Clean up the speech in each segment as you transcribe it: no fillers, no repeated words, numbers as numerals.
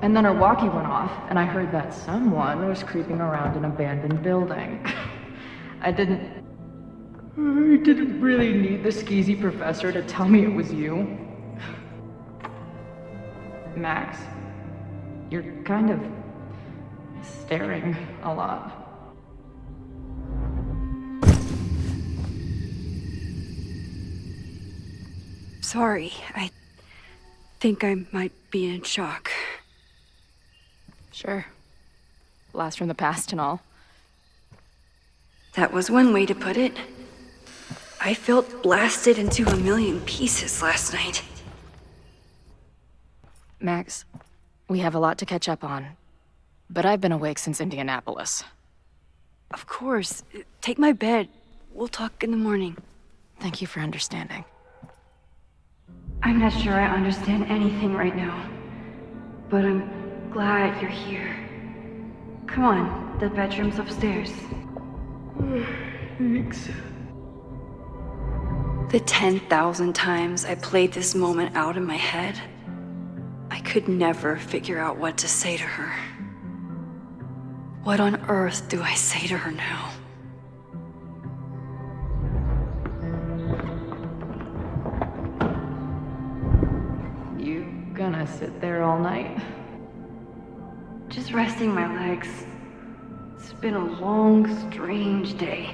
And then her walkie went off, and I heard that someone was creeping around an abandoned building. I didn't really need the skeezy professor to tell me it was you. Max, you're kind of staring a lot. Sorry, I think I might be in shock. Sure. Blast from the past and all. That was one way to put it. I felt blasted into a million pieces last night. Max, we have a lot to catch up on, but I've been awake since Indianapolis. Of course. Take my bed. We'll talk in the morning. Thank you for understanding. I'm not sure I understand anything right now, but I'm glad you're here. Come on, the bedroom's upstairs. Thanks. The 10,000 times I played this moment out in my head, I could never figure out what to say to her. What on earth do I say to her now? You gonna sit there all night? Just resting my legs. It's been a long, strange day.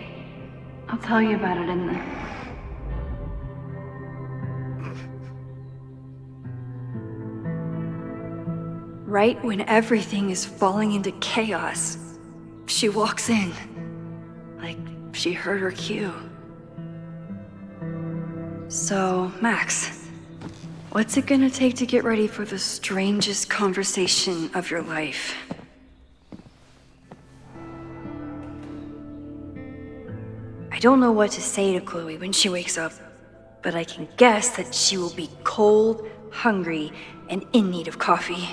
I'll tell you about it in the... Right when everything is falling into chaos, she walks in. Like she heard her cue. So, Max, what's it gonna take to get ready for the strangest conversation of your life? I don't know what to say to Chloe when she wakes up, but I can guess that she will be cold, hungry, and in need of coffee.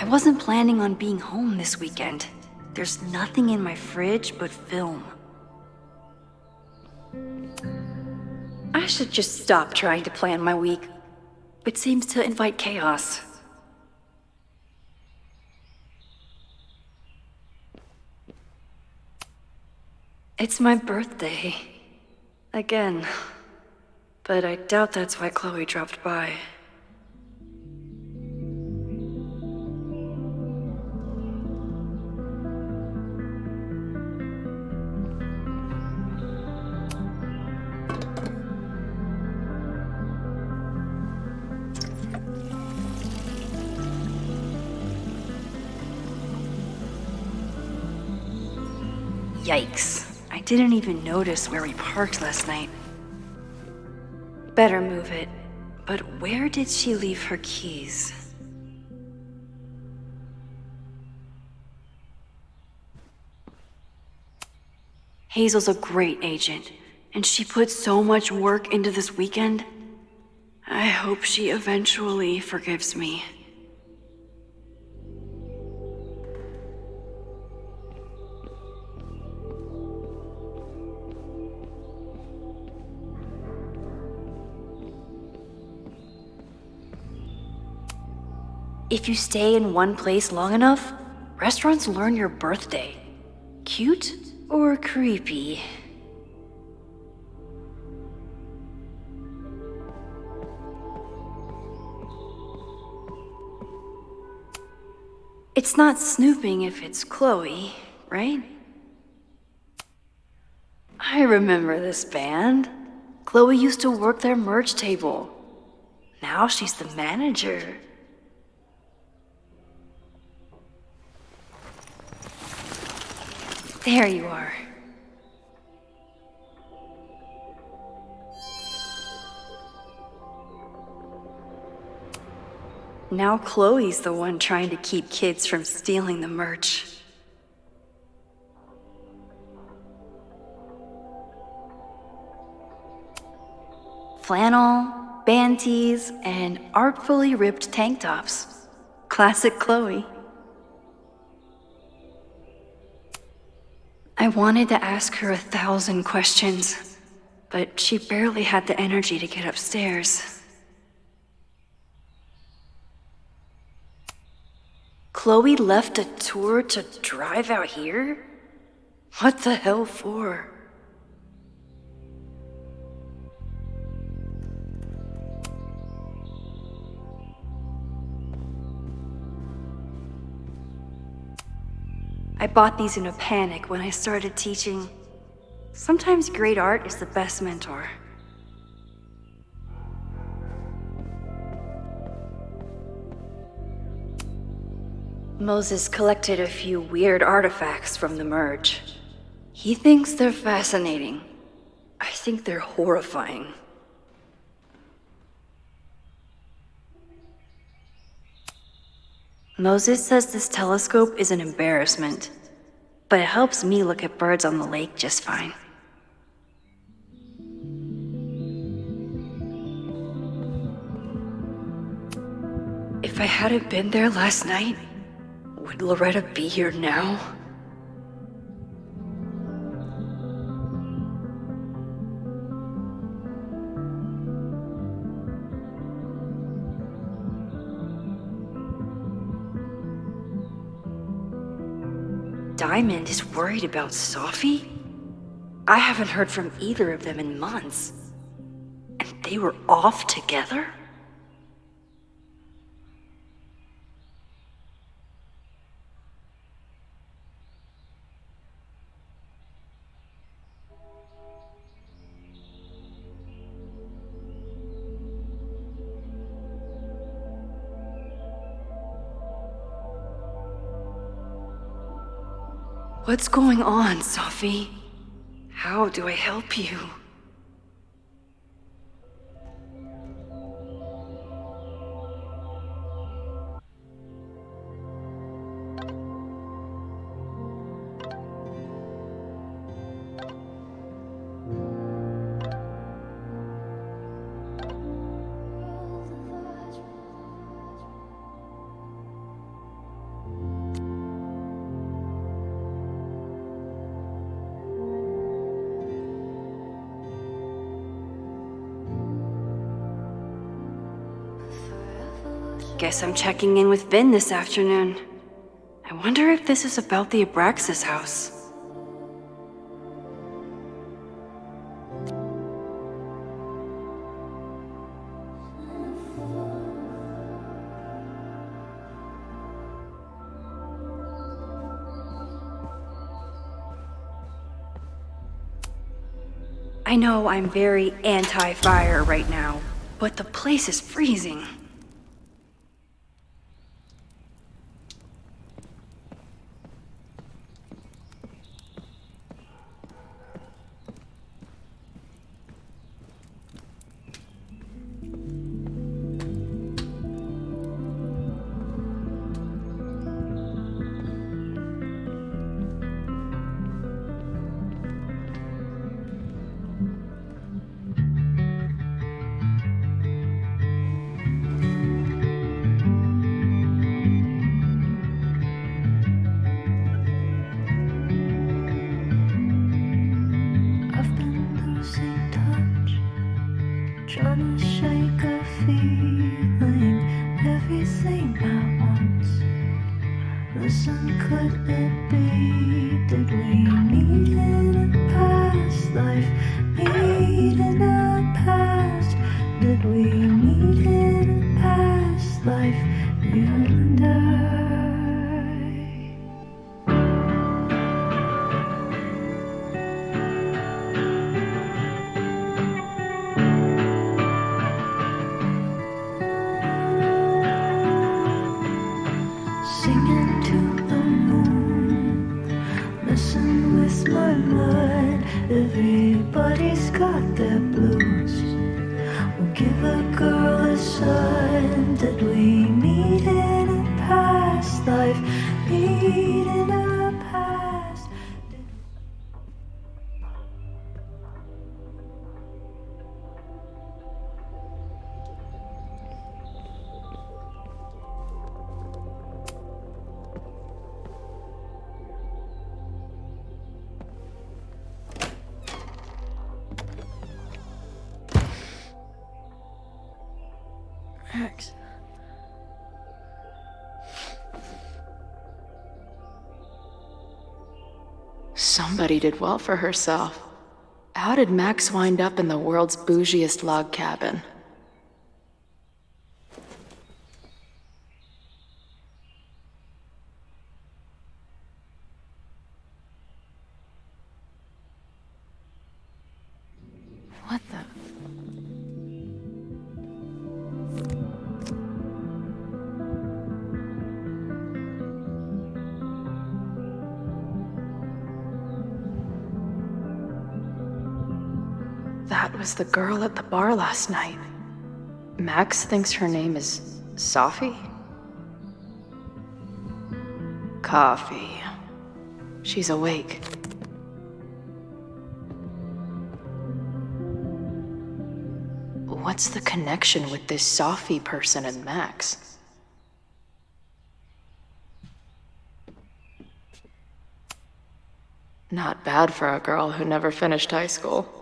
I wasn't planning on being home this weekend. There's nothing in my fridge but film. I should just stop trying to plan my week. It seems to invite chaos. It's my birthday. Again. But I doubt that's why Chloe dropped by. Yikes. I didn't even notice where we parked last night. Better move it. But where did she leave her keys? Hazel's a great agent, and she put so much work into this weekend. I hope she eventually forgives me. If you stay in one place long enough, restaurants learn your birthday. Cute or creepy? It's not snooping if it's Chloe, right? I remember this band. Chloe used to work their merch table. Now she's the manager. There you are. Now Chloe's the one trying to keep kids from stealing the merch. Flannel, band tees, and artfully ripped tank tops. Classic Chloe. I wanted to ask her 1,000 questions, but she barely had the energy to get upstairs. Chloe left a tour to drive out here? What the hell for? I bought these in a panic when I started teaching. Sometimes great art is the best mentor. Moses collected a few weird artifacts from the merge. He thinks they're fascinating. I think they're horrifying. Moses says this telescope is an embarrassment, but it helps me look at birds on the lake just fine. If I hadn't been there last night, would Loretta be here now? Diamond is worried about Sophie? I haven't heard from either of them in months. And they were off together? What's going on, Sophie? How do I help you? Guess I'm checking in with Vin this afternoon. I wonder if this is about the Abraxas house. I know I'm very anti-fire right now, but the place is freezing. Trying to shake a feeling, everything at once. Listen, could it be? Did we meet in a past life? Meet in a past? Did we meet in a past life? You and I. Singing to the moon, messing with my mind. Everybody's got their blues. We'll give a girl a sign. Did we meet in a past life? Meet in a past. Max. Somebody did well for herself. How did Max wind up in the world's bougiest log cabin? What the? That was the girl at the bar last night. Max thinks her name is Sophie? Coffee. She's awake. What's the connection with this Sophie person and Max? Not bad for a girl who never finished high school.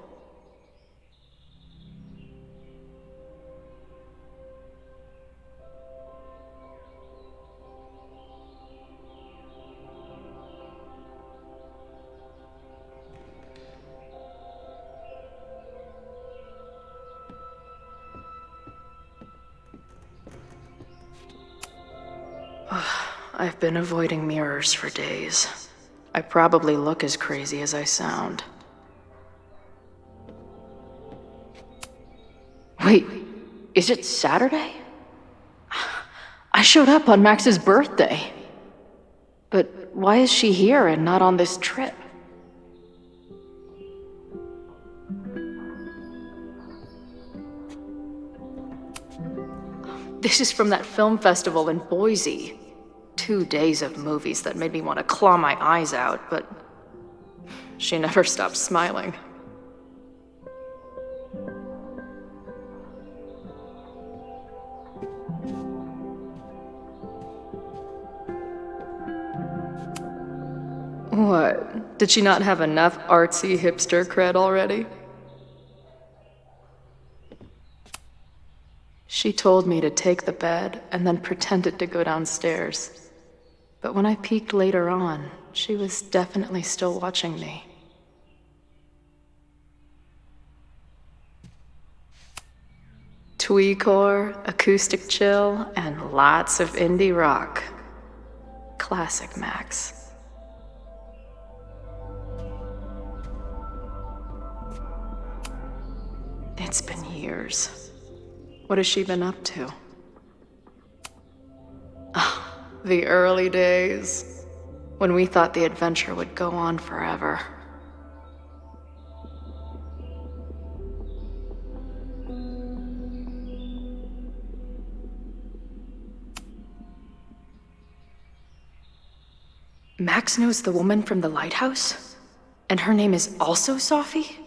I've been avoiding mirrors for days. I probably look as crazy as I sound. Wait, is it Saturday? I showed up on Max's birthday. But why is she here and not on this trip? This is from that film festival in Boise. 2 days of movies that made me want to claw my eyes out, but she never stopped smiling. What? Did she not have enough artsy hipster cred already? She told me to take the bed and then pretended to go downstairs. But when I peeked later on, she was definitely still watching me. Tweecore, acoustic chill, and lots of indie rock. Classic Max. It's been years. What has she been up to? The early days, when we thought the adventure would go on forever. Max knows the woman from the lighthouse? And her name is also Sophie?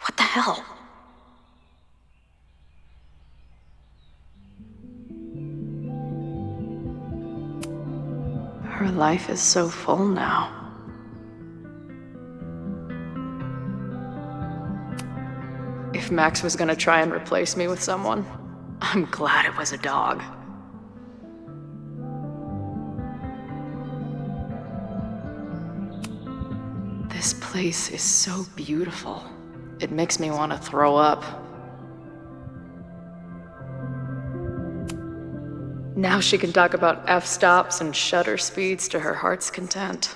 What the hell? Her life is so full now. If Max was gonna try and replace me with someone, I'm glad it was a dog. This place is so beautiful. It makes me want to throw up. Now she can talk about f-stops and shutter speeds to her heart's content.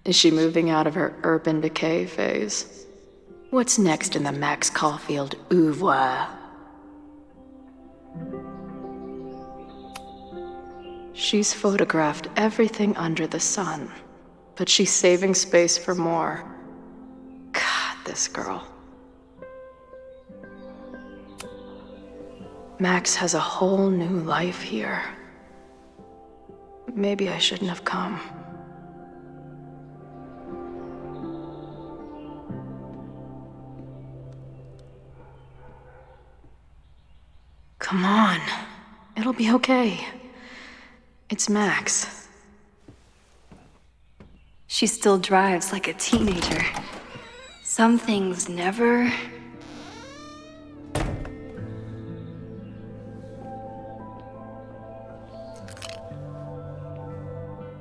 Is she moving out of her urban decay phase? What's next in the Max Caulfield oeuvre? She's photographed everything under the sun, but she's saving space for more. God, this girl. Max has a whole new life here. Maybe I shouldn't have come. Come on. It'll be okay. It's Max. She still drives like a teenager. Some things never...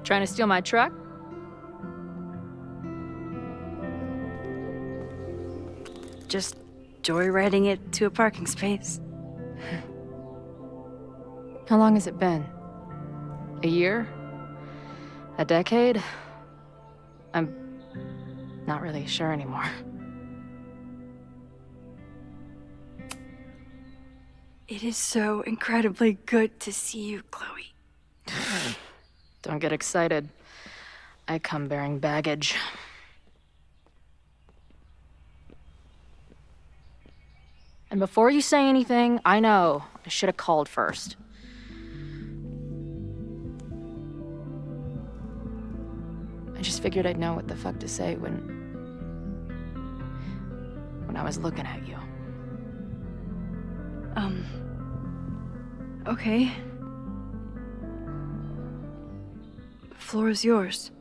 Trying to steal my truck? just joyriding it to a parking space. How long has it been? A year? A decade? I'm not really sure anymore. It is so incredibly good to see you, Chloe. Don't get excited. I come bearing baggage. And before you say anything, I know I should have called first. I just figured I'd know what the fuck to say when I was looking at you. Okay. The floor is yours.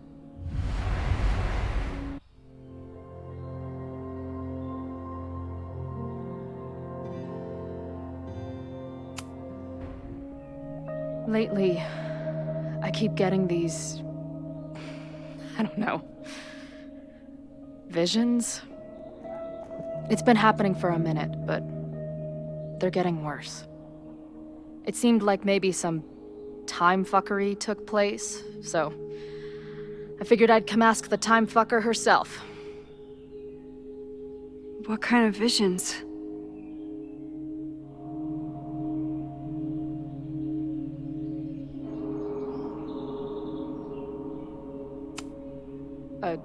Lately, I keep getting these... I don't know... visions? It's been happening for a minute, but they're getting worse. It seemed like maybe some time fuckery took place, so I figured I'd come ask the time fucker herself. What kind of visions? A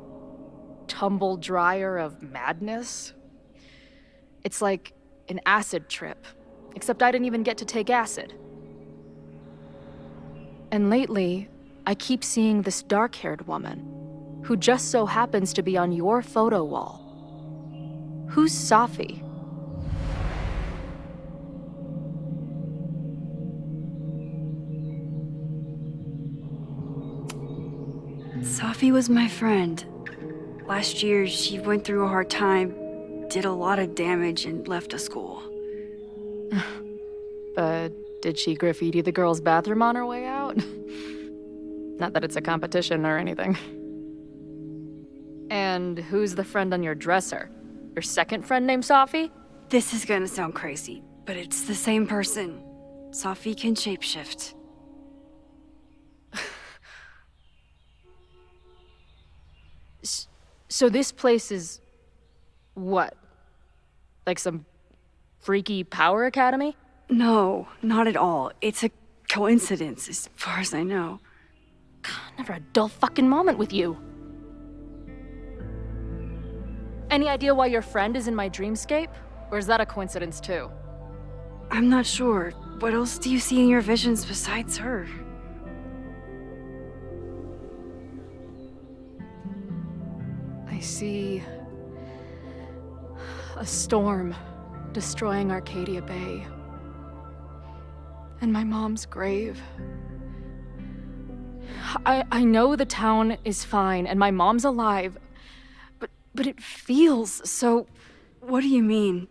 tumble dryer of madness? It's like an acid trip, except I didn't even get to take acid. And lately, I keep seeing this dark-haired woman, who just so happens to be on your photo wall. Who's Safi? Safi was my friend. Last year, she went through a hard time, did a lot of damage, and left the school. But did she graffiti the girls' bathroom on her way out? Not that it's a competition or anything. And who's the friend on your dresser? Your second friend named Safi? This is gonna sound crazy, but it's the same person. Safi can shapeshift. So this place is... what? Like some freaky power academy? No, not at all. It's a coincidence, as far as I know. God, never a dull fucking moment with you. Any idea why your friend is in my dreamscape? Or is that a coincidence too? I'm not sure. What else do you see in your visions besides her? I see... a storm destroying Arcadia Bay. And my mom's grave. I know the town is fine and my mom's alive, but it feels so... What do you mean?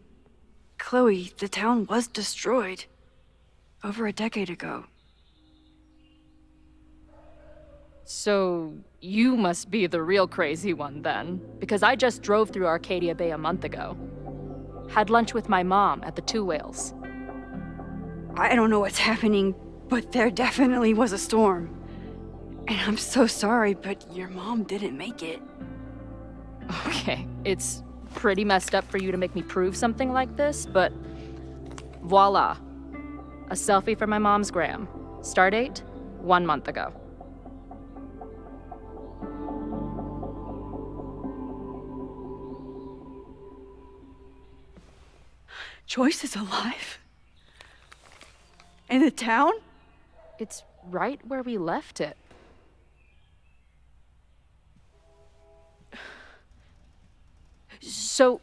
Chloe, the town was destroyed. Over a decade ago. So you must be the real crazy one then, because I just drove through Arcadia Bay a month ago. Had lunch with my mom at the Two Whales. I don't know what's happening, but there definitely was a storm. And I'm so sorry, but your mom didn't make it. Okay, it's pretty messed up for you to make me prove something like this, but voila. A selfie from my mom's gram. Stardate, 1 month ago. Joyce is alive? In the town? It's right where we left it. So,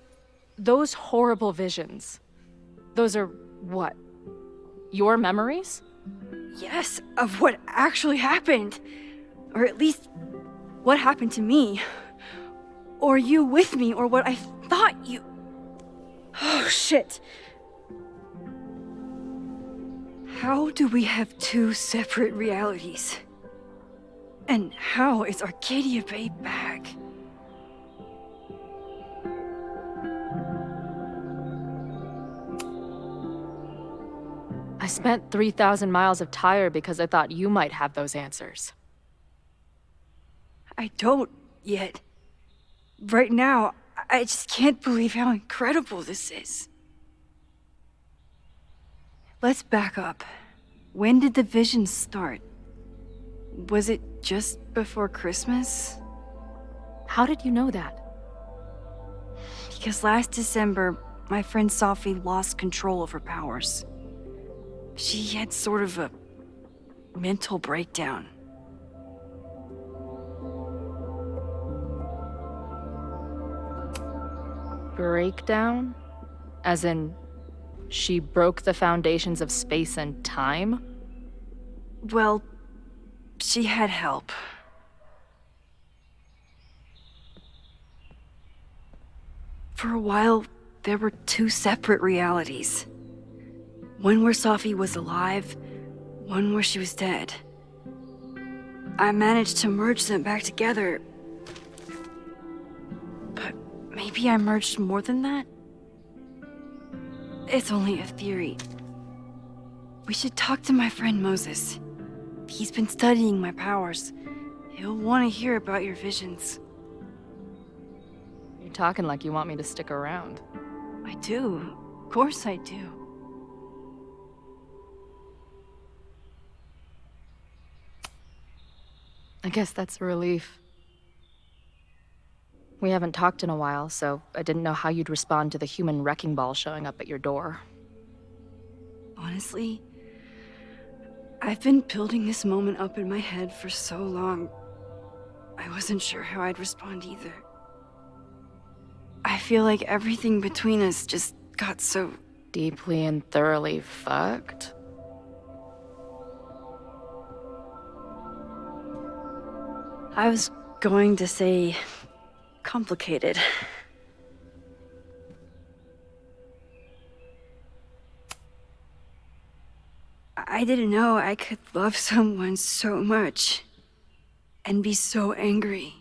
those horrible visions, those are what? Your memories? Yes, of what actually happened. Or at least what happened to me? Or you with me, or what I thought you... Oh, shit. How do we have two separate realities? And how is Arcadia Bay back? I spent 3,000 miles of tire because I thought you might have those answers. I don't yet. Right now, I just can't believe how incredible this is. Let's back up. When did the visions start? Was it just before Christmas? How did you know that? Because last December, my friend Sophie lost control of her powers. She had sort of a mental breakdown. Breakdown? As in, she broke the foundations of space and time? Well, she had help. For a while, there were two separate realities. One where Sophie was alive, one where she was dead. I managed to merge them back together. But maybe I merged more than that? It's only a theory. We should talk to my friend Moses. He's been studying my powers. He'll want to hear about your visions. You're talking like you want me to stick around. I do. Of course I do. I guess that's a relief. We haven't talked in a while, so I didn't know how you'd respond to the human wrecking ball showing up at your door. Honestly, I've been building this moment up in my head for so long. I wasn't sure how I'd respond either. I feel like everything between us just got so... Deeply and thoroughly fucked? I was going to say... complicated. I didn't know I could love someone so much and be so angry.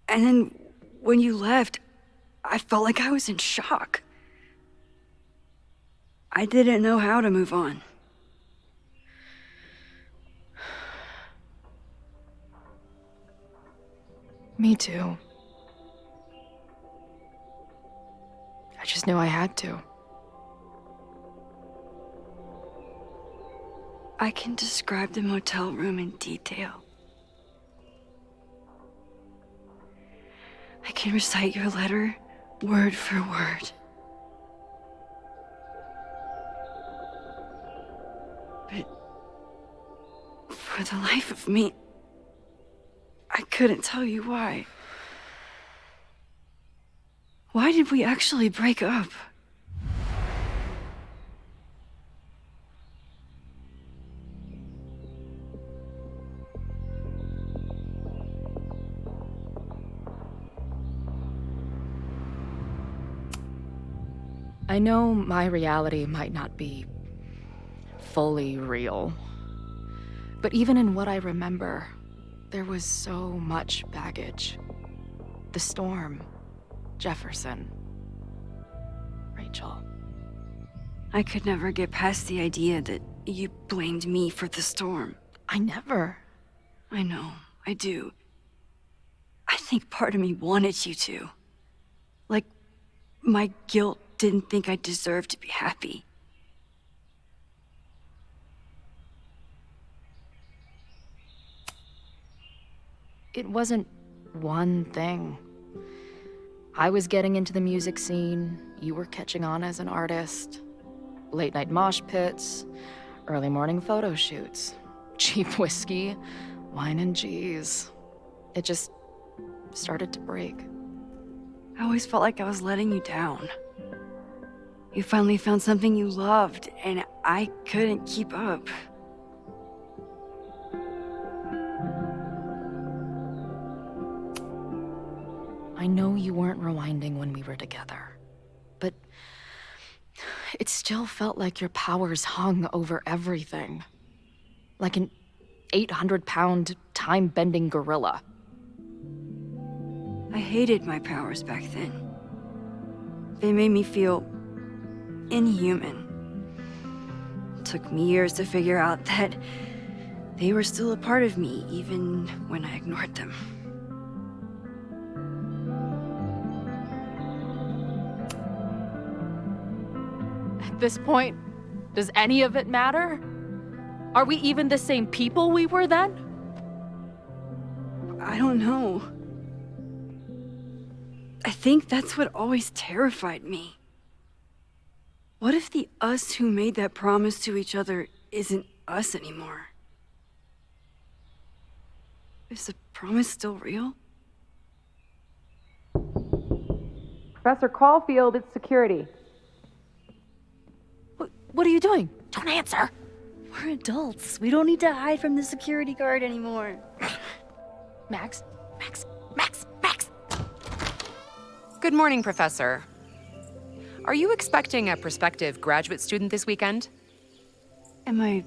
And then when you left, I felt like I was in shock. I didn't know how to move on. Me too. I just knew I had to. I can describe the motel room in detail. I can recite your letter word for word. But for the life of me, I couldn't tell you why. Why did we actually break up? I know my reality might not be fully real, but even in what I remember, there was so much baggage. The storm, Jefferson, Rachel. I could never get past the idea that you blamed me for the storm. I never. I know, I do. I think part of me wanted you to. Like, my guilt didn't think I deserved to be happy. It wasn't one thing. I was getting into the music scene, you were catching on as an artist. Late night mosh pits, early morning photo shoots, cheap whiskey, wine and cheese. It just started to break. I always felt like I was letting you down. You finally found something you loved, and I couldn't keep up. I know you weren't rewinding when we were together, but it still felt like your powers hung over everything. Like an 800-pound, time-bending gorilla. I hated my powers back then. They made me feel inhuman. It took me years to figure out that they were still a part of me, even when I ignored them. At this point, does any of it matter? Are we even the same people we were then? I don't know. I think that's what always terrified me. What if the us who made that promise to each other isn't us anymore? Is the promise still real? Professor Caulfield, it's security. What are you doing? Don't answer! We're adults. We don't need to hide from the security guard anymore. Max? Good morning, Professor. Are you expecting a prospective graduate student this weekend? Am I...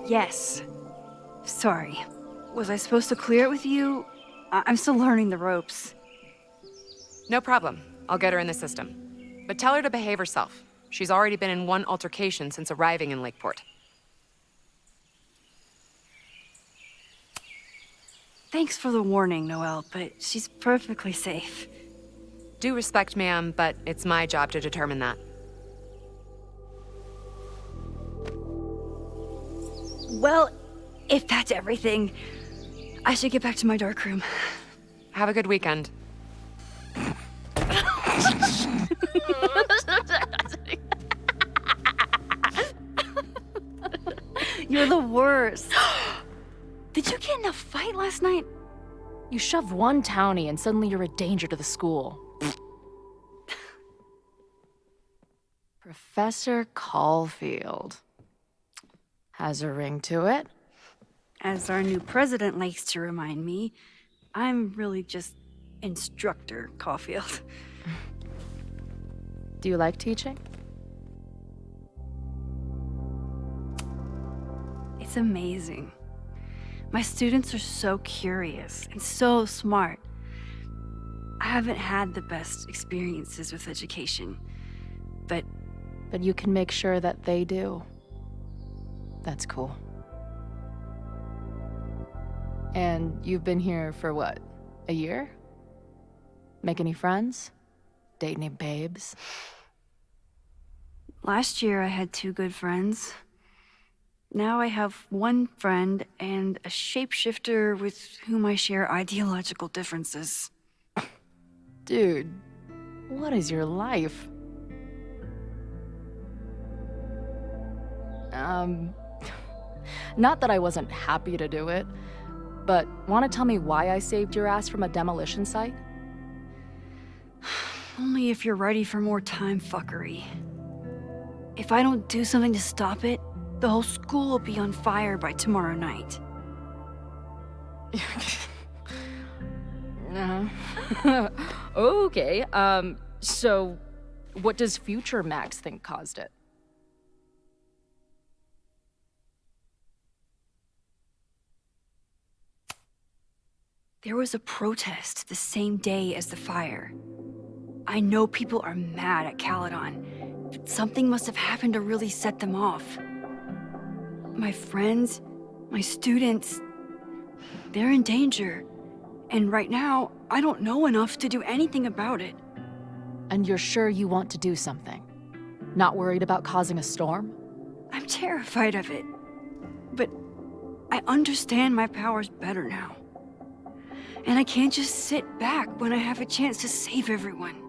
Yes. Sorry. Was I supposed to clear it with you? I'm still learning the ropes. No problem. I'll get her in the system. But tell her to behave herself. She's already been in one altercation since arriving in Lakeport. Thanks for the warning, Noelle, but she's perfectly safe. Due respect, ma'am, but it's my job to determine that. Well, if that's everything, I should get back to my darkroom. Have a good weekend. You're the worst. Did you get in a fight last night? You shove one townie and suddenly you're a danger to the school. Professor Caulfield. Has a ring to it. As our new president likes to remind me, I'm really just Instructor Caulfield. Do you like teaching? It's amazing. My students are so curious and so smart. I haven't had the best experiences with education, but you can make sure that they do. That's cool. And you've been here for what? A year? Make any friends? Date any babes? last year I had 2 good friends. Now I have 1 friend and a shapeshifter with whom I share ideological differences. Dude, what is your life? Not that I wasn't happy to do it, but wanna tell me why I saved your ass from a demolition site? Only if you're ready for more time fuckery. If I don't do something to stop it, the whole school will be on fire by tomorrow night. Okay, so what does future Max think caused it? There was a protest the same day as the fire. I know people are mad at Caledon, but something must have happened to really set them off. My friends, my students, they're in danger. And right now, I don't know enough to do anything about it. And you're sure you want to do something? Not worried about causing a storm? I'm terrified of it. But I understand my powers better now. And I can't just sit back when I have a chance to save everyone.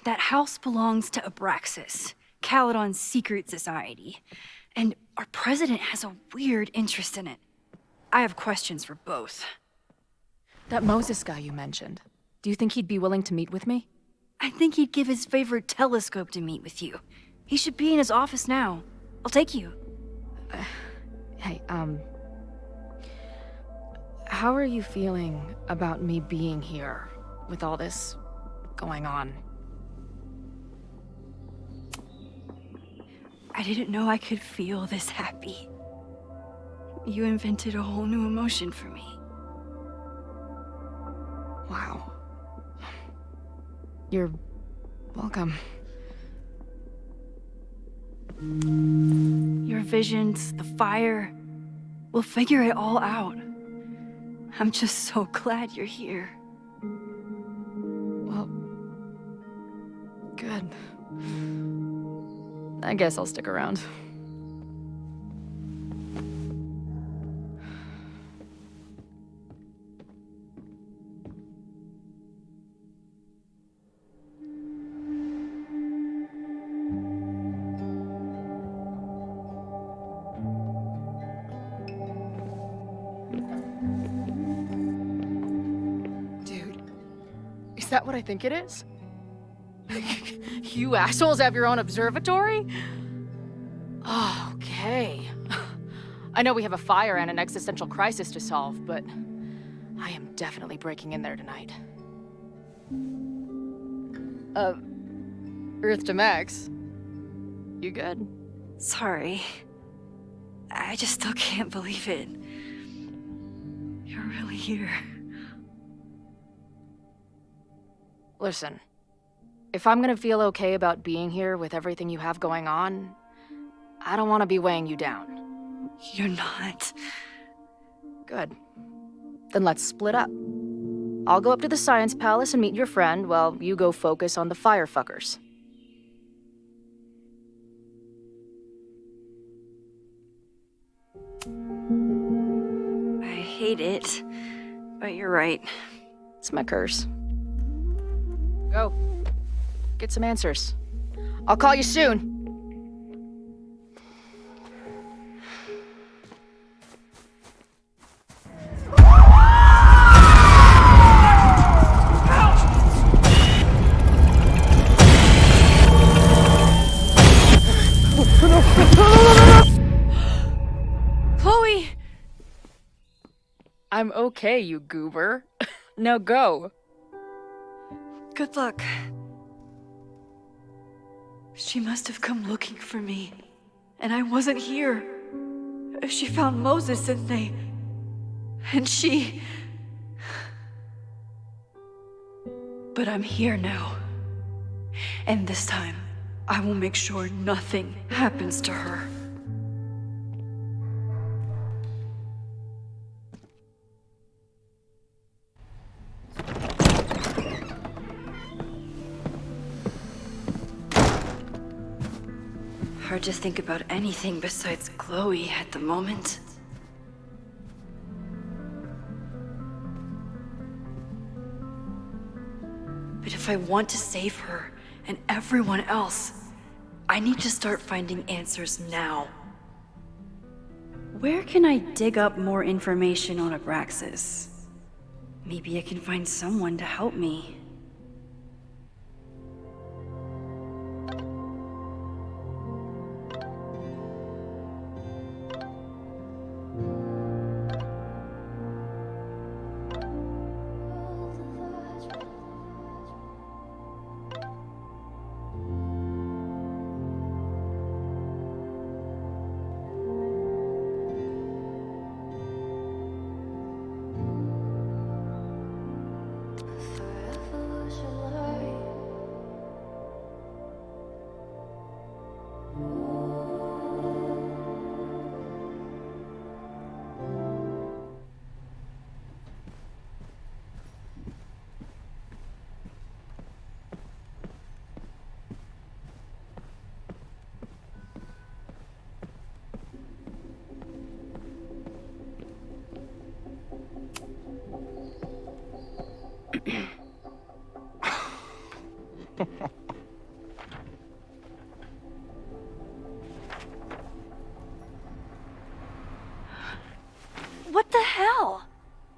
That house belongs to Abraxas, Caledon's secret society. And our president has a weird interest in it. I have questions for both. That Moses guy you mentioned, do you think he'd be willing to meet with me? I think he'd give his favorite telescope to meet with you. He should be in his office now. I'll take you. Hey, How are you feeling about me being here with all this going on? I didn't know I could feel this happy. You invented a whole new emotion for me. Wow. You're welcome. Your visions, the fire, we'll figure it all out. I'm just so glad you're here. Well, good. I guess I'll stick around. Is that what I think it is? You assholes have your own observatory? Oh, okay. I know we have a fire and an existential crisis to solve, but I am definitely breaking in there tonight. Earth to Max. You good? Sorry. I just still can't believe it. You're really here. Listen, if I'm gonna feel okay about being here with everything you have going on, I don't want to be weighing you down. You're not. Good. Then let's split up. I'll go up to the Science Palace and meet your friend while you go focus on the firefuckers. I hate it, but you're right. It's my curse. Go. Get some answers. I'll call you soon. Chloe! I'm okay, you goober. Now go. Good luck. She must have come looking for me, and I wasn't here. She found Moses and she... But I'm here now. And this time, I will make sure nothing happens to her. Hard to think about anything besides Chloe at the moment. But if I want to save her and everyone else, I need to start finding answers now. Where can I dig up more information on Abraxas? Maybe I can find someone to help me. What the hell?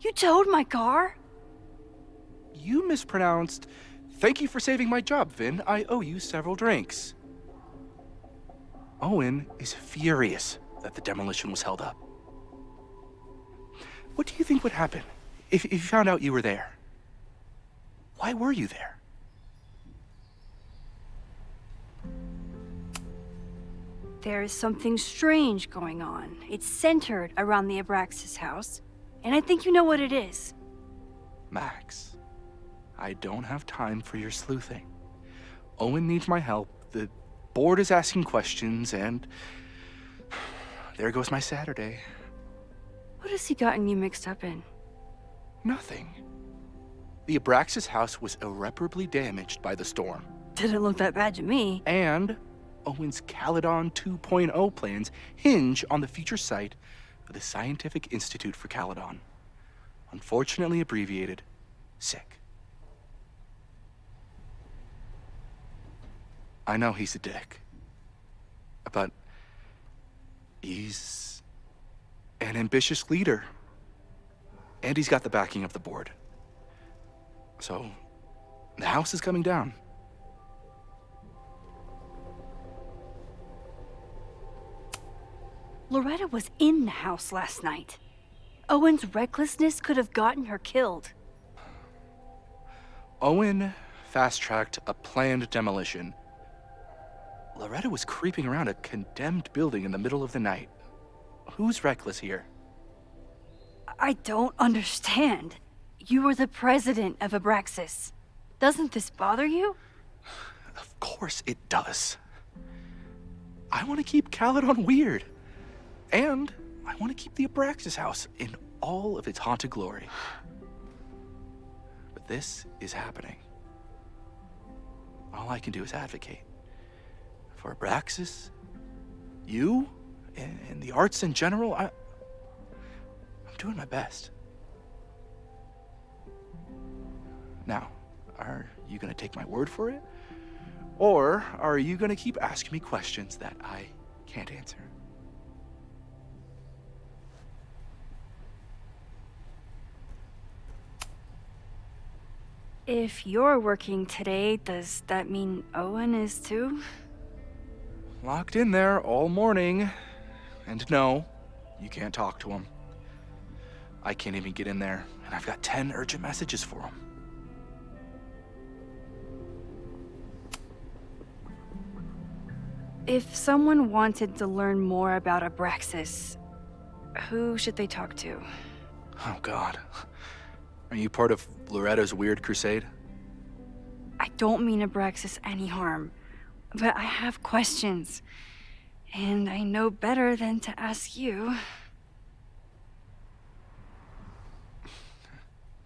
You towed my car? You mispronounced. Thank you for saving my job, Vin. I owe you several drinks. Owen is furious that the demolition was held up. What do you think would happen if you found out you were there? Why were you there? There is something strange going on. It's centered around the Abraxas house, and I think you know what it is. Max, I don't have time for your sleuthing. Owen needs my help, the board is asking questions, and there goes my Saturday. What has he gotten you mixed up in? Nothing. The Abraxas house was irreparably damaged by the storm. Didn't look that bad to me. And Owen's Caledon 2.0 plans hinge on the future site of the Scientific Institute for Caledon. Unfortunately abbreviated, SICK. I know he's a dick, but he's an ambitious leader. And he's got the backing of the board. So, the house is coming down. Loretta was in the house last night. Owen's recklessness could have gotten her killed. Owen fast-tracked a planned demolition. Loretta was creeping around a condemned building in the middle of the night. Who's reckless here? I don't understand. You were the president of Abraxas. Doesn't this bother you? Of course it does. I want to keep Caledon weird. And I want to keep the Abraxas house in all of its haunted glory. But this is happening. All I can do is advocate. For Abraxas, you, and the arts in general, I'm doing my best. Now, are you gonna take my word for it? Or are you gonna keep asking me questions that I can't answer? If you're working today, does that mean Owen is too? Locked in there all morning. And no, you can't talk to him. I can't even get in there, and I've got 10 urgent messages for him. If someone wanted to learn more about Abraxas, who should they talk to? Oh, God. Are you part of Loretta's weird crusade? I don't mean Abraxas any harm, but I have questions, and I know better than to ask you.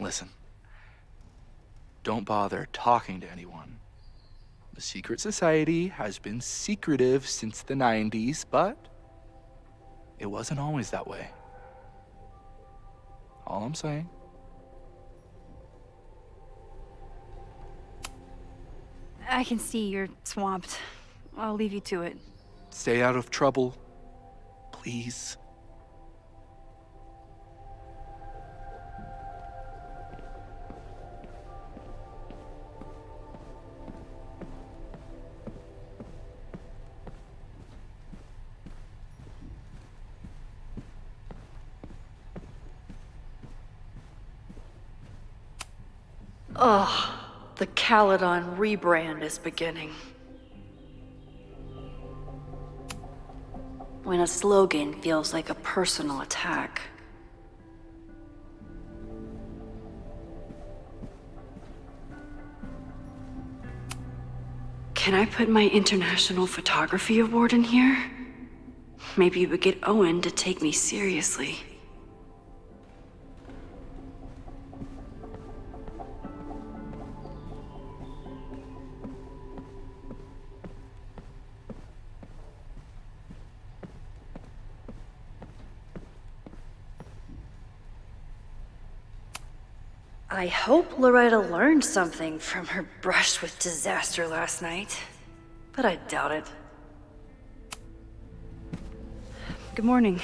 Listen. Don't bother talking to anyone. The secret society has been secretive since the 90s, but it wasn't always that way. All I'm saying. I can see you're swamped. I'll leave you to it. Stay out of trouble, please. Ugh, the Caledon rebrand is beginning. When a slogan feels like a personal attack. Can I put my International Photography Award in here? Maybe it would get Owen to take me seriously. I hope Loretta learned something from her brush with disaster last night, but I doubt it. Good morning.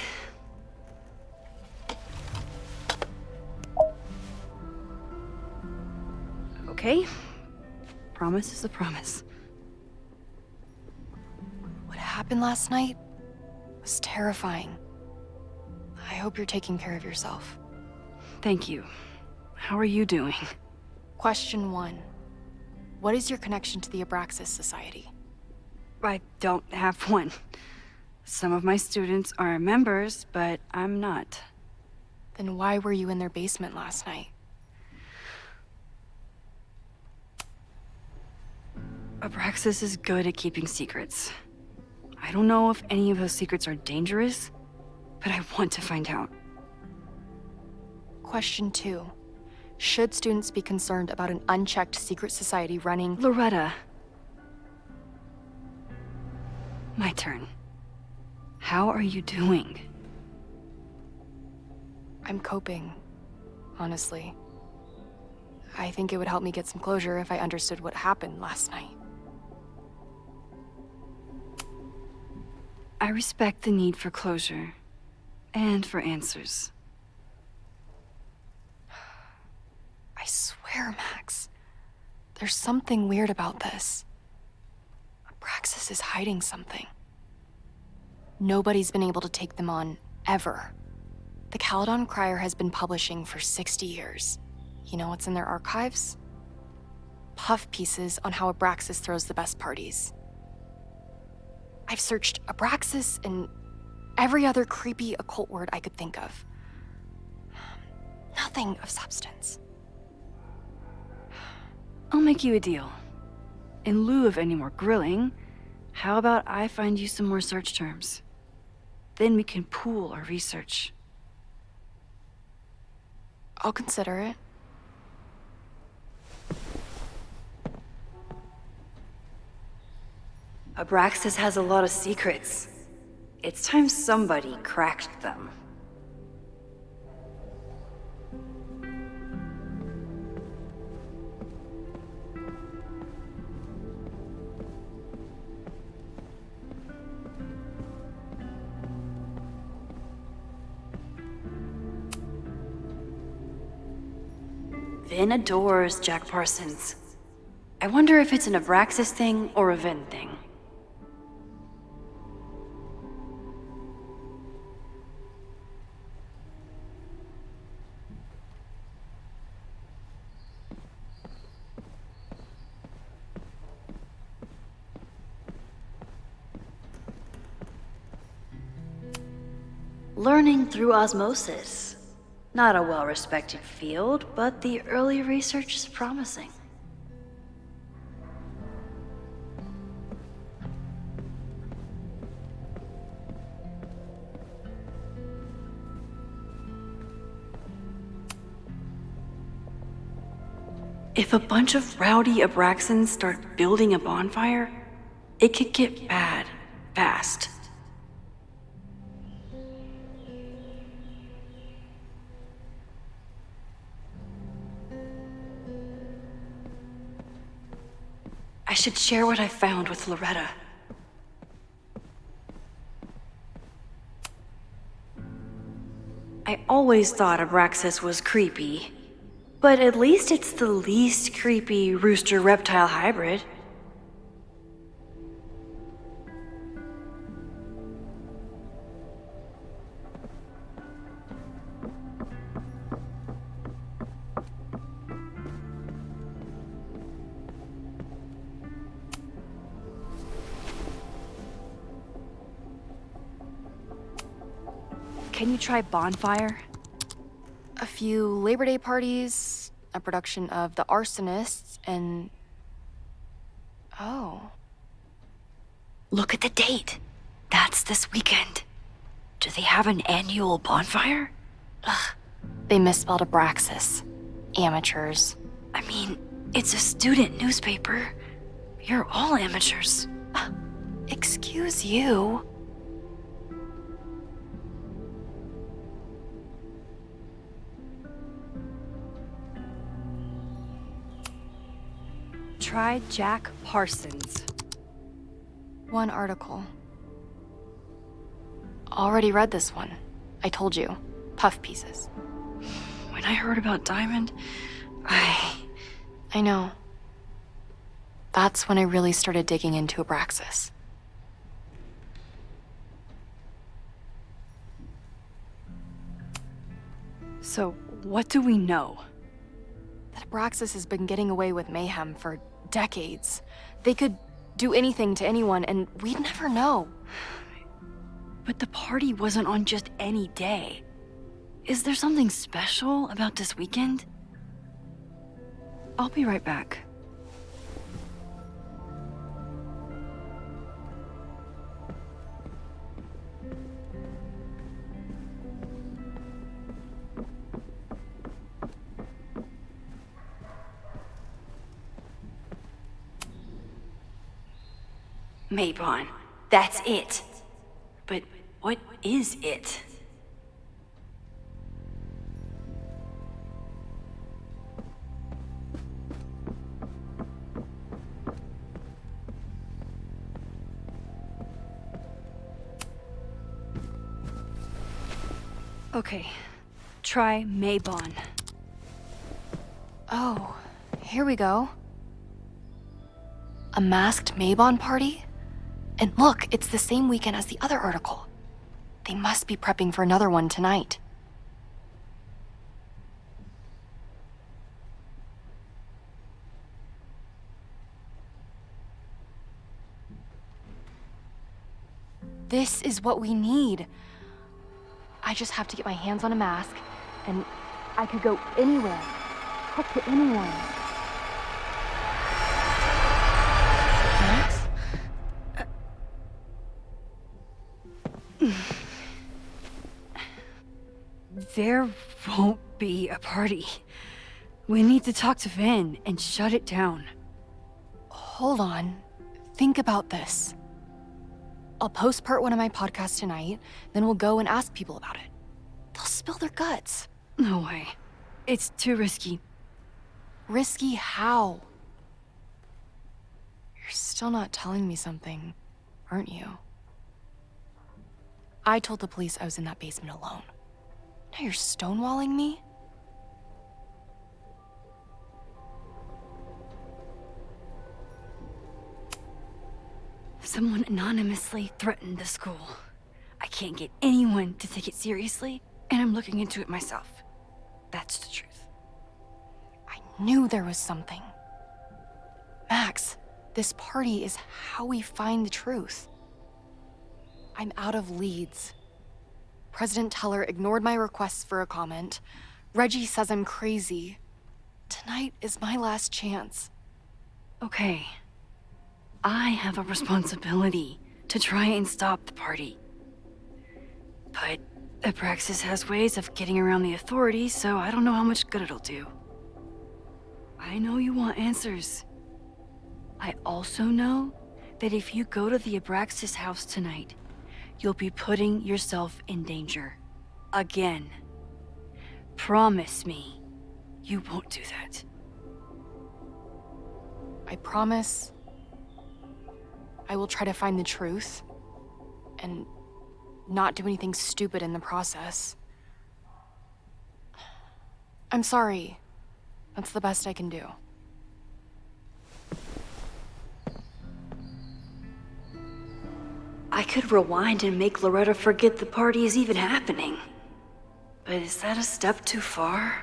Okay. Promise is a promise. What happened last night was terrifying. I hope you're taking care of yourself. Thank you. How are you doing? Question 1. What is your connection to the Abraxas Society? I don't have one. Some of my students are members, but I'm not. Then why were you in their basement last night? Abraxas is good at keeping secrets. I don't know if any of those secrets are dangerous, but I want to find out. Question 2. Should students be concerned about an unchecked secret society running? Loretta. My turn. How are you doing? I'm coping, honestly. I think it would help me get some closure if I understood what happened last night. I respect the need for closure, and for answers. I swear, Max, there's something weird about this. Abraxas is hiding something. Nobody's been able to take them on, ever. The Caledon Crier has been publishing for 60 years. You know what's in their archives? Puff pieces on how Abraxas throws the best parties. I've searched Abraxas and every other creepy occult word I could think of. Nothing of substance. I'll make you a deal. In lieu of any more grilling, how about I find you some more search terms? Then we can pool our research. I'll consider it. Abraxas has a lot of secrets. It's time somebody cracked them. Vin adores Jack Parsons. I wonder if it's an Abraxas thing or a Vin thing. Learning through osmosis. Not a well-respected field, but the early research is promising. If a bunch of rowdy Abraxans start building a bonfire, it could get bad, fast. I should share what I found with Loretta. I always thought Abraxas was creepy, but at least it's the least creepy rooster-reptile hybrid. Can you try bonfire? A few Labor Day parties, a production of The Arsonists, and... Oh. Look at the date. That's this weekend. Do they have an annual bonfire? Ugh. They misspelled Abraxas. Amateurs. I mean, it's a student newspaper. You're all amateurs. Excuse you. Try Jack Parsons. One article. Already read this one. I told you. Puff pieces. When I heard about Diamond, I know. That's when I really started digging into Abraxas. So, What do we know? That Abraxas has been getting away with mayhem for decades. They could do anything to anyone, and we'd never know. But the party wasn't on just any day. Is there something special about this weekend? I'll be right back. Maybon, that's it. But what is it? Okay, try Maybon. Oh, here we go. A masked Maybon party? And look, it's the same weekend as the other article. They must be prepping for another one tonight. This is what we need. I just have to get my hands on a mask, and I could go anywhere, talk to anyone. Max? There won't be a party. We need to talk to Vin and shut it down. Hold on. Think about this. I'll post-part one of my podcasts tonight, then we'll go and ask people about it. They'll spill their guts. No way. It's too risky. Risky how? You're still not telling me something, aren't you? I told the police I was in that basement alone. Now you're stonewalling me? Someone anonymously threatened the school. I can't get anyone to take it seriously, and I'm looking into it myself. That's the truth. I knew there was something. Max, this party is how we find the truth. I'm out of leads. President Teller ignored my requests for a comment. Reggie says I'm crazy. Tonight is my last chance. Okay. I have a responsibility to try and stop the party. But Abraxas has ways of getting around the authorities, so I don't know how much good it'll do. I know you want answers. I also know that if you go to the Abraxas house tonight, you'll be putting yourself in danger. Again. Promise me you won't do that. I promise I will try to find the truth and not do anything stupid in the process. I'm sorry. That's the best I can do. I could rewind and make Loretta forget the party is even happening. But is that a step too far?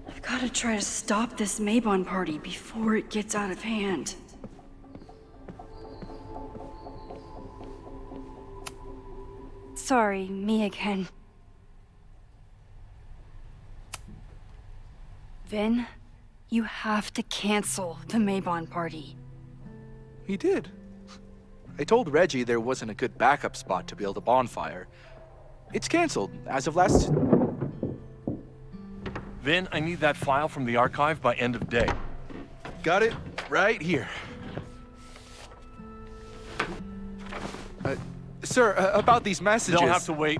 I've got to try to stop this Maybon party before it gets out of hand. Sorry, me again. Vin, you have to cancel the Maybon party. He did. I told Reggie there wasn't a good backup spot to build a bonfire. It's canceled as of last... Vin, I need that file from the archive by end of day. Got it right here. Sir, about these messages... They'll have to wait.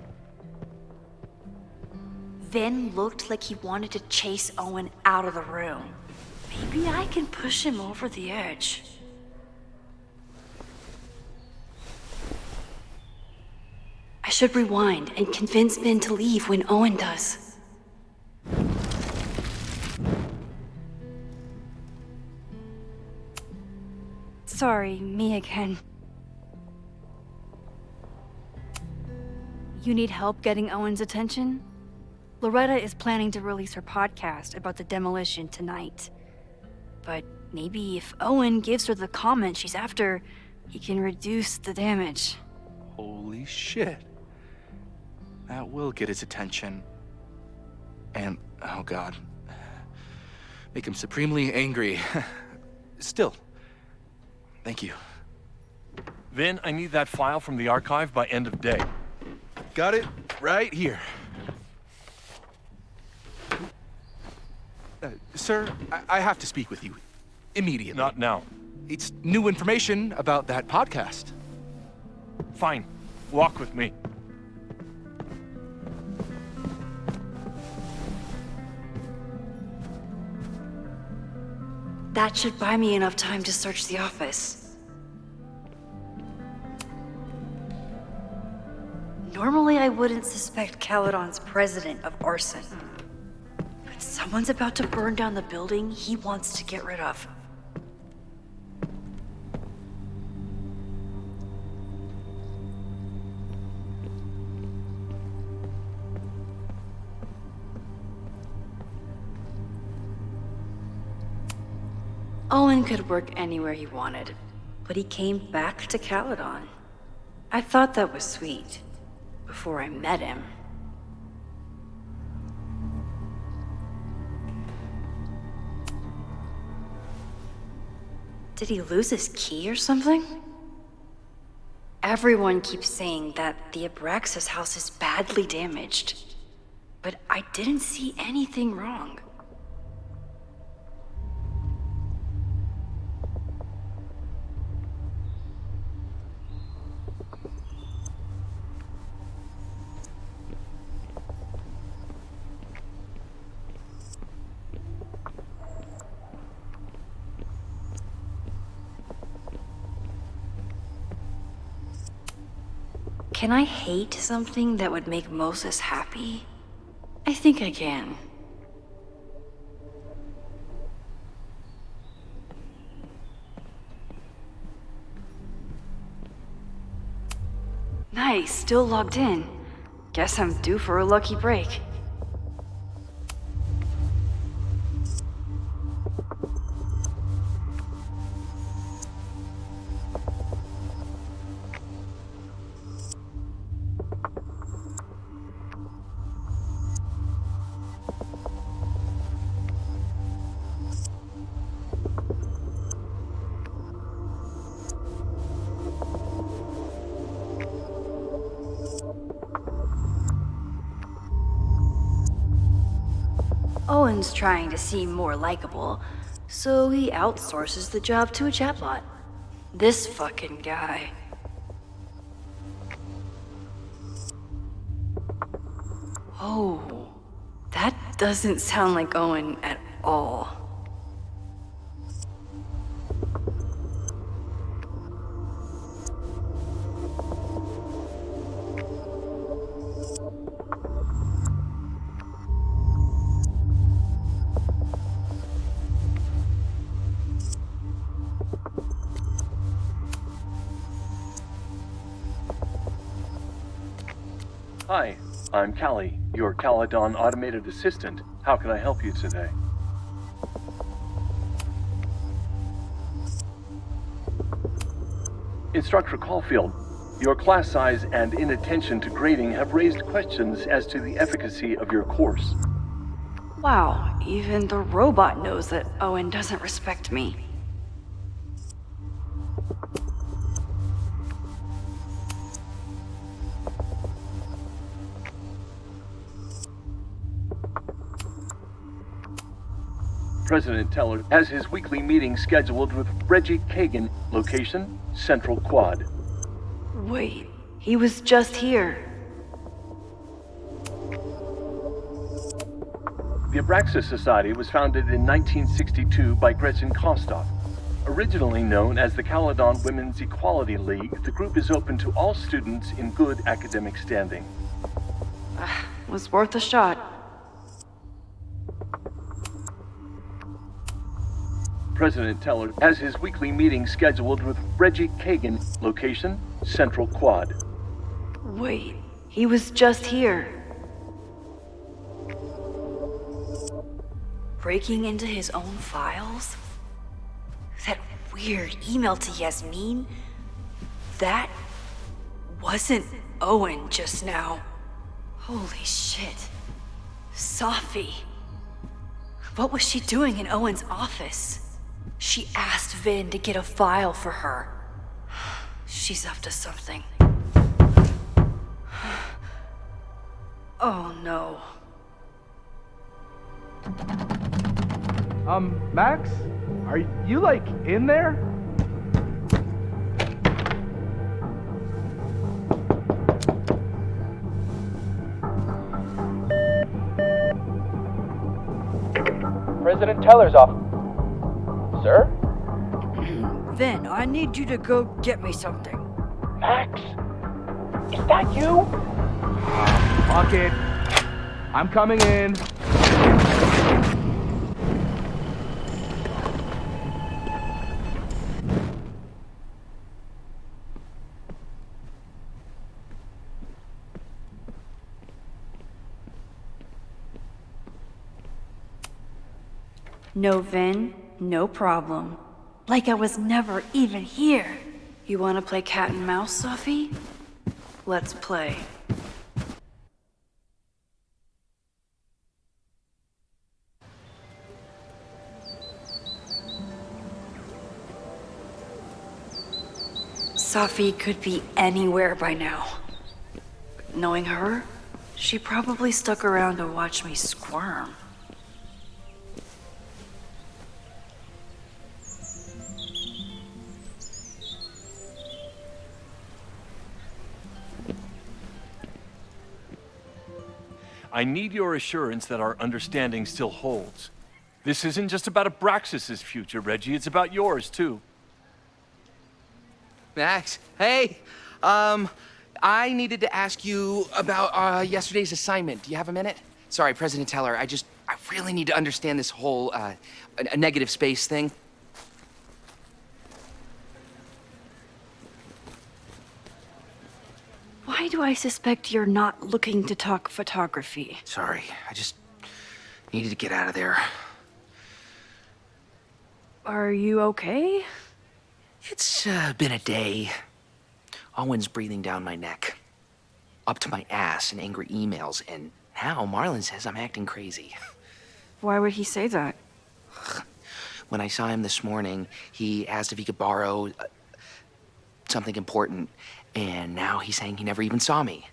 Vin looked like he wanted to chase Owen out of the room. Maybe I can push him over the edge. I should rewind and convince Vin to leave when Owen does. Sorry, me again. You need help getting Owen's attention? Loretta is planning to release her podcast about the demolition tonight. But maybe if Owen gives her the comment she's after, he can reduce the damage. Holy shit. That will get his attention. And, oh god, make him supremely angry. Still, thank you. Vin, I need that file from the archive by end of day. Got it right here. Sir, I have to speak with you immediately. Not now. It's new information about that podcast. Fine. Walk with me. That should buy me enough time to search the office. Normally, I wouldn't suspect Caledon's president of arson. But someone's about to burn down the building he wants to get rid of. Owen could work anywhere he wanted, but he came back to Caledon. I thought that was sweet, before I met him. Did he lose his key or something? Everyone keeps saying that the Abraxas house is badly damaged, but I didn't see anything wrong. Can I hate something that would make Moses happy? I think I can. Nice, still logged in. Guess I'm due for a lucky break. Owen's trying to seem more likable, so he outsources the job to a chatbot. This fucking guy. Oh, that doesn't sound like Owen at all. Hi, I'm Callie, your Caledon automated assistant. How can I help you today? Instructor Caulfield, your class size and inattention to grading have raised questions as to the efficacy of your course. Wow, even the robot knows that Owen doesn't respect me. President Teller has his weekly meeting scheduled with Reggie Kagan, location, Central Quad. Wait, he was just here. The Abraxas Society was founded in 1962 by Gretchen Kostoff. Originally known as the Caledon Women's Equality League, the group is open to all students in good academic standing. Was worth a shot. President Teller has his weekly meeting scheduled with Reggie Kagan. Location, Central Quad. Wait, he was just here. Breaking into his own files? That weird email to Yasmin? That wasn't Owen just now. Holy shit. Sophie. What was she doing in Owen's office? She asked Vin to get a file for her. She's up to something. Oh no. Max? Are you, like, in there? President Teller's off. Sir? Vin, I need you to go get me something. Max? Is that you? Fuck it. I'm coming in. No, Vin, no problem. Like I was never even here. You want to play cat and mouse, Sophie? Let's play. Sophie could be anywhere by now. But knowing her, she probably stuck around to watch me squirm. I need your assurance that our understanding still holds. This isn't just about Abraxas's future, Reggie. It's about yours, too. Max, hey, I needed to ask you about yesterday's assignment. Do you have a minute? Sorry, President Teller, I really need to understand this whole, a negative space thing. Why do I suspect you're not looking to talk photography? Sorry, I just needed to get out of there. Are you okay? It's been a day. Owen's breathing down my neck, up to my ass in angry emails, and now Marlon says I'm acting crazy. Why would he say that? When I saw him this morning, he asked if he could borrow something important, and now he's saying he never even saw me.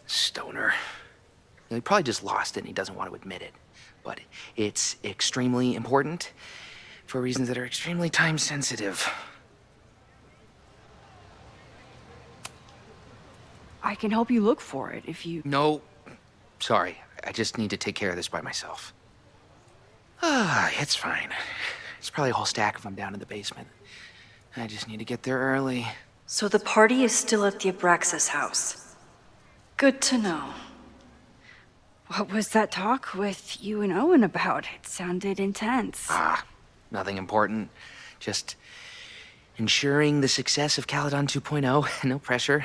Stoner. He probably just lost it and he doesn't want to admit it. But it's extremely important for reasons that are extremely time sensitive. I can help you look for it if you... No, sorry. I just need to take care of this by myself. It's fine. It's probably a whole stack if I'm down in the basement. I just need to get there early. So the party is still at the Abraxas house. Good to know. What was that talk with you and Owen about? It sounded intense. Nothing important. Just ensuring the success of Caledon 2.0. No pressure.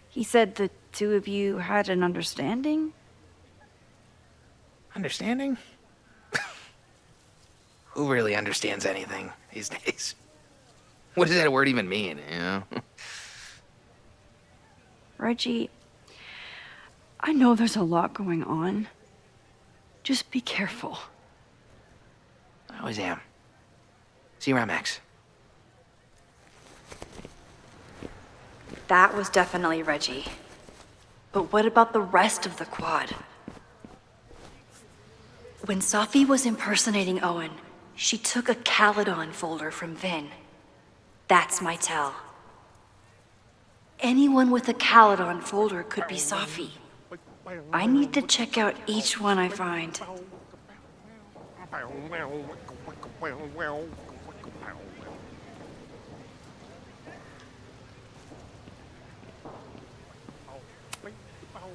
He said the two of you had an understanding? Understanding? Who really understands anything these days? What does that word even mean, you know? Reggie, I know there's a lot going on. Just be careful. I always am. See you around, Max. That was definitely Reggie. But what about the rest of the quad? When Sophie was impersonating Owen, she took a Caledon folder from Vin. That's my tell. Anyone with a Caledon folder could be Sophie. I need to check out each one I find.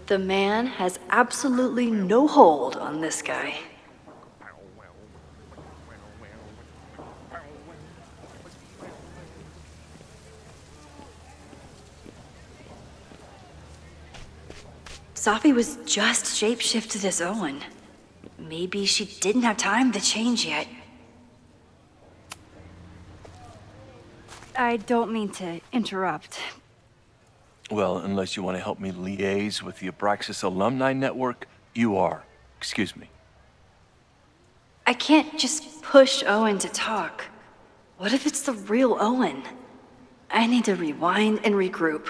The man has absolutely no hold on this guy. Sophie was just shapeshifted as Owen. Maybe she didn't have time to change yet. I don't mean to interrupt. Well, unless you want to help me liaise with the Abraxas Alumni Network, you are. Excuse me. I can't just push Owen to talk. What if it's the real Owen? I need to rewind and regroup.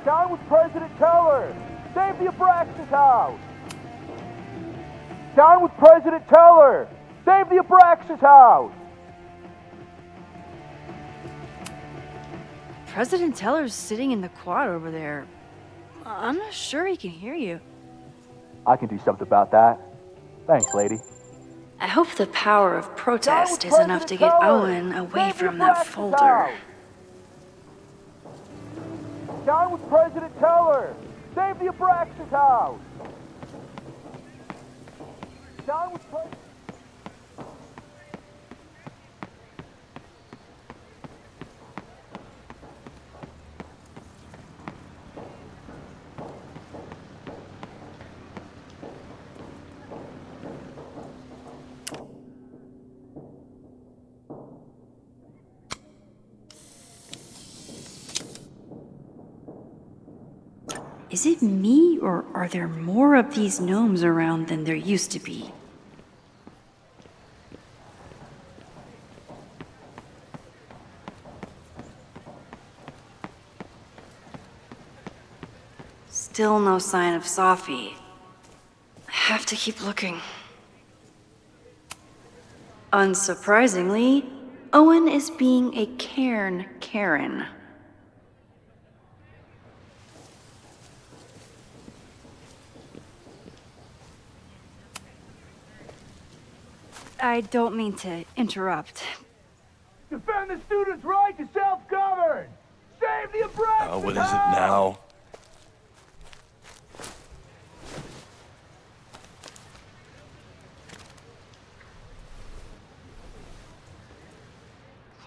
Down with President Teller! Save the Abraxas house! Down with President Teller! Save the Abraxas house! President Teller's sitting in the quad over there. I'm not sure he can hear you. I can do something about that. Thanks, lady. I hope the power of protest is enough to get Owen away from that folder. Down with President Teller! Save the Abraxas house! Down with President... Is it me, or are there more of these gnomes around than there used to be? Still no sign of Sophie. I have to keep looking. Unsurprisingly, Owen is being a cairn Karen. I don't mean to interrupt. Defend the students' right to self-govern! Save the Abraxas What is it now?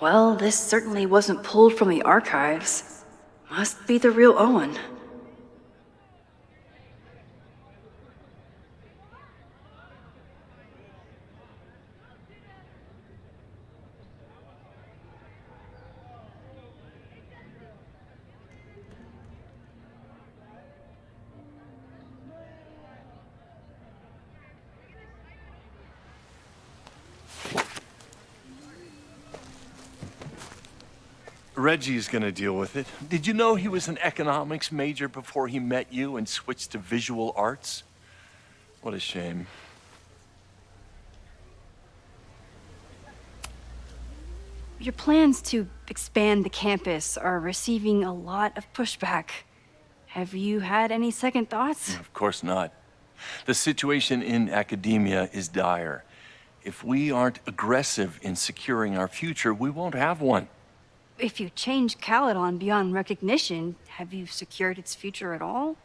Well, this certainly wasn't pulled from the archives. Must be the real Owen. Reggie's gonna deal with it. Did you know he was an economics major before he met you and switched to visual arts? What a shame. Your plans to expand the campus are receiving a lot of pushback. Have you had any second thoughts? Of course not. The situation in academia is dire. If we aren't aggressive in securing our future, we won't have one. If you change Caledon beyond recognition, have you secured its future at all?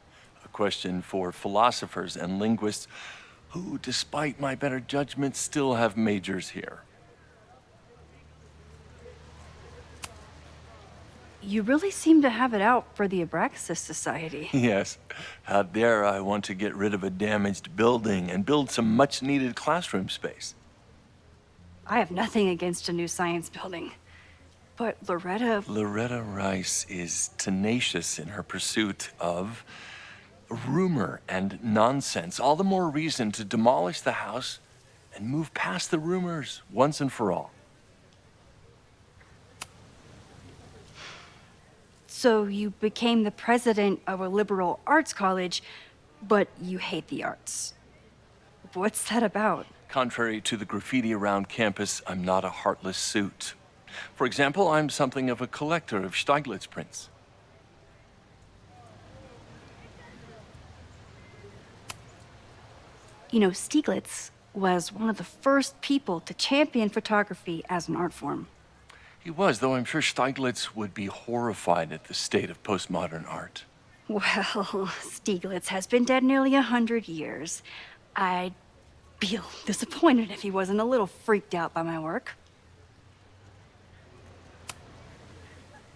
A question for philosophers and linguists who, despite my better judgment, still have majors here. You really seem to have it out for the Abraxas Society. Yes. Out there, I want to get rid of a damaged building and build some much-needed classroom space. I have nothing against a new science building. But Loretta Rice is tenacious in her pursuit of rumor and nonsense. All the more reason to demolish the house and move past the rumors once and for all. So you became the president of a liberal arts college, but you hate the arts. What's that about? Contrary to the graffiti around campus, I'm not a heartless suit. For example, I'm something of a collector of Stieglitz prints. You know, Stieglitz was one of the first people to champion photography as an art form. He was, though I'm sure Stieglitz would be horrified at the state of postmodern art. Well, Stieglitz has been dead nearly 100 years. I'd be disappointed if he wasn't a little freaked out by my work.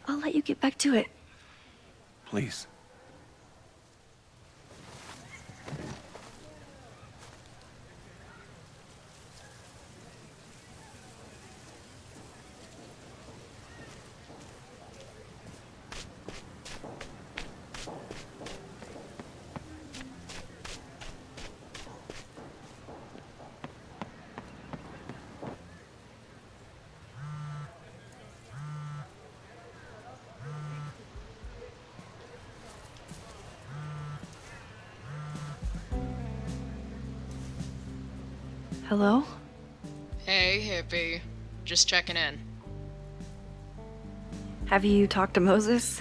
I'll let you get back to it. Please. Hello? Hey, hippie. Just checking in. Have you talked to Moses?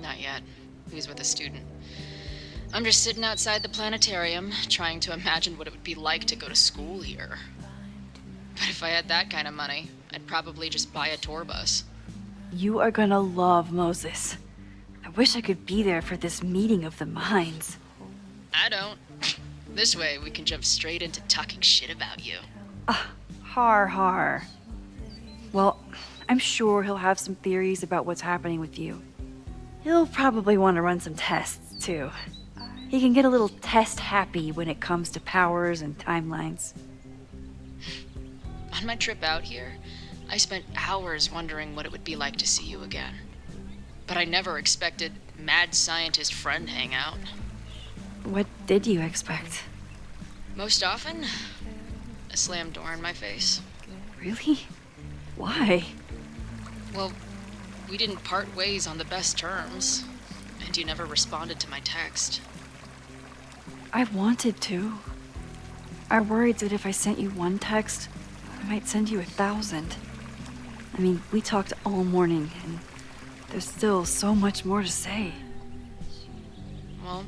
Not yet. He was with a student. I'm just sitting outside the planetarium, trying to imagine what it would be like to go to school here. But if I had that kind of money, I'd probably just buy a tour bus. You are gonna love Moses. I wish I could be there for this meeting of the minds. I don't. This way, we can jump straight into talking shit about you. Har. Well, I'm sure he'll have some theories about what's happening with you. He'll probably want to run some tests, too. He can get a little test-happy when it comes to powers and timelines. On my trip out here, I spent hours wondering what it would be like to see you again. But I never expected mad scientist friend hangout. What did you expect? Most often, a slammed door in my face. Really? Why? Well, we didn't part ways on the best terms, and you never responded to my text. I wanted to. I worried that if I sent you one text, I might send you 1,000. I mean, we talked all morning, and there's still so much more to say. Well,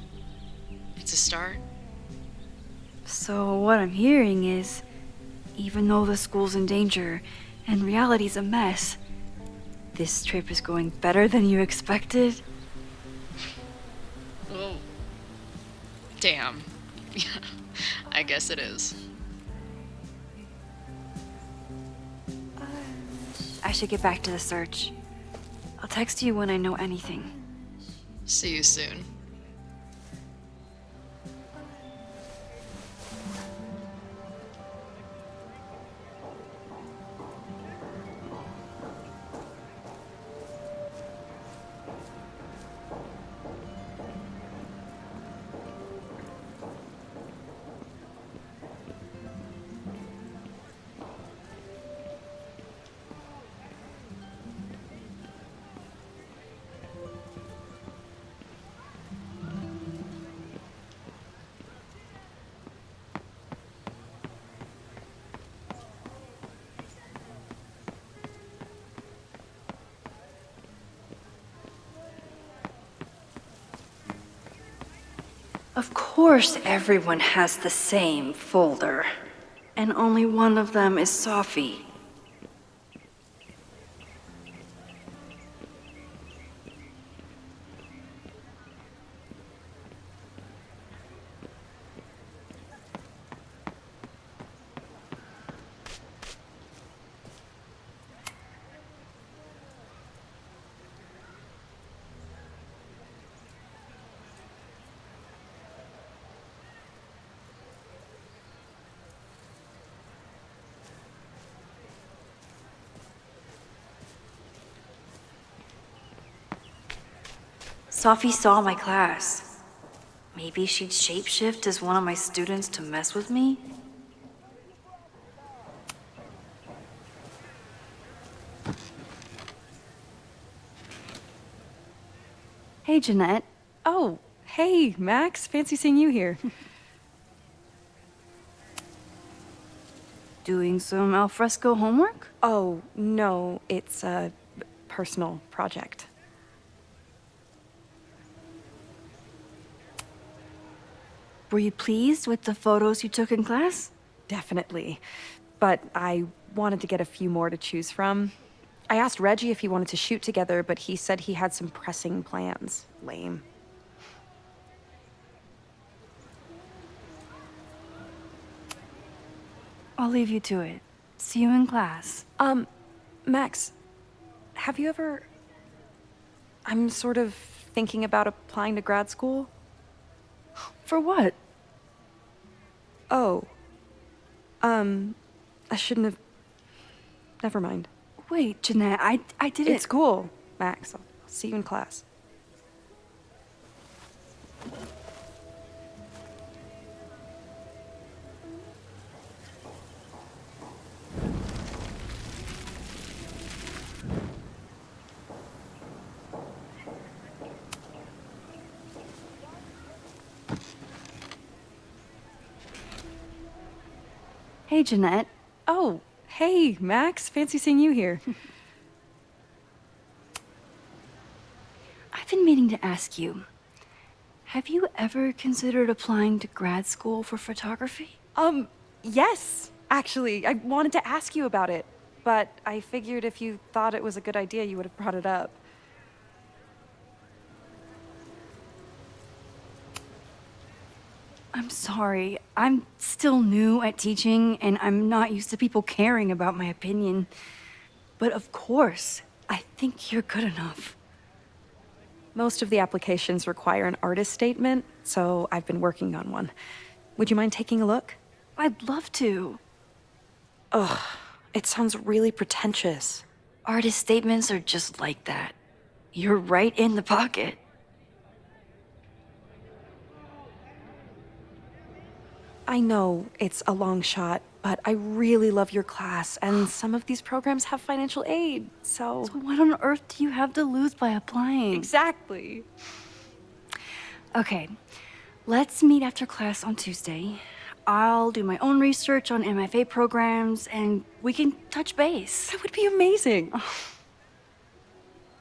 it's a start. So what I'm hearing is, even though the school's in danger and reality's a mess, this trip is going better than you expected? Oh. Damn. Yeah, I guess it is. I should get back to the search. I'll text you when I know anything. See you soon. Of course everyone has the same folder. And only one of them is Sophie. Sophie saw my class. Maybe she'd shapeshift as one of my students to mess with me? Hey, Jeanette. Oh, hey, Max. Fancy seeing you here. Doing some alfresco homework? Oh, no, it's a personal project. Were you pleased with the photos you took in class? Definitely. But I wanted to get a few more to choose from. I asked Reggie if he wanted to shoot together, but he said he had some pressing plans. Lame. I'll leave you to it. See you in class. Max, have you ever... I'm sort of thinking about applying to grad school. For what? Oh. I shouldn't have... Never mind. Wait, Jeanette, I didn't... It's cool, Max. I'll see you in class. Hey, Jeanette. Oh, hey, Max. Fancy seeing you here. I've been meaning to ask you, have you ever considered applying to grad school for photography? Yes, actually. I wanted to ask you about it, but I figured if you thought it was a good idea, you would have brought it up. I'm sorry. I'm still new at teaching, and I'm not used to people caring about my opinion. But of course, I think you're good enough. Most of the applications require an artist statement, so I've been working on one. Would you mind taking a look? I'd love to. Ugh, it sounds really pretentious. Artist statements are just like that. You're right in the pocket. I know it's a long shot, but I really love your class, and some of these programs have financial aid, so... So what on earth do you have to lose by applying? Exactly. Okay, let's meet after class on Tuesday. I'll do my own research on MFA programs, and we can touch base. That would be amazing.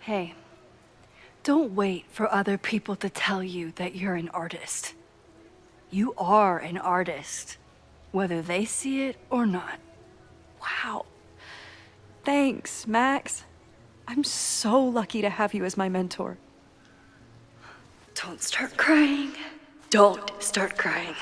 Hey, don't wait for other people to tell you that you're an artist. You are an artist, whether they see it or not. Wow. Thanks, Max. I'm so lucky to have you as my mentor. Don't start crying. Don't start crying.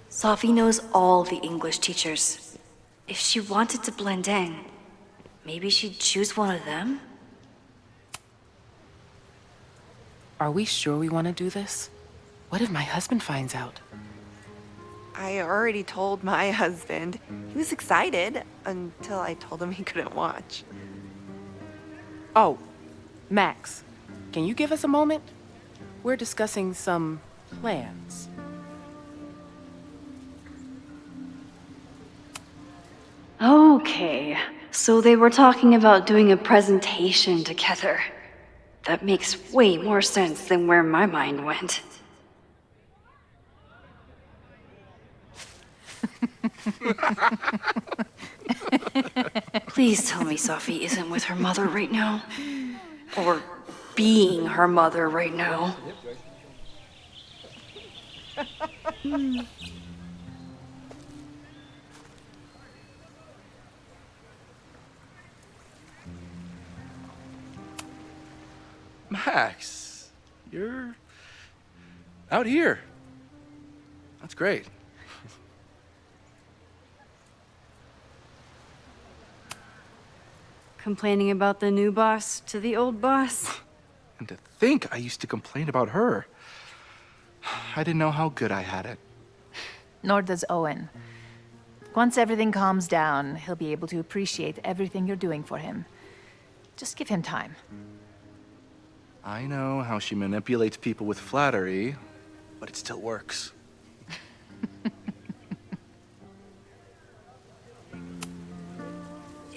Sophie knows all the English teachers. If she wanted to blend in, maybe she'd choose one of them? Are we sure we want to do this? What if my husband finds out? I already told my husband. He was excited until I told him he couldn't watch. Oh, Max, can you give us a moment? We're discussing some plans. Okay, so they were talking about doing a presentation together. That makes way more sense than where my mind went. Please tell me Sophie isn't with her mother right now. Or being her mother right now. Max, you're out here. That's great. Complaining about the new boss to the old boss? And to think I used to complain about her. I didn't know how good I had it. Nor does Owen. Once everything calms down, he'll be able to appreciate everything you're doing for him. Just give him time. I know how she manipulates people with flattery, but it still works.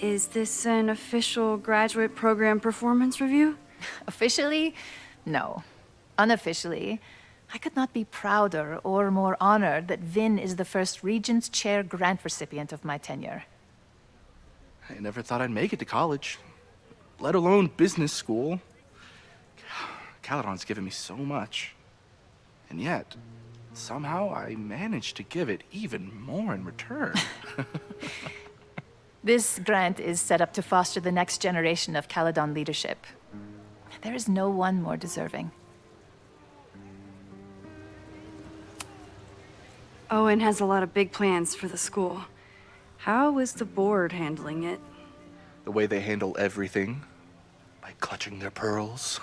Is this an official graduate program performance review? Officially? No. Unofficially, I could not be prouder or more honored that Vin is the first Regents Chair grant recipient of my tenure. I never thought I'd make it to college, let alone business school. Caledon's given me so much. And yet, somehow I managed to give it even more in return. This grant is set up to foster the next generation of Caledon leadership. There is no one more deserving. Owen has a lot of big plans for the school. How is the board handling it? The way they handle everything, by clutching their pearls.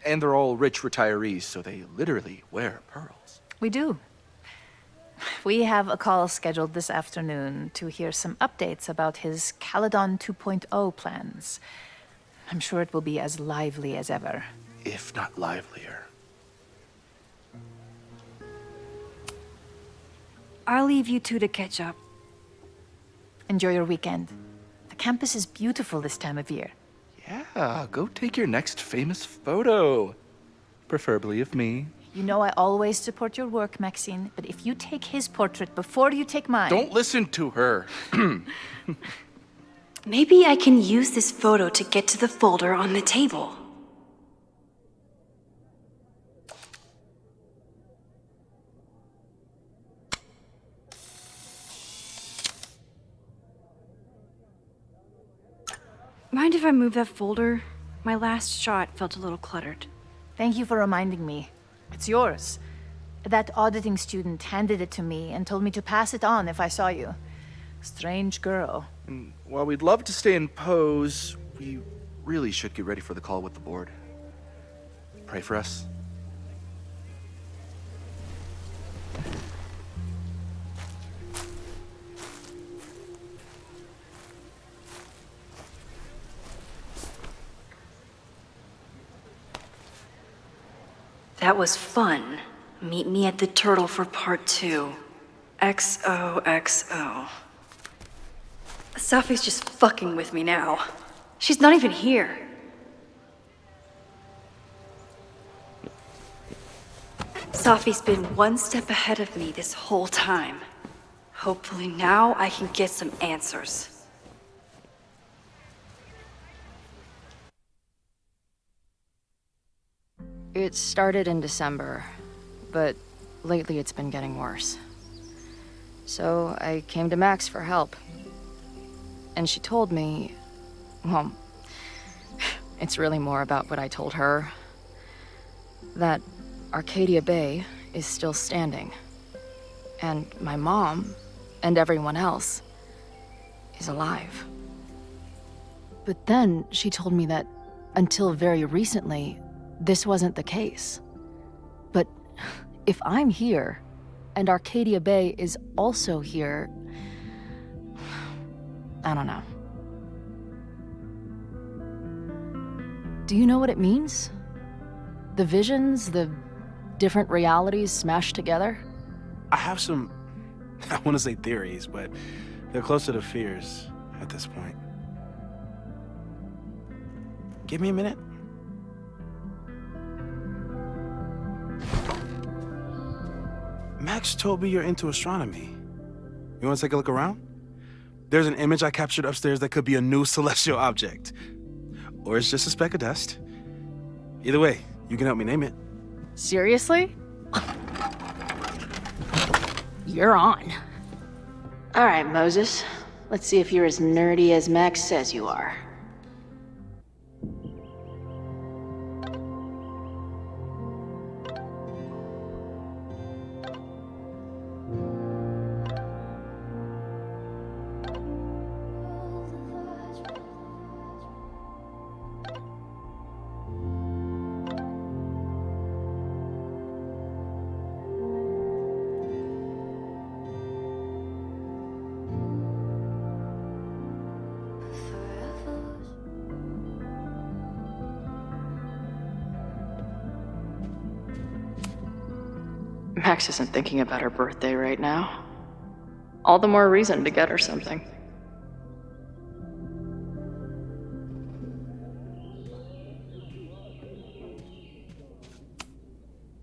And they're all rich retirees, so they literally wear pearls. We do. We have a call scheduled this afternoon to hear some updates about his Caledon 2.0 plans. I'm sure it will be as lively as ever. If not livelier. I'll leave you two to catch up. Enjoy your weekend. The campus is beautiful this time of year. Yeah, go take your next famous photo. Preferably of me. You know I always support your work, Maxine, but if you take his portrait before you take mine... Don't listen to her. Maybe I can use this photo to get to the folder on the table. Mind if I move that folder? My last shot felt a little cluttered. Thank you for reminding me. It's yours. That auditing student handed it to me and told me to pass it on if I saw you. Strange girl. And while we'd love to stay in pose, we really should get ready for the call with the board. Pray for us. That was fun. Meet me at the Turtle for part 2. XOXO. Safi's just fucking with me now. She's not even here. Safi's been one step ahead of me this whole time. Hopefully now I can get some answers. It started in December, but lately it's been getting worse. So I came to Max for help. And she told me, well, it's really more about what I told her, that Arcadia Bay is still standing. And my mom, and everyone else, is alive. But then she told me that until very recently, this wasn't the case. But if I'm here, and Arcadia Bay is also here, I don't know. Do you know what it means? The visions, the different realities smashed together? I have some, I want to say theories, but they're closer to fears at this point. Give me a minute. Max told me you're into astronomy. You want to take a look around? There's an image I captured upstairs that could be a new celestial object. Or it's just a speck of dust. Either way, you can help me name it. Seriously? You're on. All right, Moses. Let's see if you're as nerdy as Max says you are. Max isn't thinking about her birthday right now. All the more reason to get her something.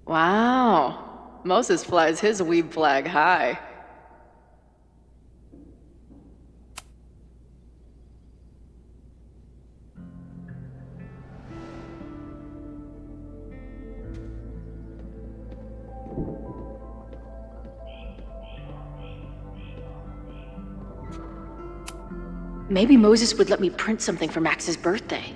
Wow. Moses flies his weeb flag high. Maybe Moses would let me print something for Max's birthday.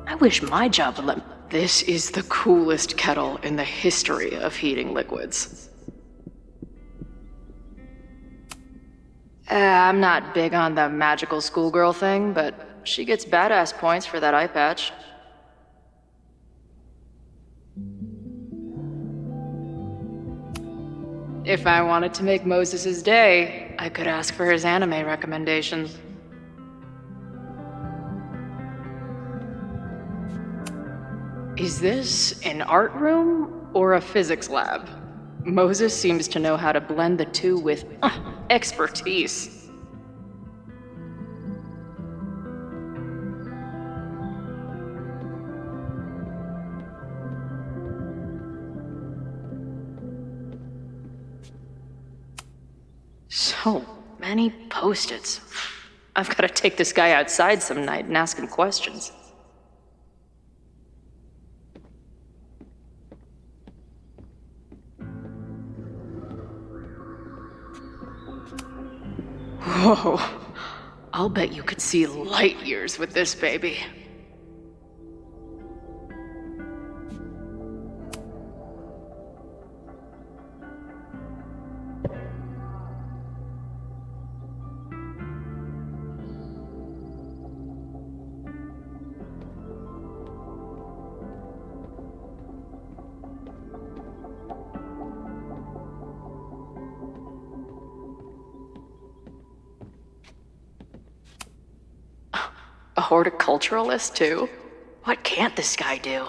I wish my job would let me. This is the coolest kettle in the history of heating liquids. I'm not big on the magical schoolgirl thing, but she gets badass points for that eye patch. If I wanted to make Moses' day, I could ask for his anime recommendations. Is this an art room or a physics lab? Moses seems to know how to blend the two with expertise. So many post-its. I've got to take this guy outside some night and ask him questions. Whoa. I'll bet you could see light years with this baby. A horticulturalist, too? What can't this guy do?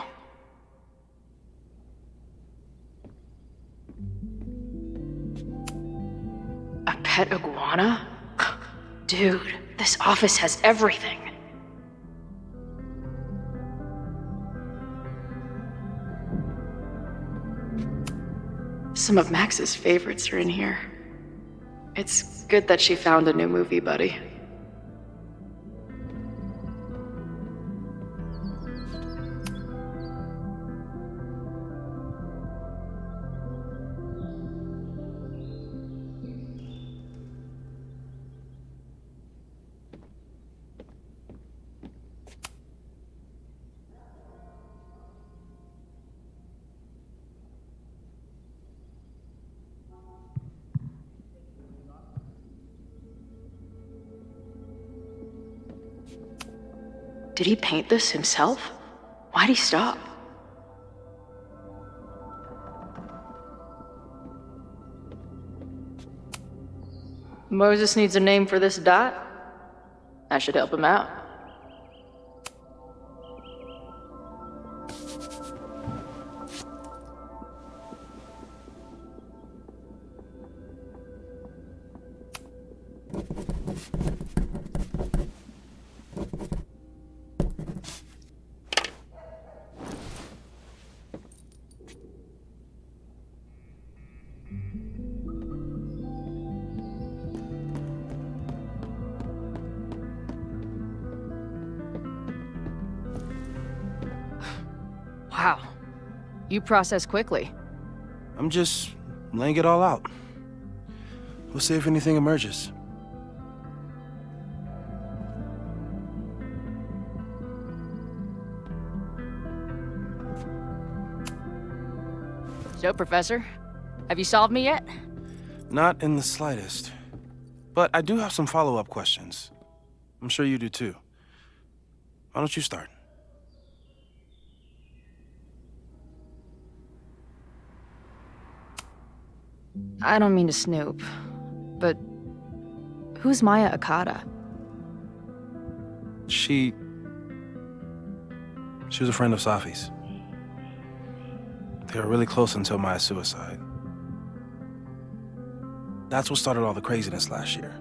A pet iguana? Dude, this office has everything. Some of Max's favorites are in here. It's good that she found a new movie buddy. Did he paint this himself? Why'd he stop? Moses needs a name for this dot. I should help him out. Wow. You process quickly. I'm just laying it all out. We'll see if anything emerges. So, Professor, have you solved me yet? Not in the slightest. But I do have some follow-up questions. I'm sure you do too. Why don't you start? I don't mean to snoop, but who's Maya Akata? She was a friend of Safi's. They were really close until Maya's suicide. That's what started all the craziness last year.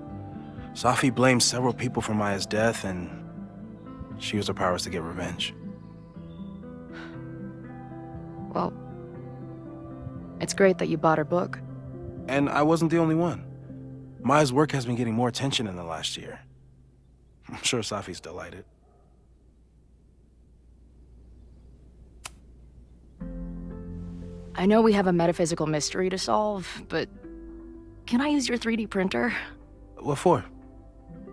Safi blamed several people for Maya's death, and she used her powers to get revenge. Well, it's great that you bought her book. And I wasn't the only one. Maya's work has been getting more attention in the last year. I'm sure Safi's delighted. I know we have a metaphysical mystery to solve, but can I use your 3D printer? What for?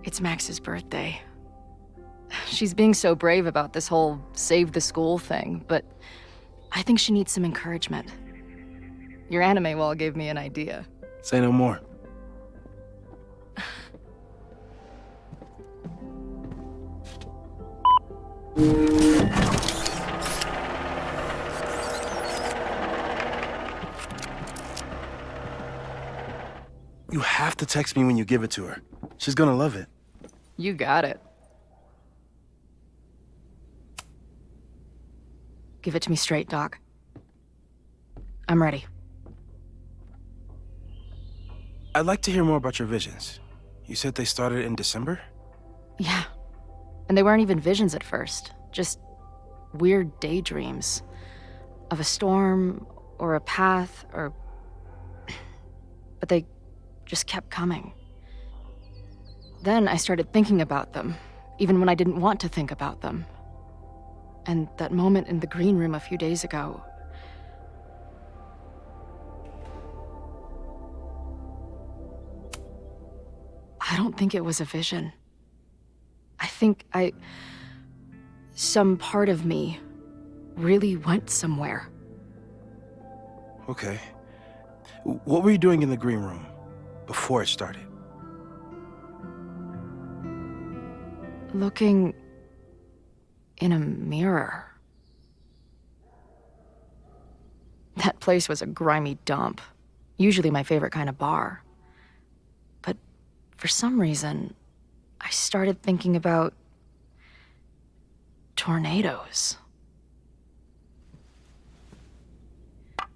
It's Max's birthday. She's being so brave about this whole save the school thing, but I think she needs some encouragement. Your anime wall gave me an idea. Say no more. You have to text me when you give it to her. She's gonna love it. You got it. Give it to me straight, Doc. I'm ready. I'd like to hear more about your visions. You said they started in December? Yeah. And they weren't even visions at first. Just weird daydreams. Of a storm, or a path, or... But they just kept coming. Then I started thinking about them, even when I didn't want to think about them. And that moment in the green room a few days ago... I don't think it was a vision. I think some part of me really went somewhere. Okay. What were you doing in the green room before it started? Looking in a mirror. That place was a grimy dump. Usually my favorite kind of bar. But for some reason, I started thinking about tornadoes.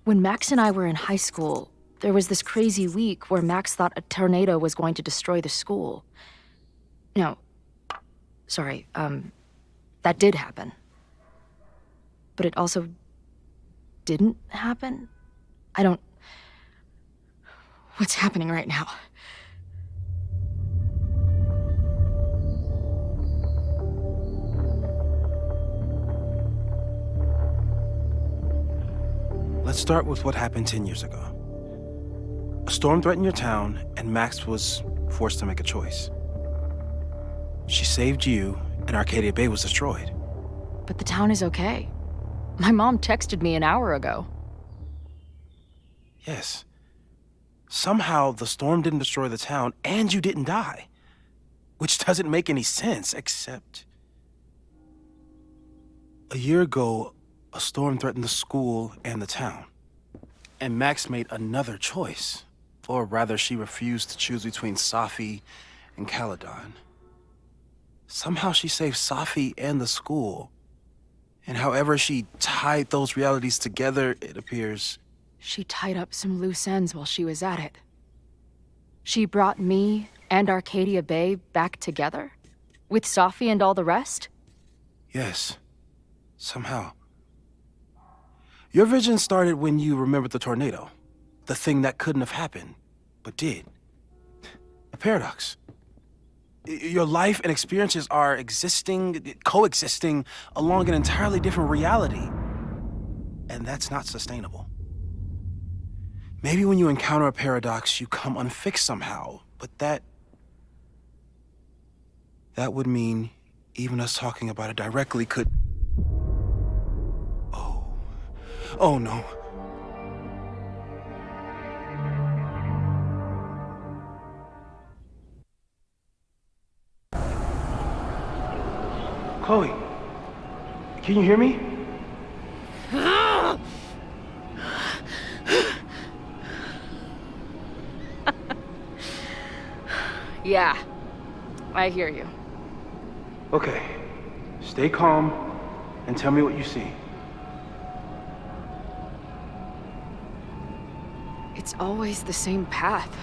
When Max and I were in high school, there was this crazy week where Max thought a tornado was going to destroy the school. No, sorry, that did happen. But it also didn't happen? What's happening right now? Let's start with what happened 10 years ago. A storm threatened your town, and Max was forced to make a choice. She saved you, and Arcadia Bay was destroyed. But the town is okay. My mom texted me an hour ago. Yes. Somehow, the storm didn't destroy the town, and you didn't die. Which doesn't make any sense, except... A year ago, a storm threatened the school and the town. And Max made another choice. Or rather, she refused to choose between Safi and Caledon. Somehow she saved Safi and the school. And however she tied those realities together, it appears... She tied up some loose ends while she was at it. She brought me and Arcadia Bay back together? With Safi and all the rest? Yes. Somehow. Your vision started when you remembered the tornado. The thing that couldn't have happened, but did. A paradox. Your life and experiences are coexisting along an entirely different reality. And that's not sustainable. Maybe when you encounter a paradox, you come unfixed somehow, but that would mean even us talking about it directly could... Oh no. Chloe, can you hear me? Yeah, I hear you. Okay, stay calm and tell me what you see. It's always the same path.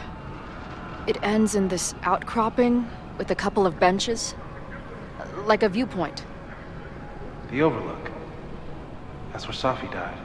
It ends in this outcropping with a couple of benches. Like a viewpoint. The Overlook. That's where Safi died.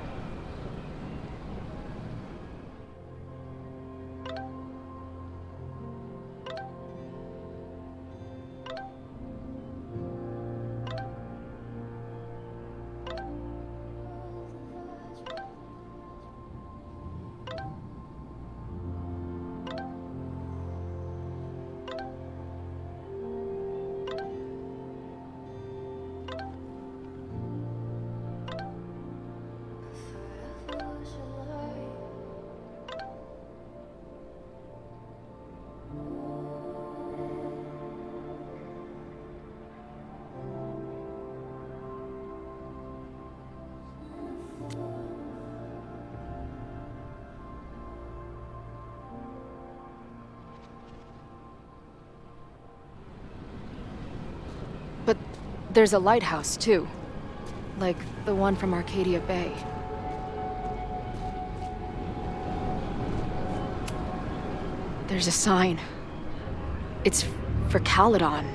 But there's a lighthouse, too. Like the one from Arcadia Bay. There's a sign. It's for Caledon.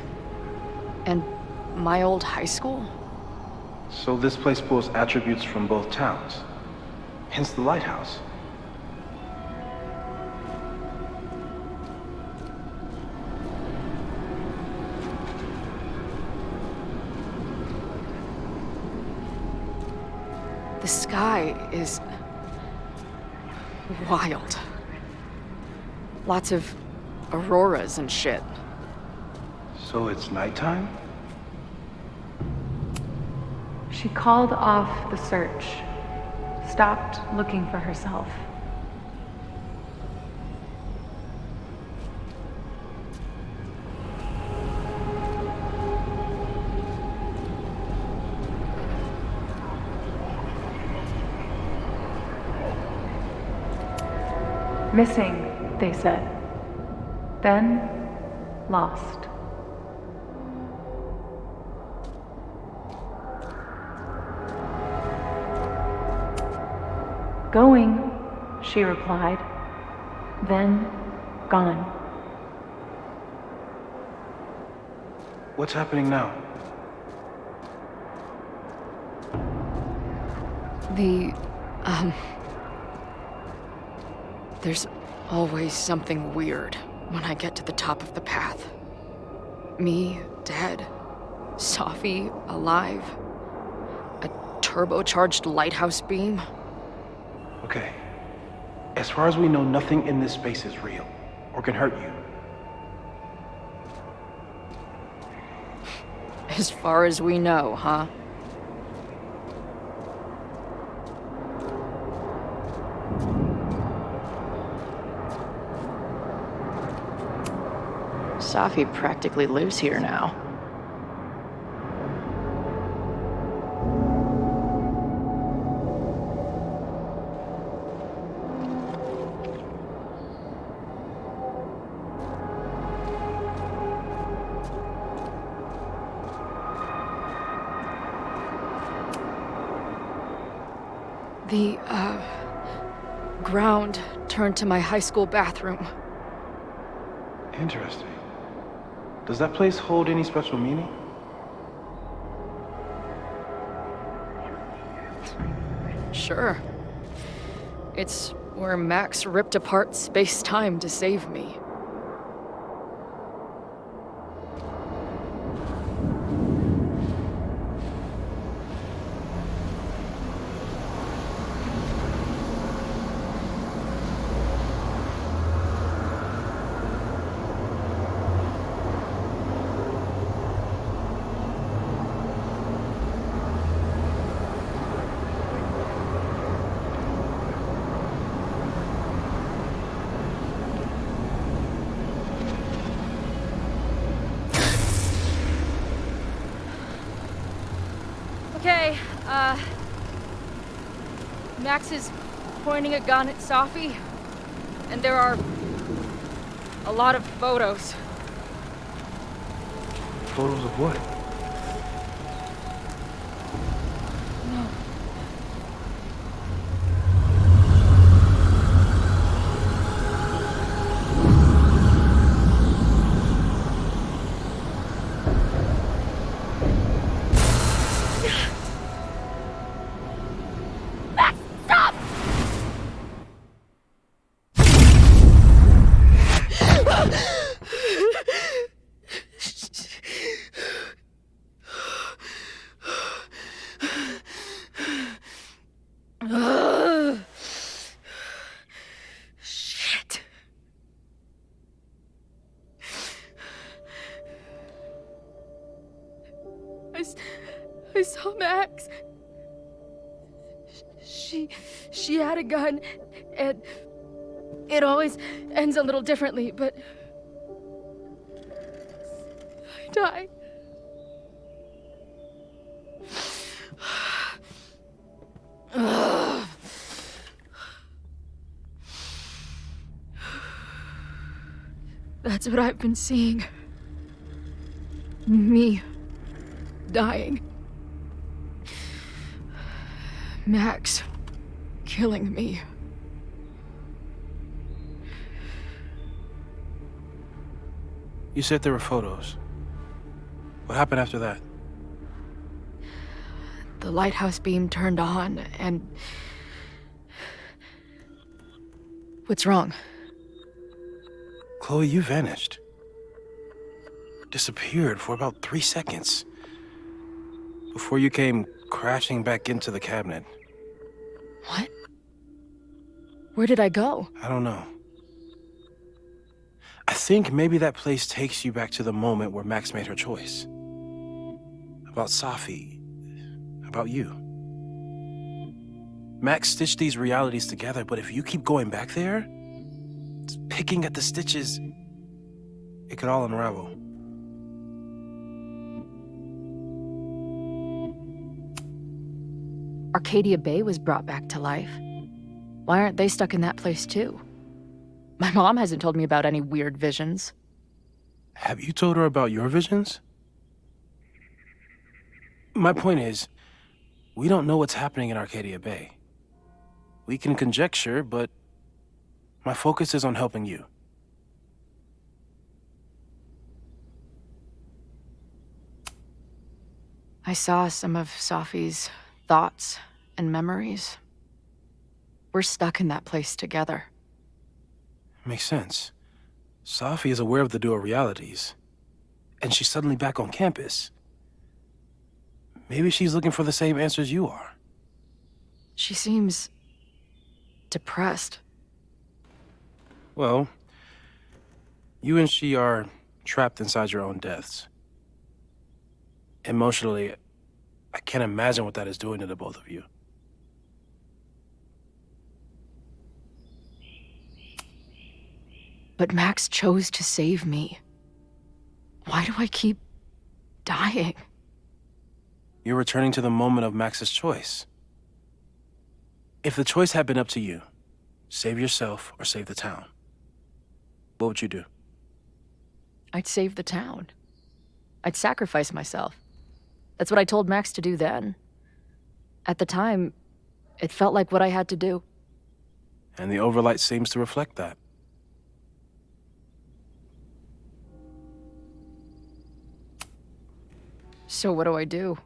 And my old high school? So this place pulls attributes from both towns. Hence the lighthouse. The sky is wild. Lots of auroras and shit. So it's nighttime? She called off the search, stopped looking for herself. Missing, they said. Then, lost. Going, she replied. Then, gone. What's happening now? There's always something weird when I get to the top of the path. Me, dead. Safi, alive. A turbocharged lighthouse beam. Okay. As far as we know, nothing in this space is real, or can hurt you. As far as we know, huh? Safi practically lives here now. The, ground turned to my high school bathroom. Interesting. Does that place hold any special meaning? Sure. It's where Max ripped apart space-time to save me. Okay, Max is pointing a gun at Safi, and there are a lot of photos. Photos of what? No. I saw Max. She had a gun, and it always ends a little differently, but I died. That's what I've been seeing. Me dying. Max killing me. You said there were photos. What happened after that? The lighthouse beam turned on, and... What's wrong? Chloe, you vanished. Disappeared for about 3 seconds. Before you came crashing back into the cabinet. What? Where did I go? I don't know. I think maybe that place takes you back to the moment where Max made her choice. About Safi. About you. Max stitched these realities together, but if you keep going back there, picking at the stitches, it could all unravel. Arcadia Bay was brought back to life. Why aren't they stuck in that place too? My mom hasn't told me about any weird visions. Have you told her about your visions? My point is, we don't know what's happening in Arcadia Bay. We can conjecture, but my focus is on helping you. I saw some of Safi's thoughts and memories. We're stuck in that place together. Makes sense. Safi is aware of the dual realities, and she's suddenly back on campus. Maybe she's looking for the same answers you are. She seems depressed. Well, you and she are trapped inside your own deaths. Emotionally, I can't imagine what that is doing to the both of you. But Max chose to save me. Why do I keep dying? You're returning to the moment of Max's choice. If the choice had been up to you, save yourself or save the town, what would you do? I'd save the town. I'd sacrifice myself. That's what I told Max to do then. At the time, it felt like what I had to do. And the overlight seems to reflect that. So what do I do?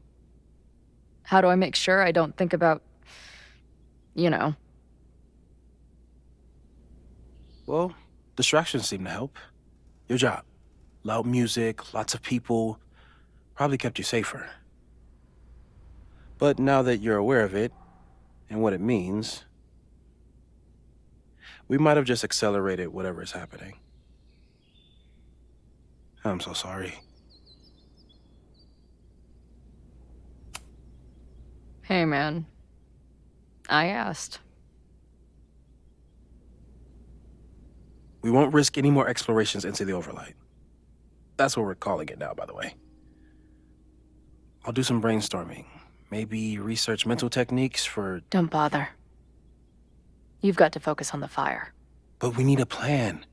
How do I make sure I don't think about, you know? Well, distractions seem to help. Your job. Loud music, lots of people, probably kept you safer. But now that you're aware of it, and what it means, we might have just accelerated whatever is happening. I'm so sorry. Hey, man. I asked. We won't risk any more explorations into the overlight. That's what we're calling it now, by the way. I'll do some brainstorming. Maybe research mental techniques for... Don't bother. You've got to focus on the fire. But we need a plan.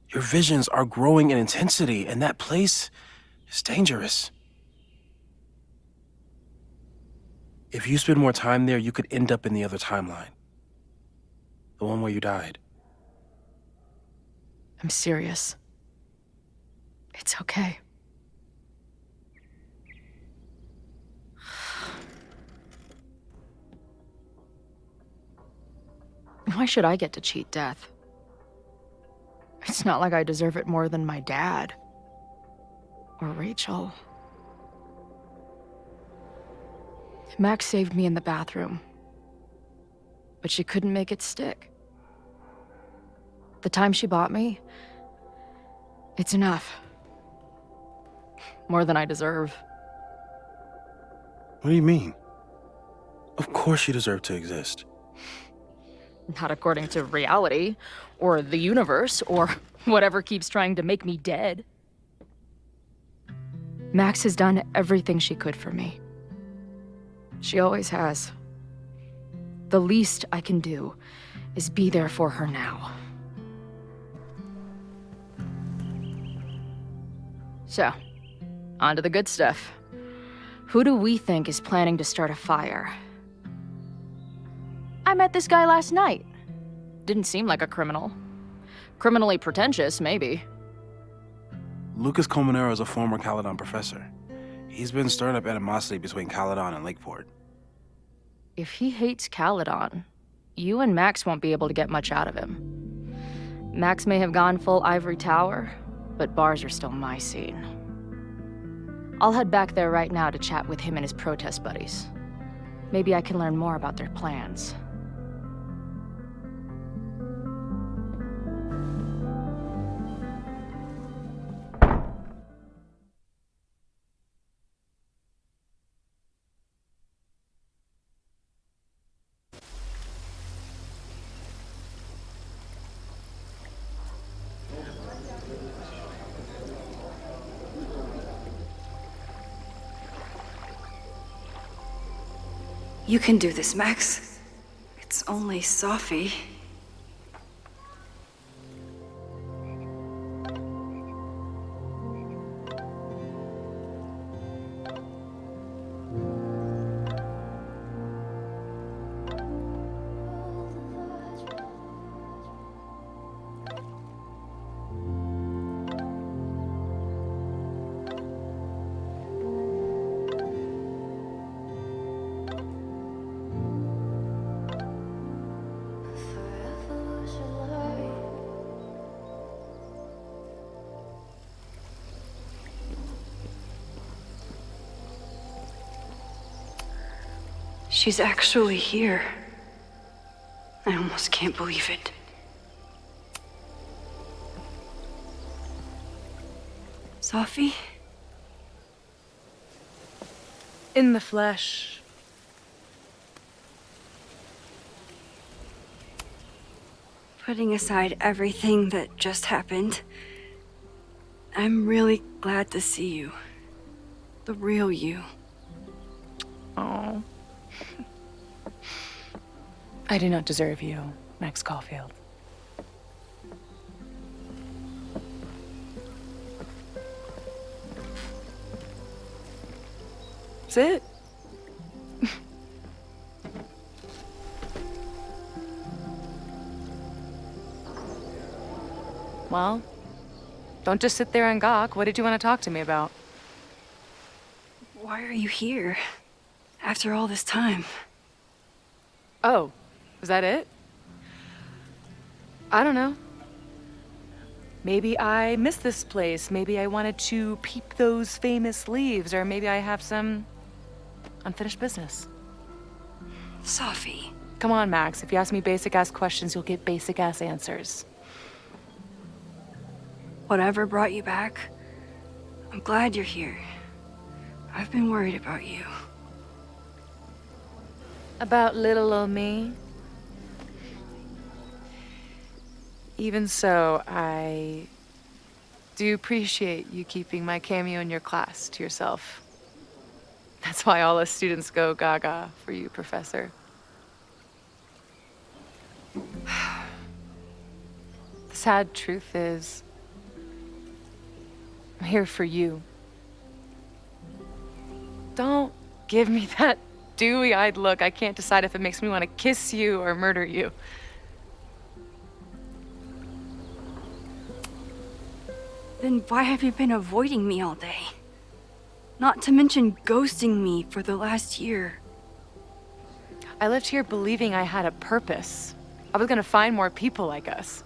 Your visions are growing in intensity, and that place is dangerous. If you spend more time there, you could end up in the other timeline. The one where you died. I'm serious. It's okay. Why should I get to cheat death? It's not like I deserve it more than my dad. Or Rachel. Max saved me in the bathroom. But she couldn't make it stick. The time she bought me, it's enough. More than I deserve. What do you mean? Of course you deserve to exist. Not according to reality, or the universe, or whatever keeps trying to make me dead. Max has done everything she could for me. She always has. The least I can do is be there for her now. So, on to the good stuff. Who do we think is planning to start a fire? I met this guy last night. Didn't seem like a criminal. Criminally pretentious, maybe. Lucas Colmenero is a former Caledon professor. He's been stirring up animosity between Caledon and Lakeport. If he hates Caledon, you and Max won't be able to get much out of him. Max may have gone full ivory tower, but bars are still my scene. I'll head back there right now to chat with him and his protest buddies. Maybe I can learn more about their plans. You can do this, Max. It's only Sophie. She's actually here. I almost can't believe it. Sophie? In the flesh. Putting aside everything that just happened, I'm really glad to see you. The real you. Oh. I do not deserve you, Max Caulfield. That's it. Well, don't just sit there and gawk. What did you want to talk to me about? Why are you here? After all this time? Oh, was that it? I don't know. Maybe I missed this place. Maybe I wanted to peep those famous leaves, or maybe I have some unfinished business. Sophie. Come on, Max. If you ask me basic-ass questions, you'll get basic-ass answers. Whatever brought you back, I'm glad you're here. I've been worried about you. About little old me? Even so, I do appreciate you keeping my cameo in your class to yourself. That's why all us students go gaga for you, Professor. The sad truth is, I'm here for you. Don't give me that dewy-eyed look. I can't decide if it makes me want to kiss you or murder you. Then why have you been avoiding me all day? Not to mention ghosting me for the last year. I lived here believing I had a purpose. I was gonna find more people like us.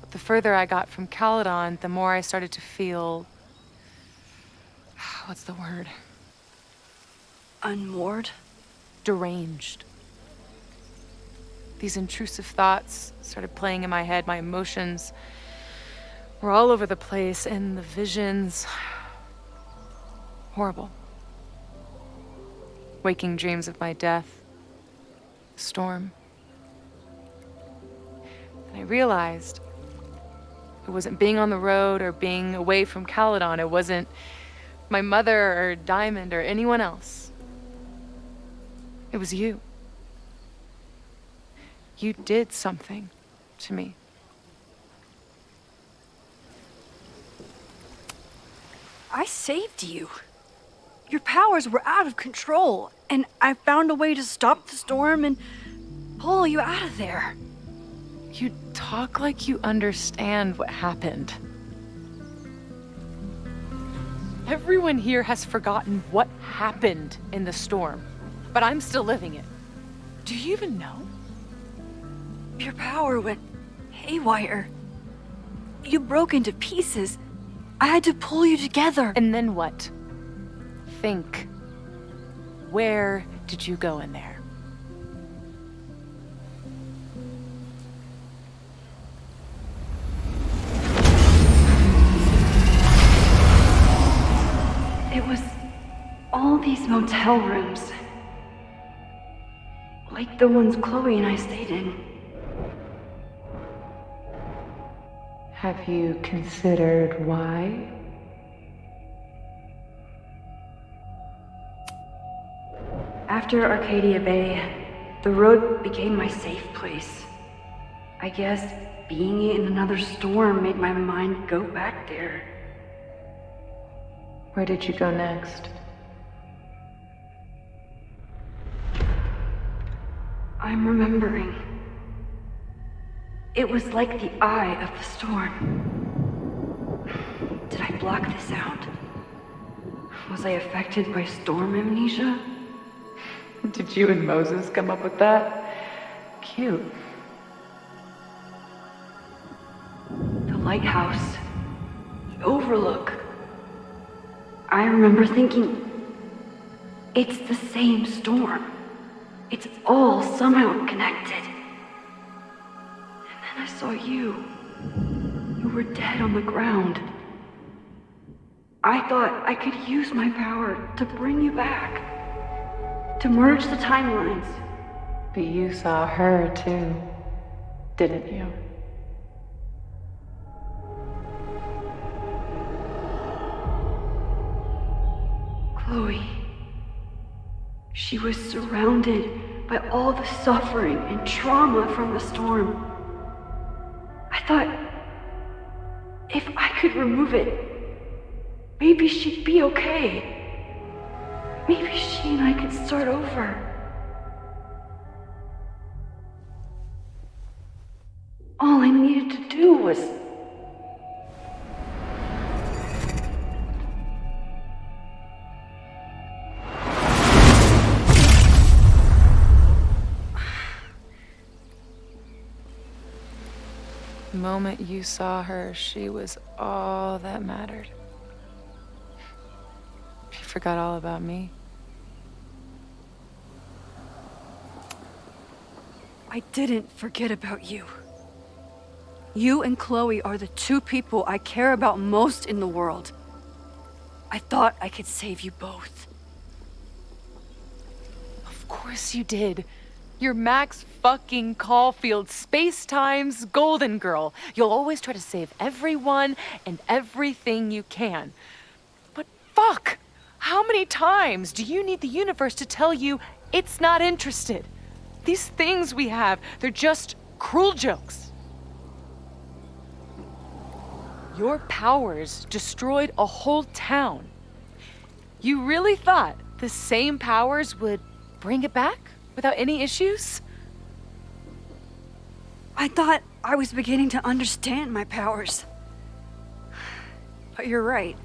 But the further I got from Caledon, the more I started to feel... what's the word? Unmoored? Deranged. These intrusive thoughts started playing in my head. My emotions were all over the place, and the visions... horrible. waking dreams of my death, the storm. And I realized it wasn't being on the road or being away from Caledon. It wasn't my mother or Diamond or anyone else. It was you. You did something to me. I saved you. Your powers were out of control, and I found a way to stop the storm and pull you out of there. You talk like you understand what happened. Everyone here has forgotten what happened in the storm, but I'm still living it. Do you even know? Your power went haywire. You broke into pieces. I had to pull you together. And then what? Think. Where did you go in there? It was all these motel rooms. Like the ones Chloe and I stayed in. Have you considered why? After Arcadia Bay, the road became my safe place. I guess being in another storm made my mind go back there. Where did you go next? I'm remembering. It was like the eye of the storm. Did I block this out? Was I affected by storm amnesia? Did you and Moses come up with that? Cute. The lighthouse. The overlook. I remember thinking, it's the same storm. It's all somehow connected. And then I saw you. You were dead on the ground. I thought I could use my power to bring you back. To merge the timelines. But you saw her too, didn't you? Chloe. She was surrounded by all the suffering and trauma from the storm. I thought, if I could remove it, maybe she'd be okay. Maybe she and I could start over. All I needed to do was... The moment you saw her, she was all that mattered. You forgot all about me. I didn't forget about you. You and Chloe are the two people I care about most in the world. I thought I could save you both. Of course you did. You're Max fucking Caulfield, Space-Time's golden girl. You'll always try to save everyone and everything you can. But fuck! How many times do you need the universe to tell you it's not interested? These things we have, they're just cruel jokes. Your powers destroyed a whole town. You really thought the same powers would bring it back without any issues? I thought I was beginning to understand my powers. But you're right.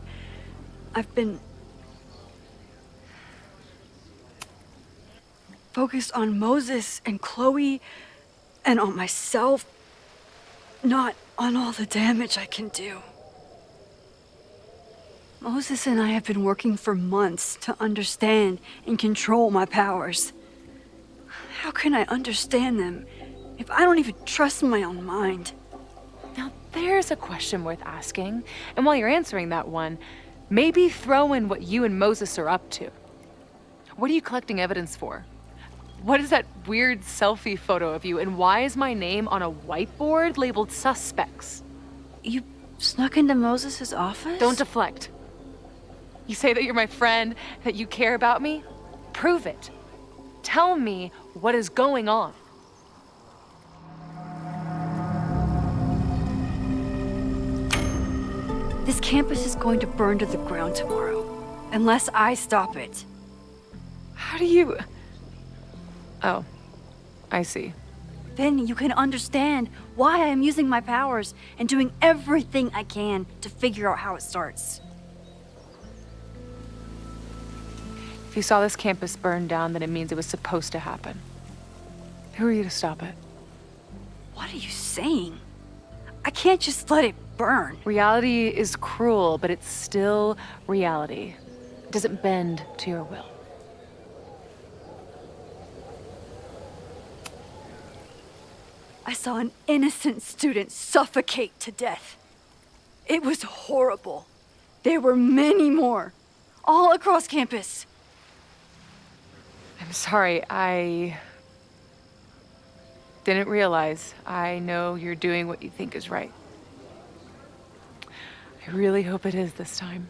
I've been focused on Moses and Chloe and on myself, not on all the damage I can do. Moses and I have been working for months to understand and control my powers. How can I understand them if I don't even trust my own mind? Now there's a question worth asking. And while you're answering that one, maybe throw in what you and Moses are up to. What are you collecting evidence for? What is that weird selfie photo of you, and why is my name on a whiteboard labeled suspects? You snuck into Moses' office? Don't deflect. You say that you're my friend, that you care about me? Prove it. Tell me what is going on. This campus is going to burn to the ground tomorrow, unless I stop it. How do you... Oh, I see. Then you can understand why I am using my powers and doing everything I can to figure out how it starts. If you saw this campus burn down, then it means it was supposed to happen. Who are you to stop it? What are you saying? I can't just let it burn. Reality is cruel, but it's still reality. It doesn't bend to your will. I saw an innocent student suffocate to death. It was horrible. There were many more, all across campus. I'm sorry, I didn't realize. I know you're doing what you think is right. I really hope it is this time.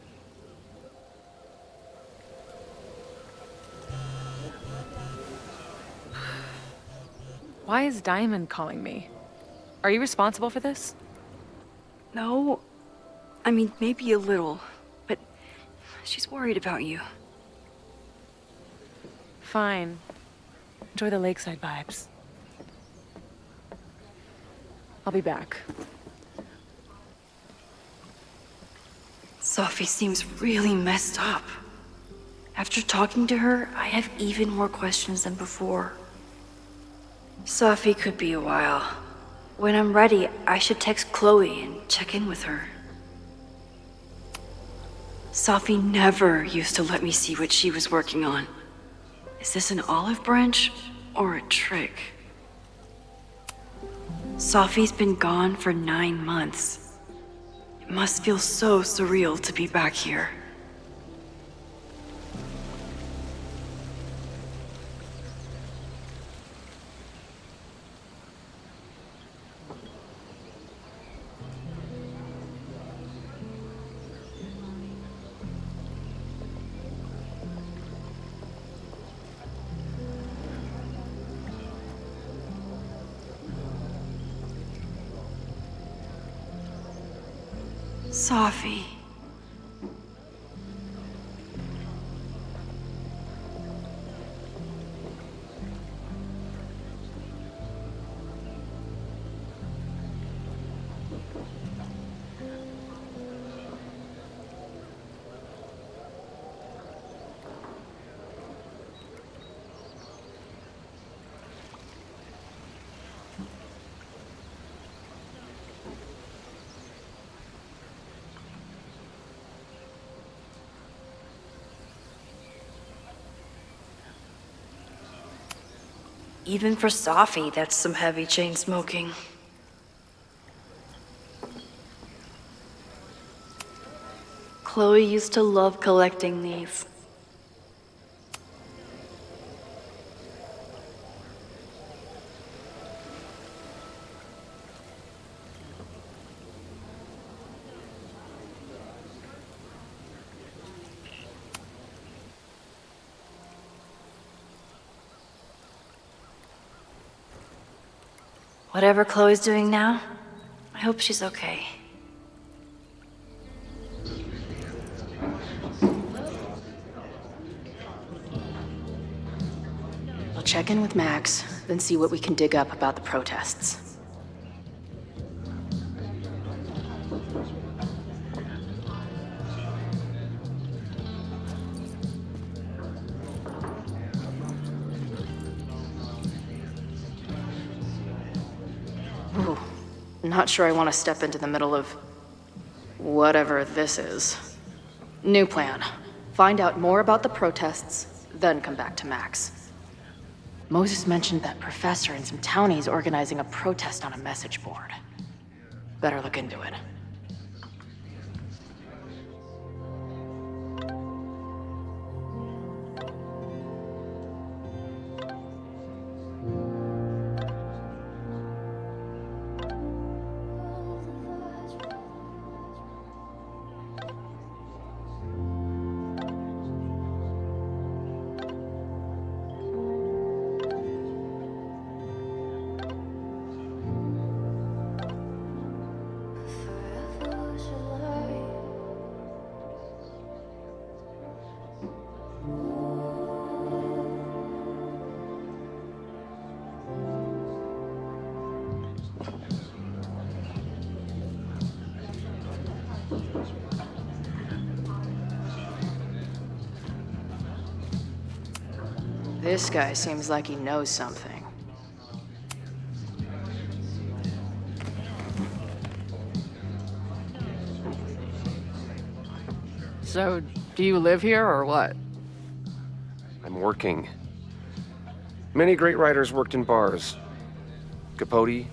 Why is Diamond calling me? Are you responsible for this? No, I mean, maybe a little, but she's worried about you. Fine. Enjoy the lakeside vibes. I'll be back. Sophie seems really messed up. After talking to her, I have even more questions than before. Sophie could be a while. When I'm ready, I should text Chloe and check in with her. Sophie never used to let me see what she was working on. Is this an olive branch or a trick? Sophie's been gone for 9 months. It must feel so surreal to be back here. Sophie. Even for Sophie, that's some heavy chain smoking. Chloe used to love collecting these. Whatever Chloe's doing now, I hope she's okay. I'll check in with Max, then see what we can dig up about the protests. Ooh, not sure I want to step into the middle of whatever this is. New plan. Find out more about the protests, then come back to Max. Moses mentioned that professor and some townies organizing a protest on a message board. Better look into it. This guy seems like he knows something. So, do you live here or what? I'm working. Many great writers worked in bars. Capote,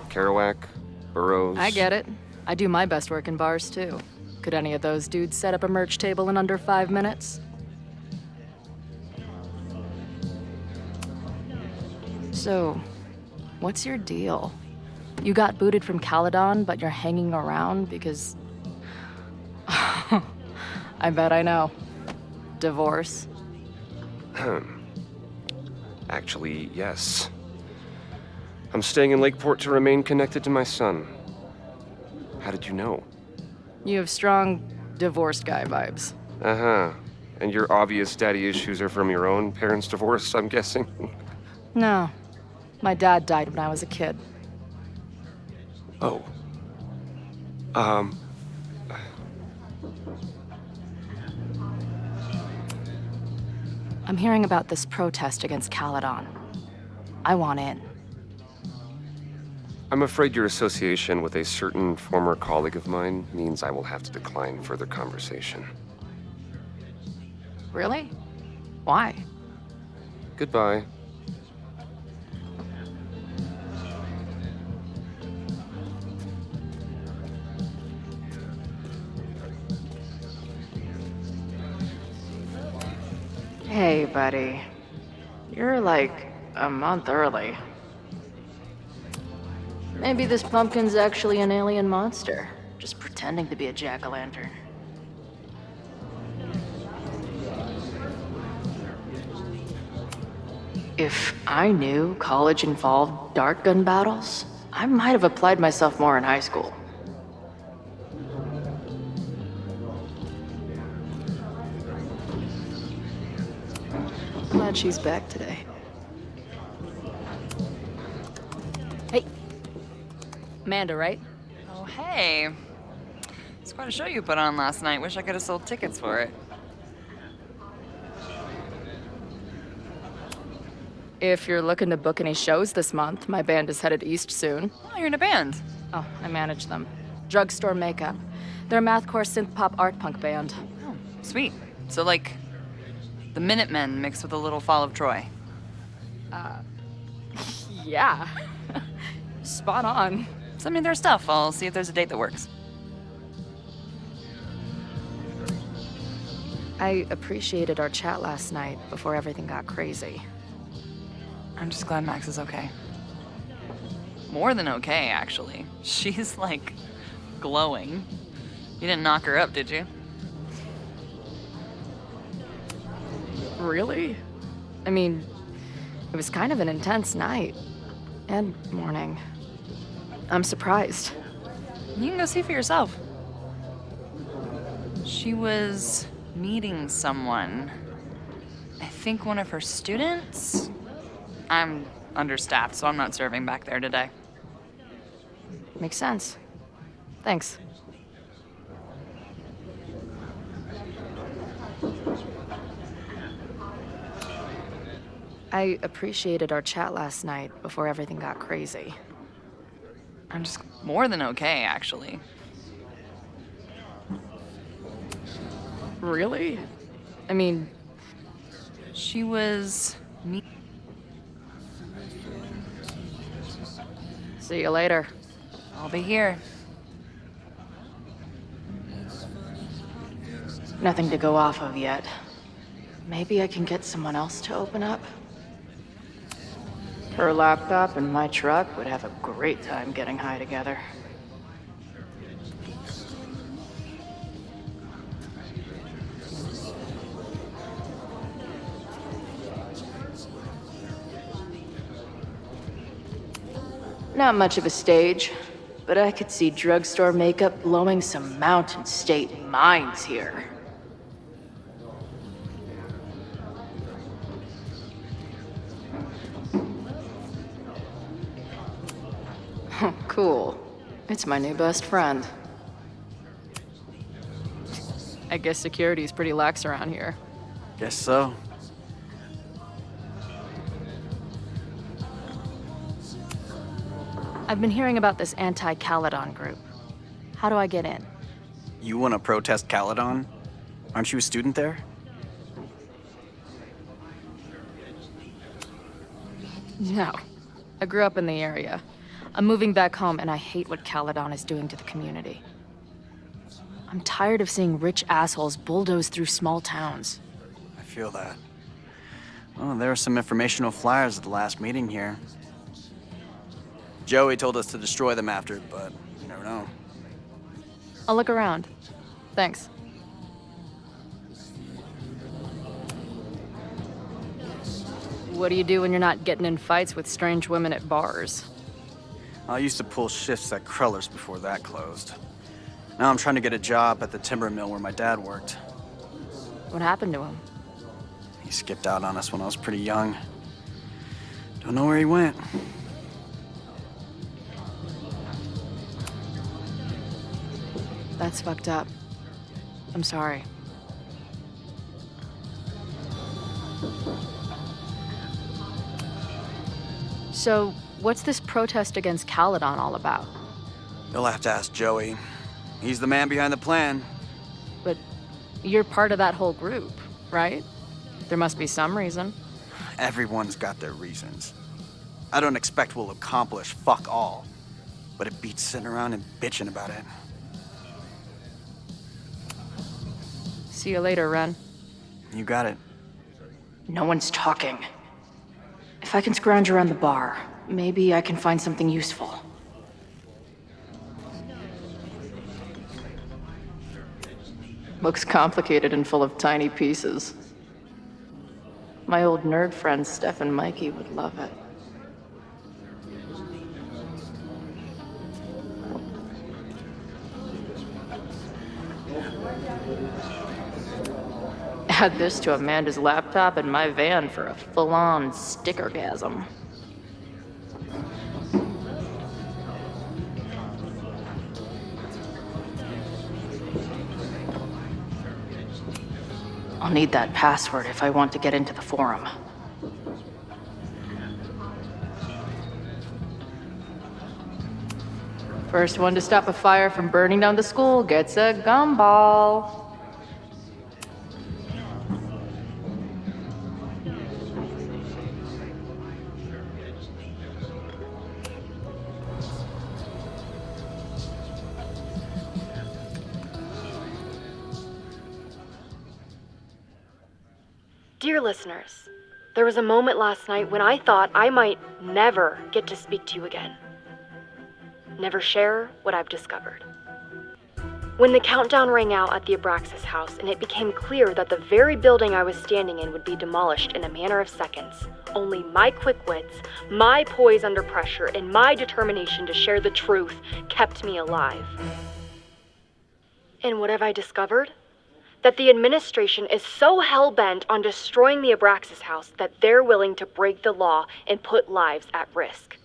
Kerouac, Burroughs. I get it. I do my best work in bars too. Could any of those dudes set up a merch table in under 5 minutes? So, what's your deal? You got booted from Caledon, but you're hanging around because... I bet I know. Divorce? Actually, yes. I'm staying in Lakeport to remain connected to my son. How did you know? You have strong divorced guy vibes. Uh-huh. And your obvious daddy issues are from your own parents' divorce, I'm guessing? No. My dad died when I was a kid. Oh. I'm hearing about this protest against Caledon. I want in. I'm afraid your association with a certain former colleague of mine means I will have to decline further conversation. Really? Why? Goodbye. Hey, buddy. You're like a month early. Maybe this pumpkin's actually an alien monster, just pretending to be a jack-o'-lantern. If I knew college involved dart gun battles, I might have applied myself more in high school. Glad she's back today. Hey. Amanda, right? Oh, hey. It's quite a show you put on last night. Wish I could have sold tickets for it. If you're looking to book any shows this month, my band is headed east soon. Oh, you're in a band. Oh, I manage them. Drugstore Makeup. They're a mathcore synth-pop art punk band. Oh, sweet. So, like, the Minutemen mixed with a little Fall of Troy. Yeah. Spot on. Send me their stuff. I'll see if there's a date that works. I appreciated our chat last night before everything got crazy. I'm just glad Max is okay. More than okay, actually. She's, like, glowing. You didn't knock her up, did you? Really? I mean, it was kind of an intense night. And morning. I'm surprised. You can go see for yourself. She was meeting someone. I think one of her students? I'm understaffed, so I'm not serving back there today. Makes sense. Thanks. I appreciated our chat last night before everything got crazy. I'm just more than okay, actually. Really? I mean, she was See you later. I'll be here. Nothing to go off of yet. Maybe I can get someone else to open up? Her laptop and my truck would have a great time getting high together. Not much of a stage, but I could see Drugstore Makeup blowing some Mountain State minds here. Cool. It's my new best friend. I guess security's pretty lax around here. Guess so. I've been hearing about this anti-Caledon group. How do I get in? You want to protest Caledon? Aren't you a student there? No. I grew up in the area. I'm moving back home, and I hate what Caledon is doing to the community. I'm tired of seeing rich assholes bulldoze through small towns. I feel that. Well, there were some informational flyers at the last meeting here. Joey told us to destroy them after, but you never know. I'll look around. Thanks. What do you do when you're not getting in fights with strange women at bars? I used to pull shifts at Kreller's before that closed. Now I'm trying to get a job at the timber mill where my dad worked. What happened to him? He skipped out on us when I was pretty young. Don't know where he went. That's fucked up. I'm sorry. So, what's this protest against Caledon all about? You'll have to ask Joey. He's the man behind the plan. But you're part of that whole group, right? There must be some reason. Everyone's got their reasons. I don't expect we'll accomplish fuck all, but it beats sitting around and bitching about it. See you later, Ren. You got it. No one's talking. If I can scrounge around the bar, maybe I can find something useful. Looks complicated and full of tiny pieces. My old nerd friends Steph and Mikey would love it. Add this to Amanda's laptop and my van for a full-on stickergasm. I'll need that password if I want to get into the forum. First one to stop a fire from burning down the school gets a gumball. Dear listeners, there was a moment last night when I thought I might never get to speak to you again. Never share what I've discovered. When the countdown rang out at the Abraxas house and it became clear that the very building I was standing in would be demolished in a matter of seconds, only my quick wits, my poise under pressure, and my determination to share the truth kept me alive. And what have I discovered? That the administration is so hell-bent on destroying the Abraxas house that they're willing to break the law and put lives at risk.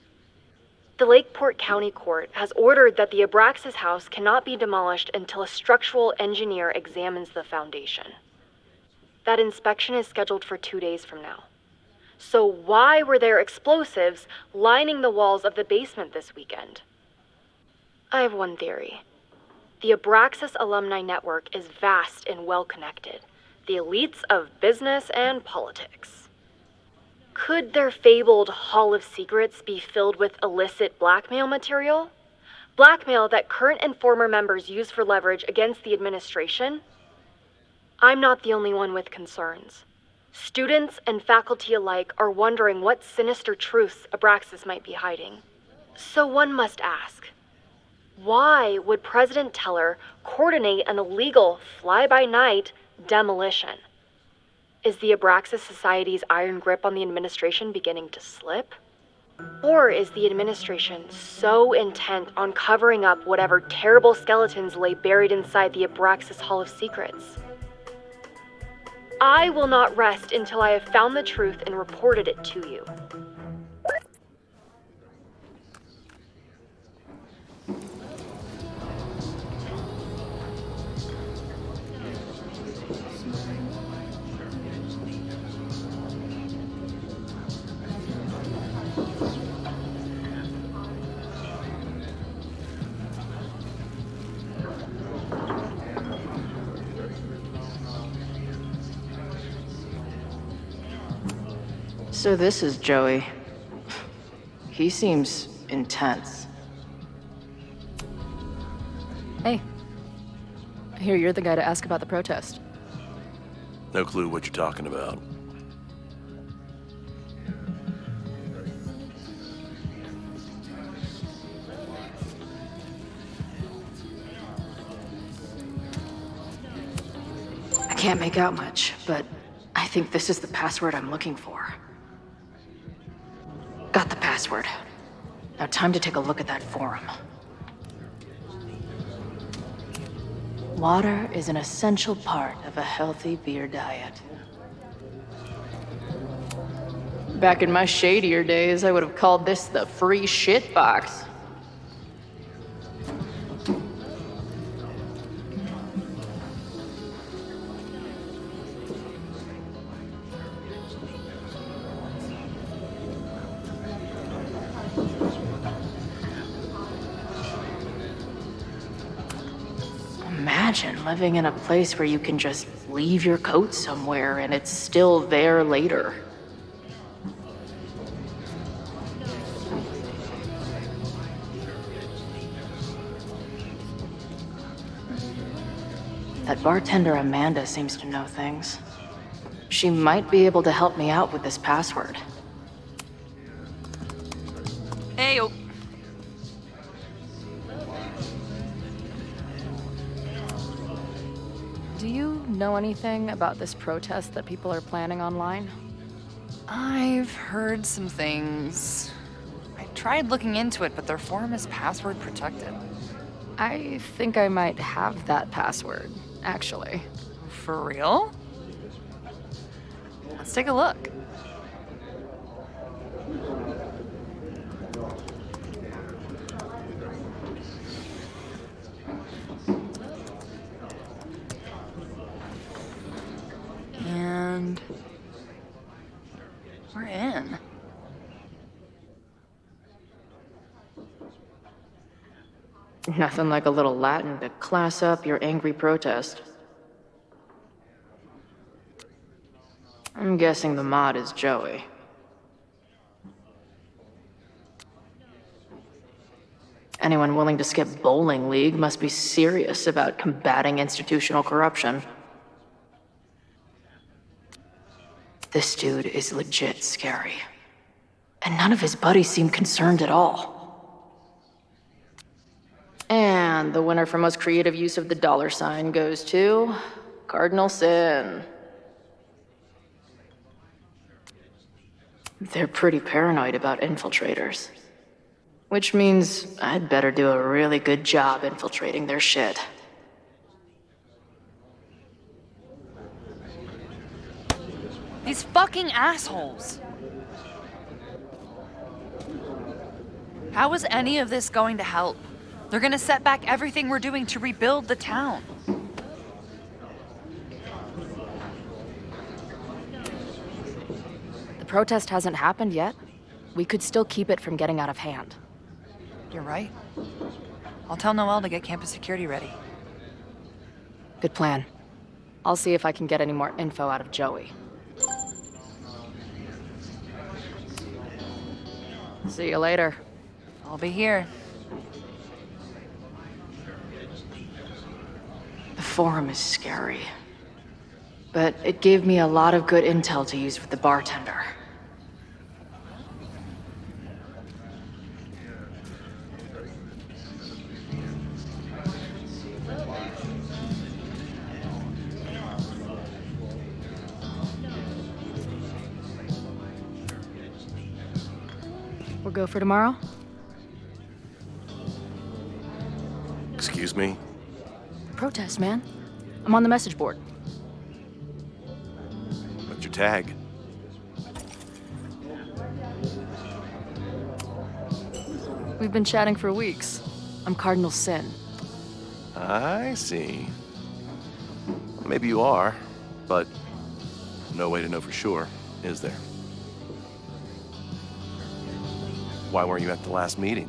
The Lakeport County Court has ordered that the Abraxas house cannot be demolished until a structural engineer examines the foundation. That inspection is scheduled for 2 days from now. So why were there explosives lining the walls of the basement this weekend? I have one theory. The Abraxas alumni network is vast and well-connected, the elites of business and politics. Could their fabled Hall of Secrets be filled with illicit blackmail material? Blackmail that current and former members use for leverage against the administration? I'm not the only one with concerns. Students and faculty alike are wondering what sinister truths Abraxas might be hiding. So one must ask, why would President Teller coordinate an illegal fly-by-night demolition? Is the Abraxas Society's iron grip on the administration beginning to slip? Or is the administration so intent on covering up whatever terrible skeletons lay buried inside the Abraxas Hall of Secrets? I will not rest until I have found the truth and reported it to you. So this is Joey. He seems intense. Hey. I hear you're the guy to ask about the protest. No clue what you're talking about. I can't make out much, but I think this is the password I'm looking for. Got the password. Now time to take a look at that forum. Water is an essential part of a healthy beer diet. Back in my shadier days, I would have called this the free shit box. Imagine living in a place where you can just leave your coat somewhere and it's still there later. That bartender Amanda seems to know things. She might be able to help me out with this password. Ayo. Do you know anything about this protest that people are planning online? I've heard some things. I tried looking into it, but their forum is password protected. I think I might have that password, actually. For real? Let's take a look. And we're in. Nothing like a little Latin to class up your angry protest. I'm guessing the mod is Joey. Anyone willing to skip bowling league must be serious about combating institutional corruption. This dude is legit scary. And none of his buddies seem concerned at all. And the winner for most creative use of the $sign goes to Cardinal Sin. They're pretty paranoid about infiltrators. Which means I'd better do a really good job infiltrating their shit. These fucking assholes. How is any of this going to help? They're gonna set back everything we're doing to rebuild the town. The protest hasn't happened yet. We could still keep it from getting out of hand. You're right. I'll tell Noelle to get campus security ready. Good plan. I'll see if I can get any more info out of Joey. See you later. I'll be here. The forum is scary. But it gave me a lot of good intel to use with the bartender. We'll go for tomorrow? Excuse me? Protest, man. I'm on the message board. What's your tag? We've been chatting for weeks. I'm Cardinal Sin. I see. Maybe you are, but no way to know for sure, is there? Why weren't you at the last meeting?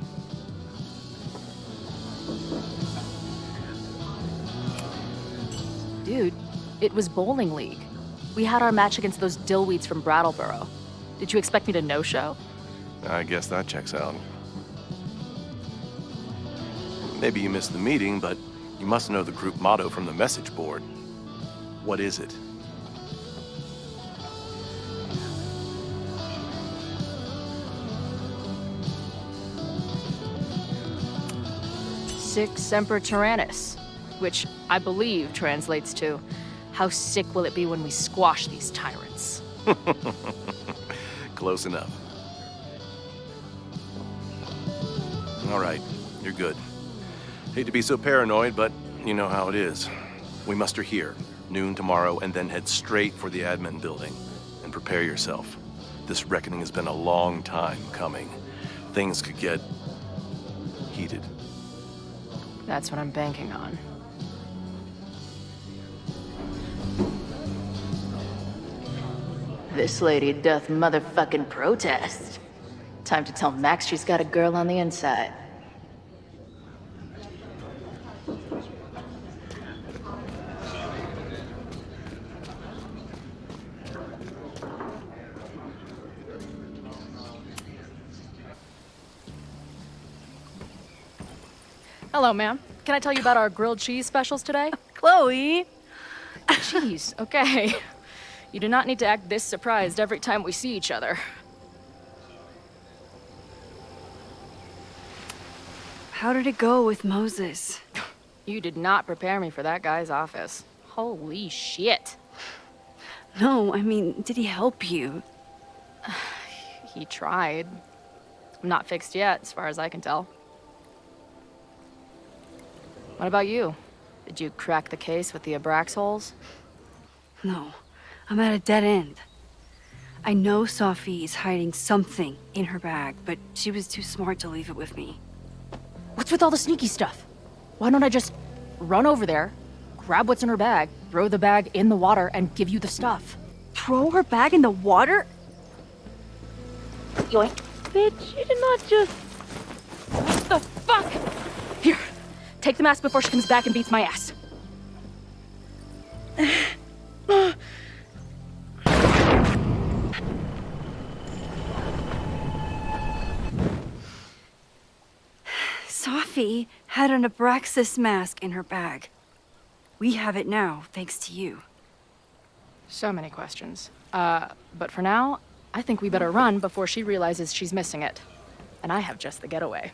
Dude, it was bowling league. We had our match against those dillweeds from Brattleboro. Did you expect me to no-show? I guess that checks out. Maybe you missed the meeting, but you must know the group motto from the message board. What is it? Sic Semper Tyrannis, which I believe translates to, how sick will it be when we squash these tyrants? Close enough. All right, you're good. Hate to be so paranoid, but you know how it is. We muster here, noon tomorrow, and then head straight for the admin building. And prepare yourself. This reckoning has been a long time coming. Things could get heated. That's what I'm banking on. This lady doth motherfucking protest. Time to tell Max she's got a girl on the inside. Hello, ma'am. Can I tell you about our grilled cheese specials today? Chloe! Cheese, okay. You do not need to act this surprised every time we see each other. How did it go with Moses? You did not prepare me for that guy's office. Holy shit. No, I mean, did he help you? He tried. I'm not fixed yet, as far as I can tell. What about you? Did you crack the case with the Abrax holes? No, I'm at a dead end. I know Sophie is hiding something in her bag, but she was too smart to leave it with me. What's with all the sneaky stuff? Why don't I just run over there, grab what's in her bag, throw the bag in the water, and give you the stuff? Throw her bag in the water? Yoink. Bitch, you did not just... What the fuck? Here, take the mask before she comes back and beats my ass. Sophie had an Abraxas mask in her bag. We have it now, thanks to you. So many questions. But for now, I think we better run before she realizes she's missing it. And I have just the getaway.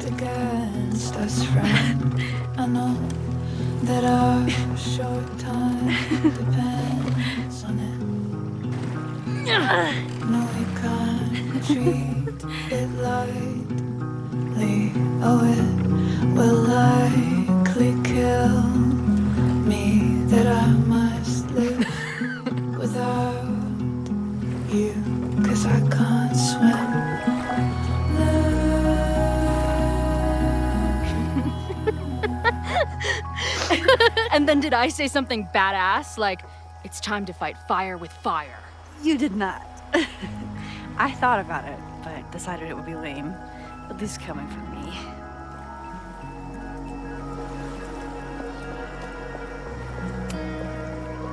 Against us, friend. I know that our short time depends on it. No, we can't treat it lightly. Oh, it will likely kill me that I must live without you, 'cause I can't swim. And then did I say something badass? Like, it's time to fight fire with fire. You did not. I thought about it, but decided it would be lame. At least coming from me.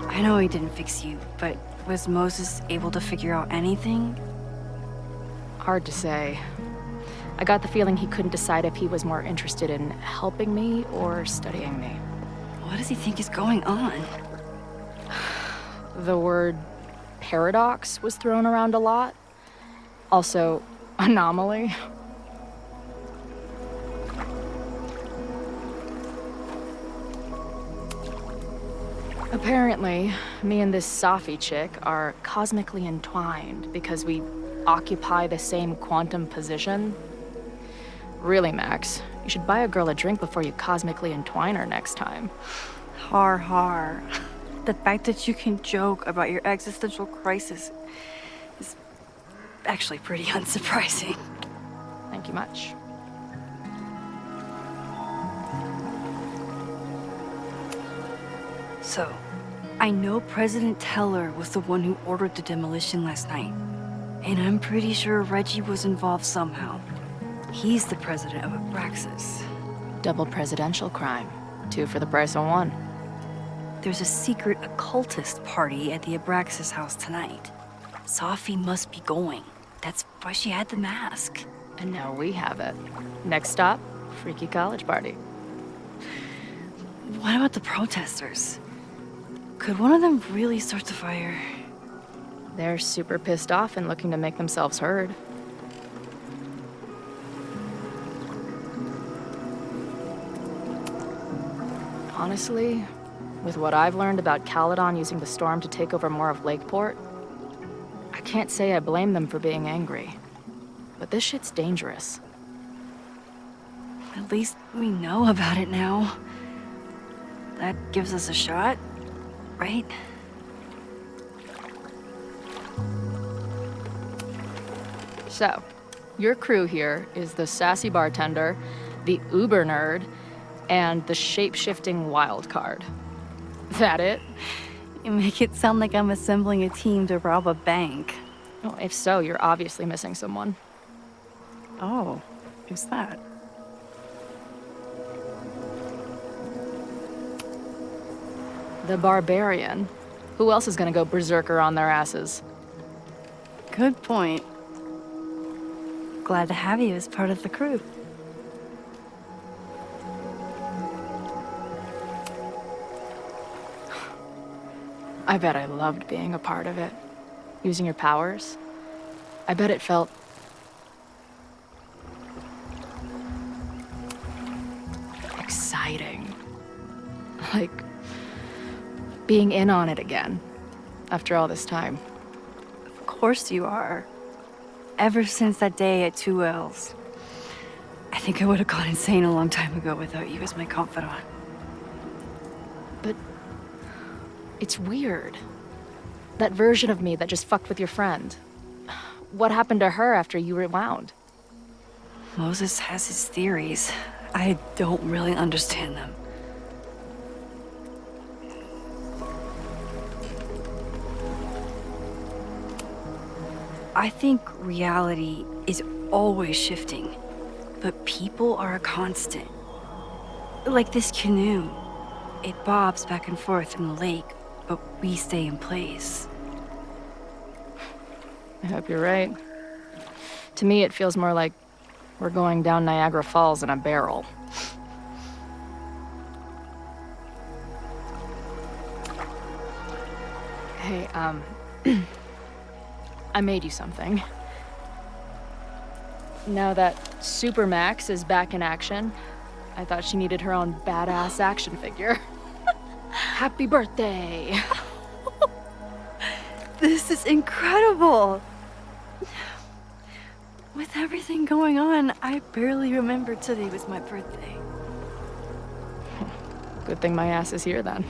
I know he didn't fix you, but was Moses able to figure out anything? Hard to say. I got the feeling he couldn't decide if he was more interested in helping me or studying me. What does he think is going on? The word paradox was thrown around a lot. Also, anomaly. Apparently, me and this Sophie chick are cosmically entwined because we occupy the same quantum position. Really, Max, you should buy a girl a drink before you cosmically entwine her next time. Har har. The fact that you can joke about your existential crisis is actually pretty unsurprising. Thank you much. So, I know President Teller was the one who ordered the demolition last night. And I'm pretty sure Reggie was involved somehow. He's the president of Abraxas. Double presidential crime. Two for the price of one. There's a secret occultist party at the Abraxas house tonight. Sophie must be going. That's why she had the mask. And now we have it. Next stop, freaky college party. What about the protesters? Could one of them really start the fire? They're super pissed off and looking to make themselves heard. Honestly, with what I've learned about Caledon using the storm to take over more of Lakeport, I can't say I blame them for being angry. But this shit's dangerous. At least we know about it now. That gives us a shot, right? So, your crew here is the sassy bartender, the uber nerd, and the shape-shifting wild card. That it? You make it sound like I'm assembling a team to rob a bank. Well, if so, you're obviously missing someone. Oh, who's that? The barbarian. Who else is gonna go berserker on their asses? Good point. Glad to have you as part of the crew. I bet I loved being a part of it. Using your powers. I bet it felt... exciting. Like... being in on it again. After all this time. Of course you are. Ever since that day at 2L's. I think I would have gone insane a long time ago without you as my confidant. But... it's weird. That version of me that just fucked with your friend. What happened to her after you rewound? Moses has his theories. I don't really understand them. I think reality is always shifting, but people are a constant. Like this canoe. It bobs back and forth in the lake, but we stay in place. I hope you're right. To me, it feels more like we're going down Niagara Falls in a barrel. Hey, I made you something. Now that Super Max is back in action, I thought she needed her own badass action figure. Happy birthday! This is incredible! With everything going on, I barely remembered today was my birthday. Good thing my ass is here then.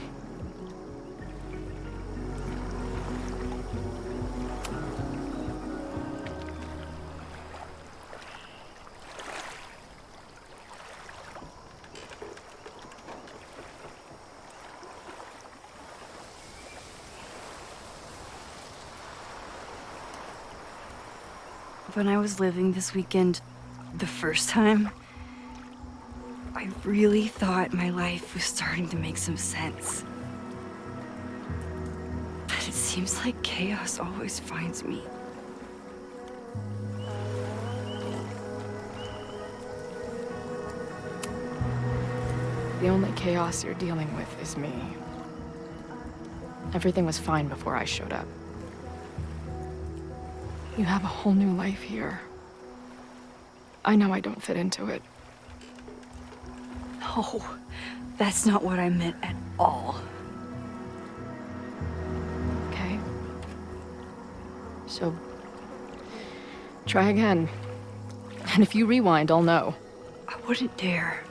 When I was living this weekend, the first time, I really thought my life was starting to make some sense. But it seems like chaos always finds me. The only chaos you're dealing with is me. Everything was fine before I showed up. You have a whole new life here. I know I don't fit into it. No, that's not what I meant at all. Okay. So, try again. And if you rewind, I'll know. I wouldn't dare.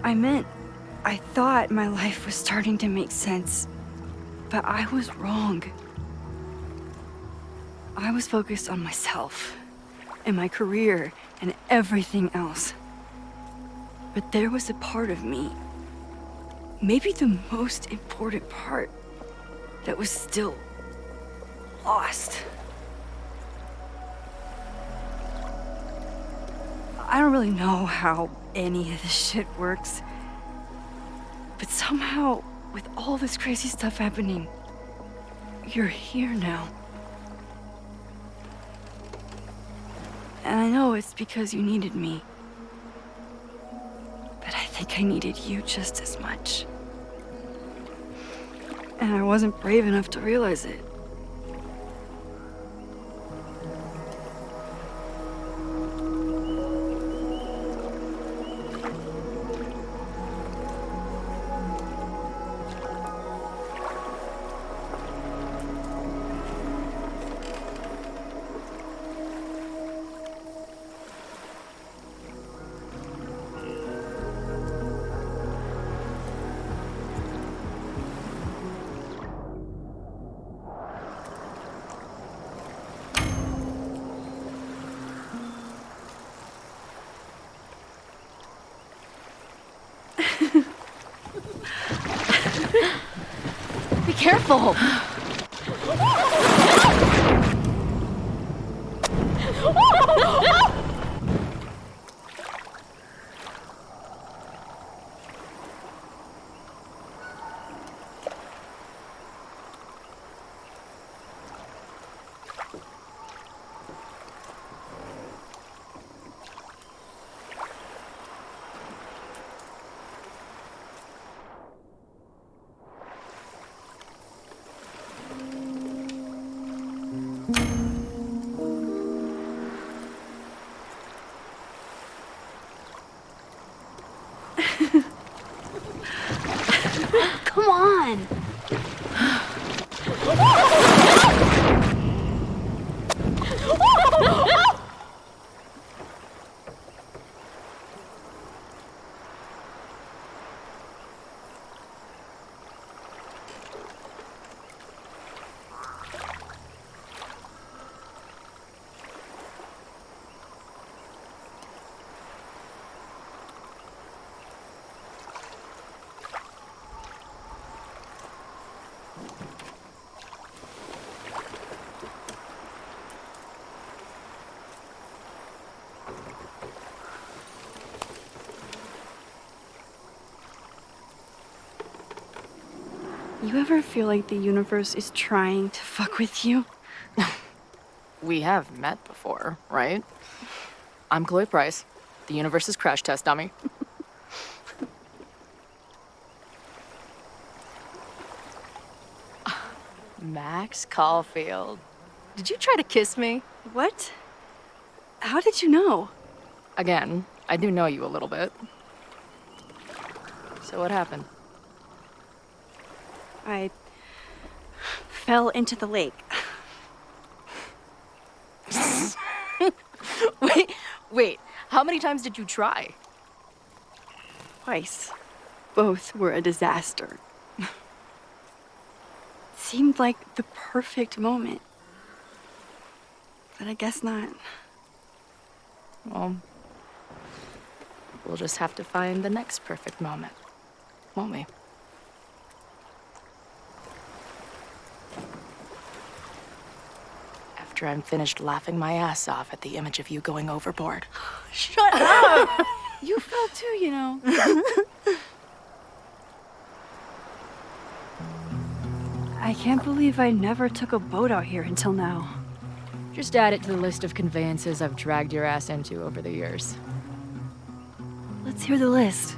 I thought my life was starting to make sense, but I was wrong. I was focused on myself, and my career, and everything else. But there was a part of me, maybe the most important part, that was still lost. I don't really know how any of this shit works. But somehow, with all this crazy stuff happening, you're here now. And I know it's because you needed me. But I think I needed you just as much. And I wasn't brave enough to realize it. Be careful! Come on! You ever feel like the universe is trying to fuck with you? We have met before, right? I'm Chloe Price, the universe's crash test dummy. Max Caulfield. Did you try to kiss me? What? How did you know? Again, I do know you a little bit. So what happened? I fell into the lake. Wait, how many times did you try? Twice. Both were a disaster. It seemed like the perfect moment. But I guess not. Well, we'll just have to find the next perfect moment, won't we? After I'm finished laughing my ass off at the image of you going overboard. Shut up! You fell too, you know. I can't believe I never took a boat out here until now. Just add it to the list of conveyances I've dragged your ass into over the years. Let's hear the list.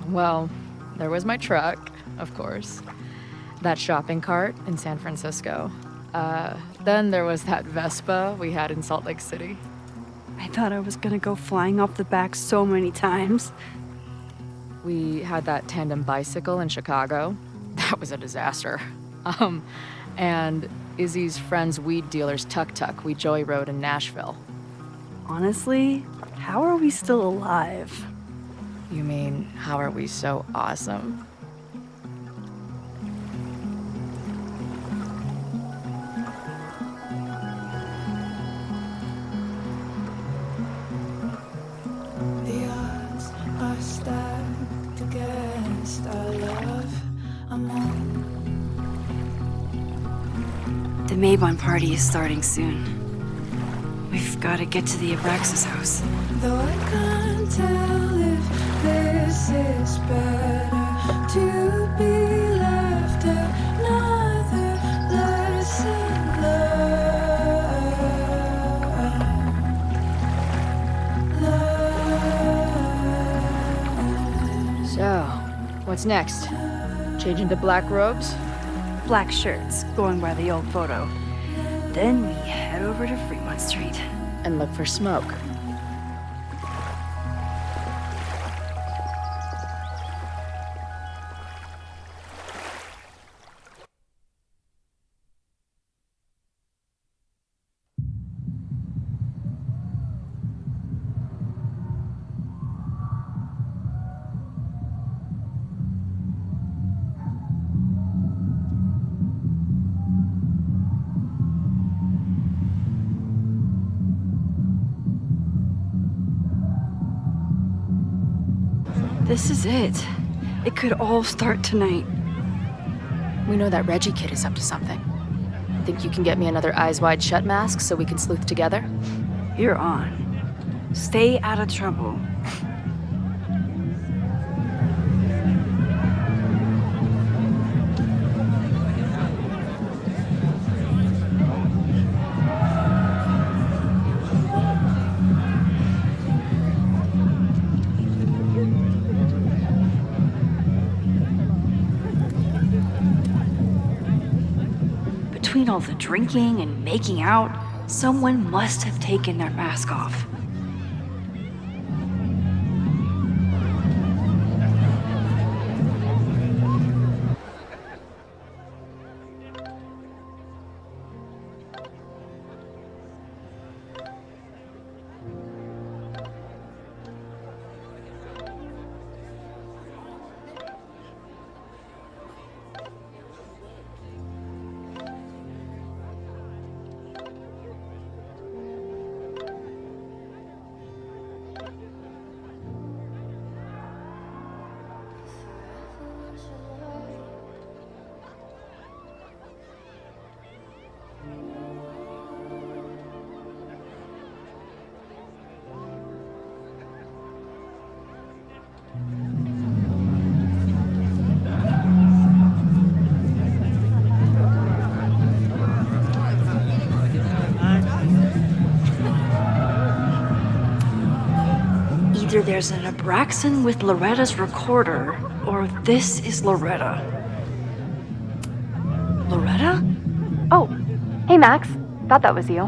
Well, there was my truck, of course. That shopping cart in San Francisco. Then there was that Vespa we had in Salt Lake City. I thought I was gonna go flying off the back so many times. We had that tandem bicycle in Chicago. That was a disaster. And Izzy's friend's weed dealer's tuk-tuk we joyrode in Nashville. Honestly, how are we still alive? You mean, how are we so awesome? The odds are stacked against our love. I'm on. The Maybon party is starting soon. We've Gotta get to the Abraxas house. Though I can't tell if this is better to be left another lesson learned. So, what's next? Change into black robes? Black shirts, going by the old photo. Then we head over to Fremont Street. And look for smoke. This is it. It could all start tonight. We know that Reggie kid is up to something. Think you can get me another Eyes Wide Shut mask so we can sleuth together? You're on. Stay out of trouble. Between all the drinking and making out, someone must have taken their mask off. Either there's an Abraxan with Loretta's recorder, or this is Loretta. Loretta? Oh, hey Max. Thought that was you.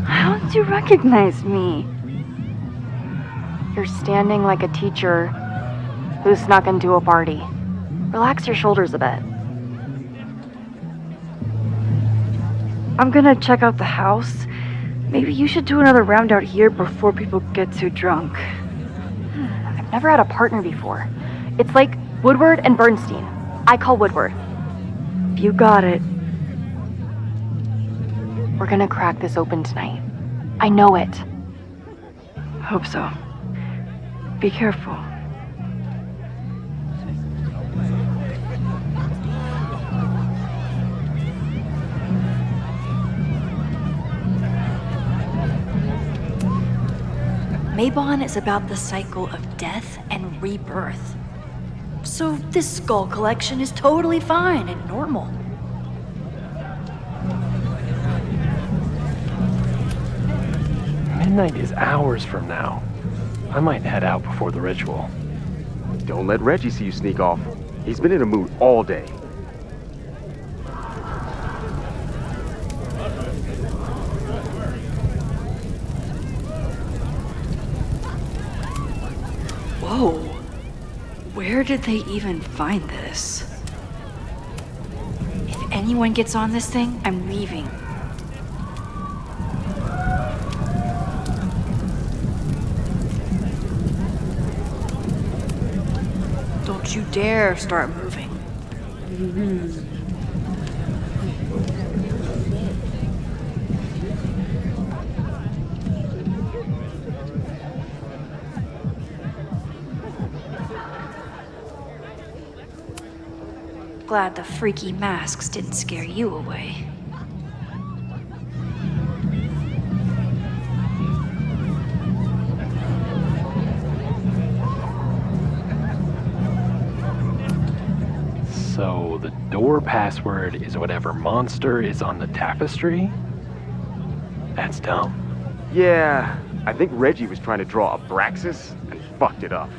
How did you recognize me? You're standing like a teacher who snuck into a party. Relax your shoulders a bit. I'm gonna check out the house. Maybe you should do another round out here before people get too drunk. I've never had a partner before. It's like Woodward and Bernstein. I call Woodward. You got it. We're gonna crack this open tonight. I know it. Hope so. Be careful. Mabon is about the cycle of death and rebirth. So this skull collection is totally fine and normal. Midnight is hours from now. I might head out before the ritual. Don't let Reggie see you sneak off. He's been in a mood all day. Whoa. Where did they even find this? If anyone gets on this thing, I'm leaving. Don't you dare start moving. Glad the freaky masks didn't scare you away. the door password is whatever monster is on the tapestry? That's dumb. Yeah, I think Reggie was trying to draw Abraxas and fucked it up.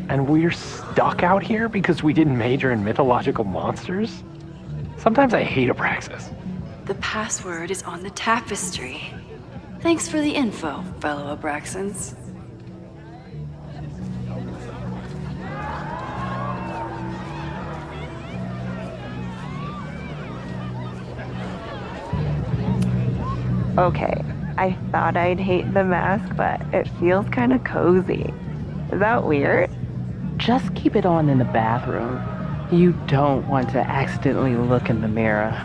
And we're stuck out here because we didn't major in mythological monsters? Sometimes I hate Abraxas. The password is on the tapestry. Thanks for the info, fellow Abraxans. Okay, I thought I'd hate the mask, but it feels kind of cozy. Is that weird? Just keep it on in the bathroom. You don't want to accidentally look in the mirror.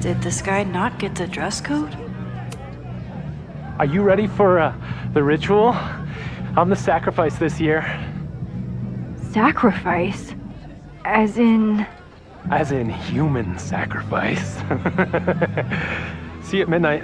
Did this guy not get the dress code? Are you ready for the ritual? I'm the sacrifice this year. Sacrifice? As in... As in human sacrifice. See you at midnight.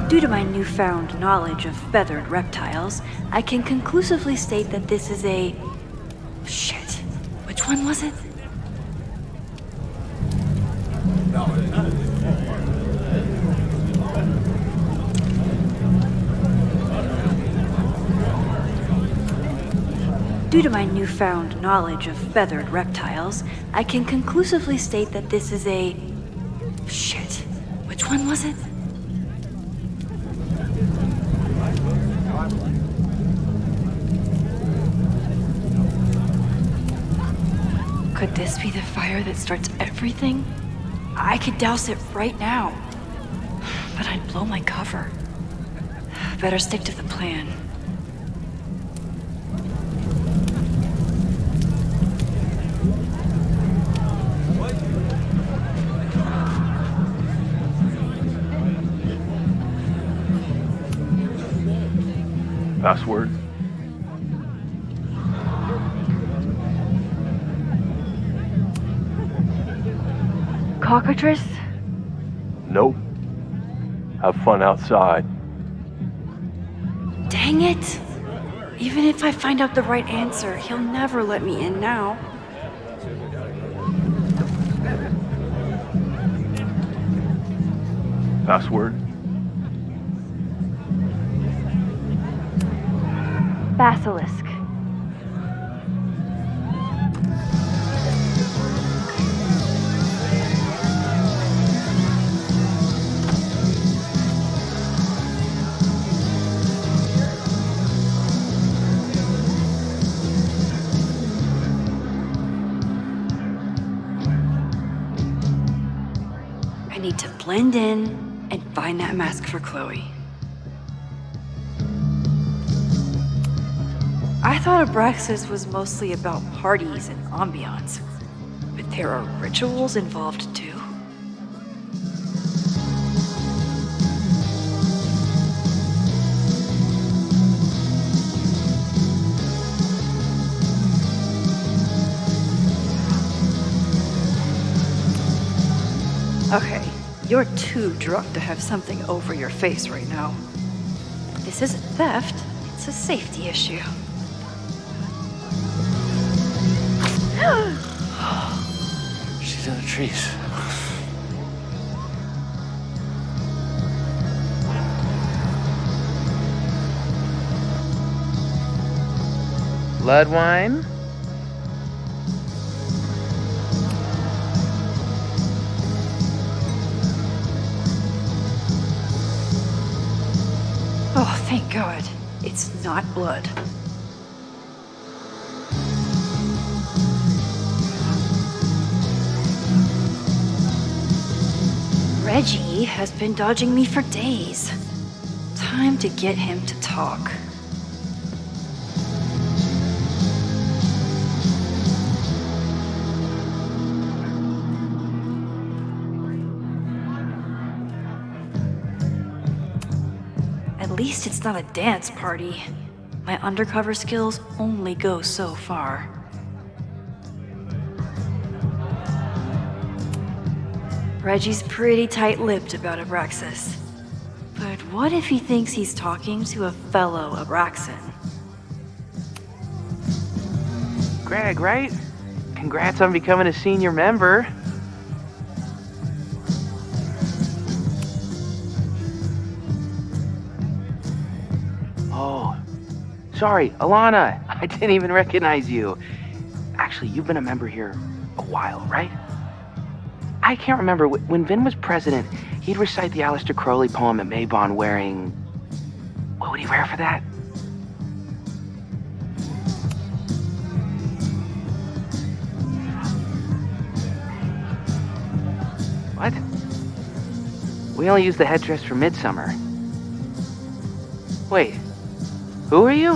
Due to my newfound knowledge of feathered reptiles, I can conclusively state that this is a... Shit. Which one was it? Due to my newfound knowledge of feathered reptiles, I can conclusively state that this is a... Shit. Which one was it? Could this be the fire that starts everything? I could douse it right now. But I'd blow my cover. Better stick to the plan. Password? Cockatrice? Nope. Have fun outside. Dang it! Even if I find out the right answer, he'll never let me in now. Password? Basilisk. I need to blend in and find that mask for Chloe. I thought Abraxas was mostly about parties and ambiance, but there are rituals involved too. Okay, you're too drunk to have something over your face right now. This isn't theft, it's a safety issue. She's in the trees. Blood wine? Oh, thank God. It's not blood. Reggie has been dodging me for days. Time to get him to talk. At least it's not a dance party. My undercover skills only go so far. Reggie's pretty tight-lipped about Abraxas. But what if he thinks he's talking to a fellow Abraxan? Greg, right? Congrats on becoming a senior member. Oh, sorry, Alana. I didn't even recognize you. Actually, you've been a member here a while, right? I can't remember. When Vin was president, he'd recite the Aleister Crowley poem at Maybon wearing... What would he wear for that? What? We only use the headdress for midsummer. Wait, who are you?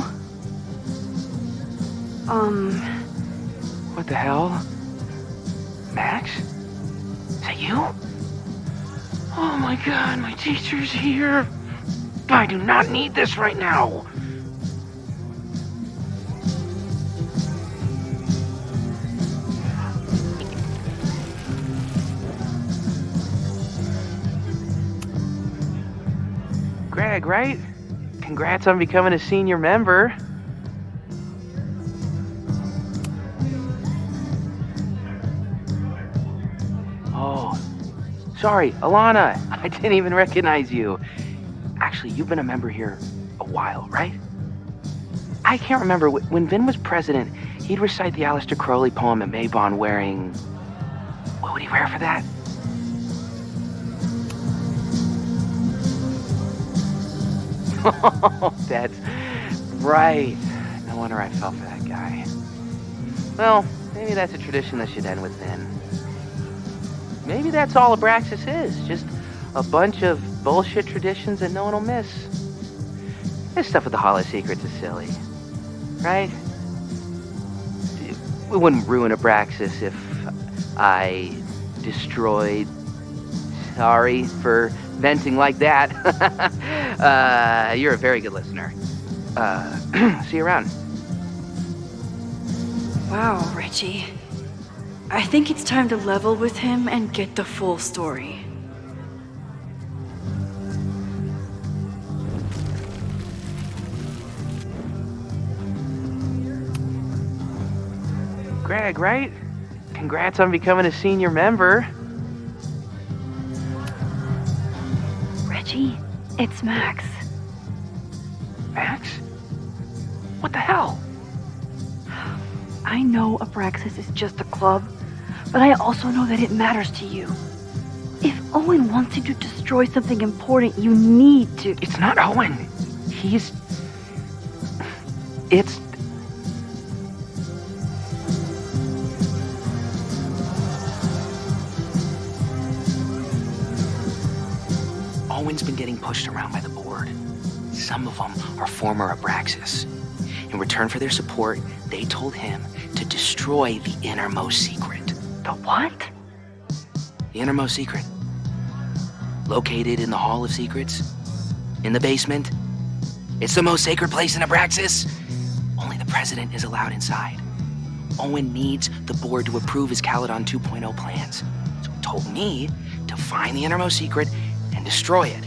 What the hell? Max? Is that you? Oh my god, my teacher's here. I do not need this right now. Greg, right? Congrats on becoming a senior member. Oh, sorry, Alana. I didn't even recognize you. Actually, you've been a member here a while, right? I can't remember. When Vin was president, he'd recite the Aleister Crowley poem at Maybon wearing... What would he wear for that? Oh, that's right. No wonder I fell for that guy. Well, maybe that's a tradition that should end with Vin. Maybe that's all Abraxas is. Just a bunch of bullshit traditions that no one will miss. This stuff with the Hollow Secrets is silly. Right? We wouldn't ruin Abraxas if I destroyed... Sorry for venting like that. You're a very good listener. See you around. Wow, Reggie. I think it's time to level with him and get the full story. Greg, right? Congrats on becoming a senior member. Reggie, it's Max. Max? What the hell? I know Abraxas is just a club, but I also know that it matters to you. If Owen wants you to destroy something important, you need to... It's not Owen. It's... Owen's been getting pushed around by the board. Some of them are former Abraxas. In return for their support, they told him to destroy the innermost secret. The what? The innermost secret. Located in the Hall of Secrets. In the basement. It's the most sacred place in Abraxas. Only the president is allowed inside. Owen needs the board to approve his Caledon 2.0 plans. So he told me to find the innermost secret and destroy it.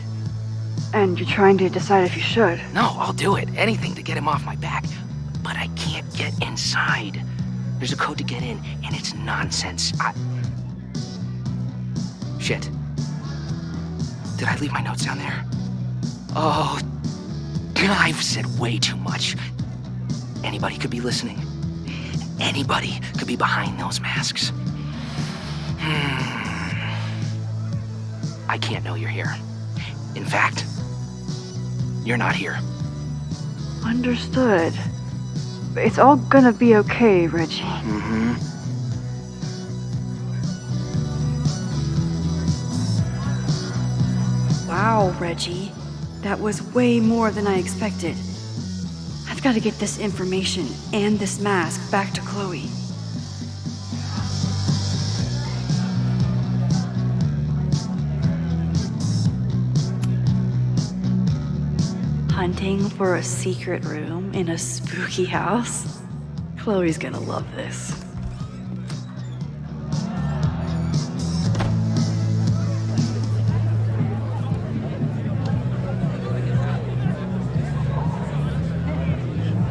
And you're trying to decide if you should? No, I'll do it. Anything to get him off my back. But I can't get inside. There's a code to get in, and it's nonsense. Shit. Did I leave my notes down there? Oh, I've said way too much. Anybody could be listening. Anybody could be behind those masks. I can't know you're here. In fact, you're not here. Understood. It's all gonna be okay, Reggie. Wow, Reggie. That was way more than I expected. I've got to get this information and this mask back to Chloe. Hunting for a secret room in a spooky house? Chloe's gonna love this.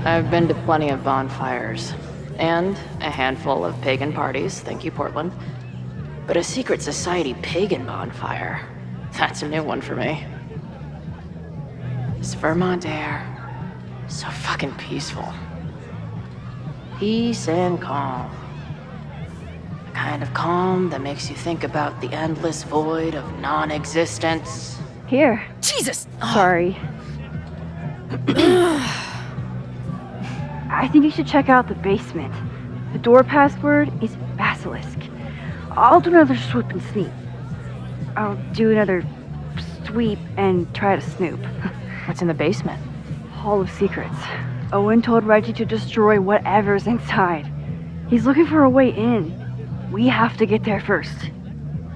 I've been to plenty of bonfires, and a handful of pagan parties, thank you, Portland. But a secret society pagan bonfire, that's a new one for me. This Vermont air, so fucking peaceful. Peace and calm. The kind of calm that makes you think about the endless void of non-existence. Here. Jesus! Sorry. I think you should check out the basement. The door password is Basilisk. I'll do another swoop and sneak. I'll do another sweep and try to snoop. What's in the basement? Hall of Secrets. Owen told Reggie to destroy whatever's inside. He's looking for a way in. We have to get there first.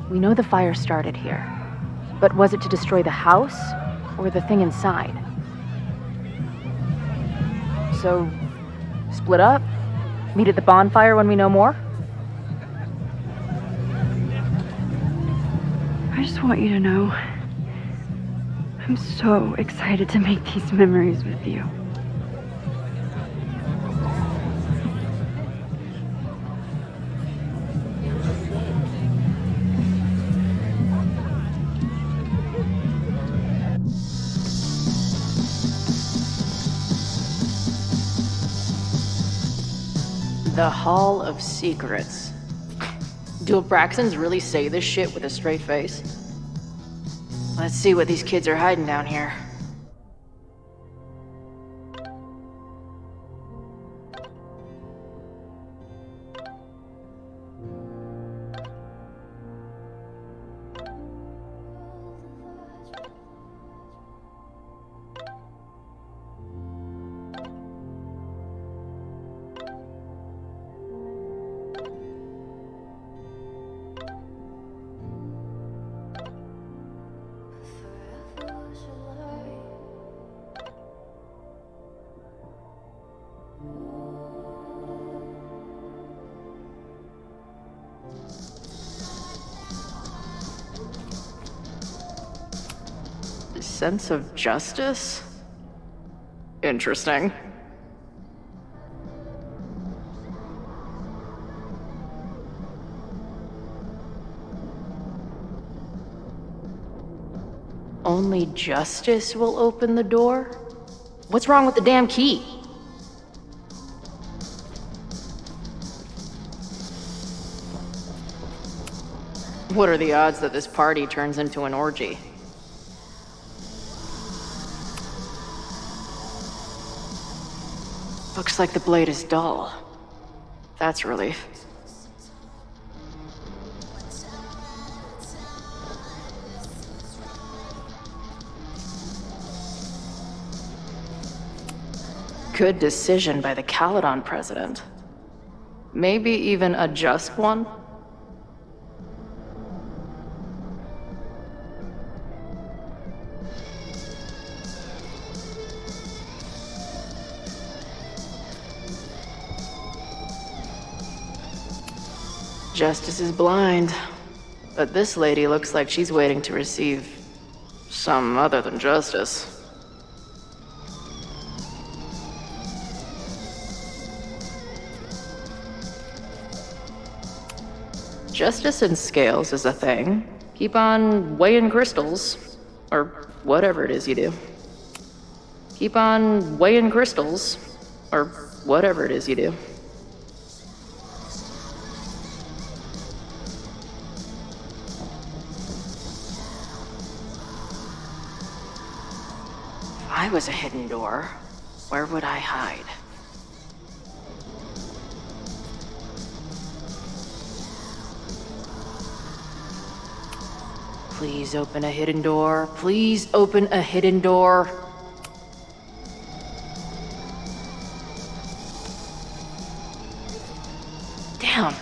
We know the fire started here. But was it to destroy the house or the thing inside? So, split up? Meet at the bonfire when we know more? I just want you to know, I'm so excited to make these memories with you. The Hall of Secrets. Do Abraxans really say this shit with a straight face? Let's see what these kids are hiding down here. Sense of justice? Interesting. Only justice will open the door? What's wrong with the damn key? What are the odds that this party turns into an orgy? Looks like the blade is dull. That's a relief. Good decision by the Caledon president. Maybe even a just one? Justice is blind, but this lady looks like she's waiting to receive some other than justice. Justice in scales is a thing. Keep on weighing crystals, or whatever it is you do. Keep on weighing crystals, or whatever it is you do. If I was a hidden door, where would I hide? Please open a hidden door. Please open a hidden door. Damn.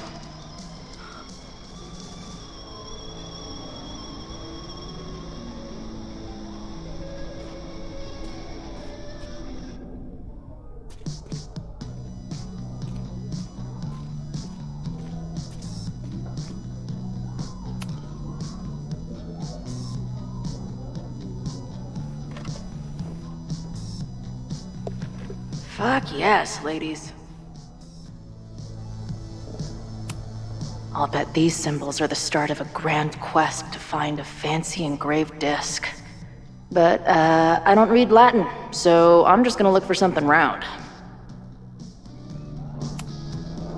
Fuck yes, ladies. I'll bet these symbols are the start of a grand quest to find a fancy engraved disc. But, I don't read Latin, so I'm just gonna look for something round.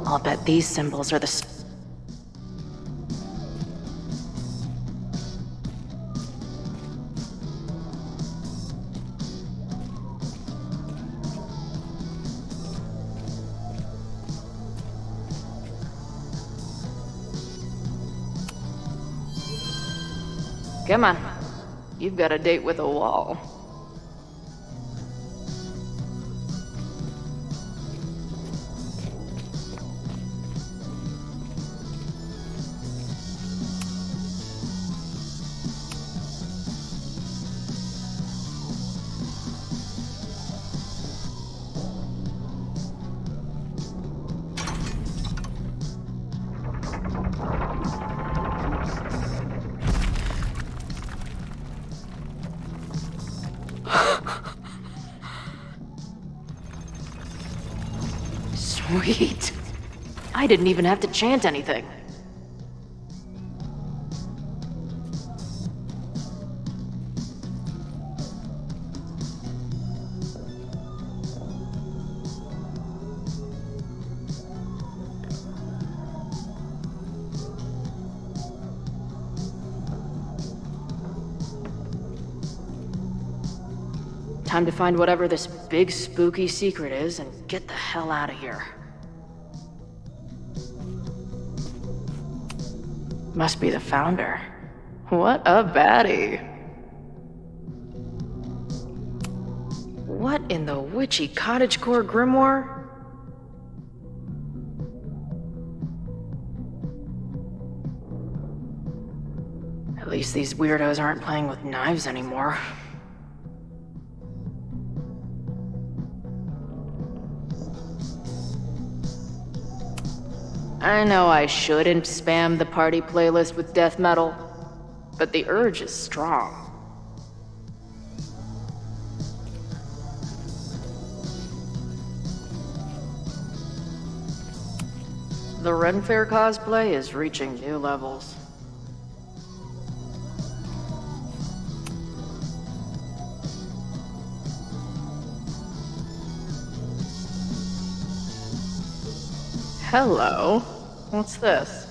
I'll bet these symbols are the Come on. You've got a date with a wall. Sweet. I didn't even have to chant anything. Time to find whatever this big spooky secret is and get the hell out of here. Must be the founder. What a baddie. What in the witchy cottagecore grimoire? At least these weirdos aren't playing with knives anymore. I know I shouldn't spam the party playlist with death metal, but the urge is strong. The Ren Fair cosplay is reaching new levels. Hello. What's this?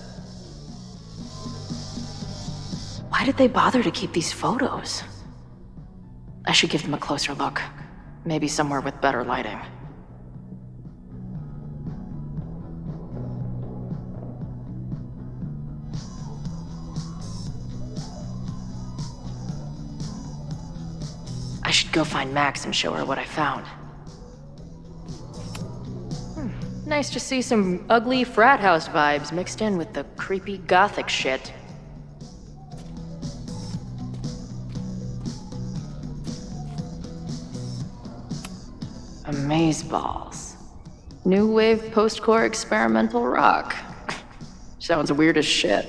Why did they bother to keep these photos? I should give them a closer look. Maybe somewhere with better lighting. I should go find Max and show her what I found. Nice to see some ugly frat house vibes mixed in with the creepy gothic shit. Amazeballs. New wave post-core experimental rock. Sounds weird as shit.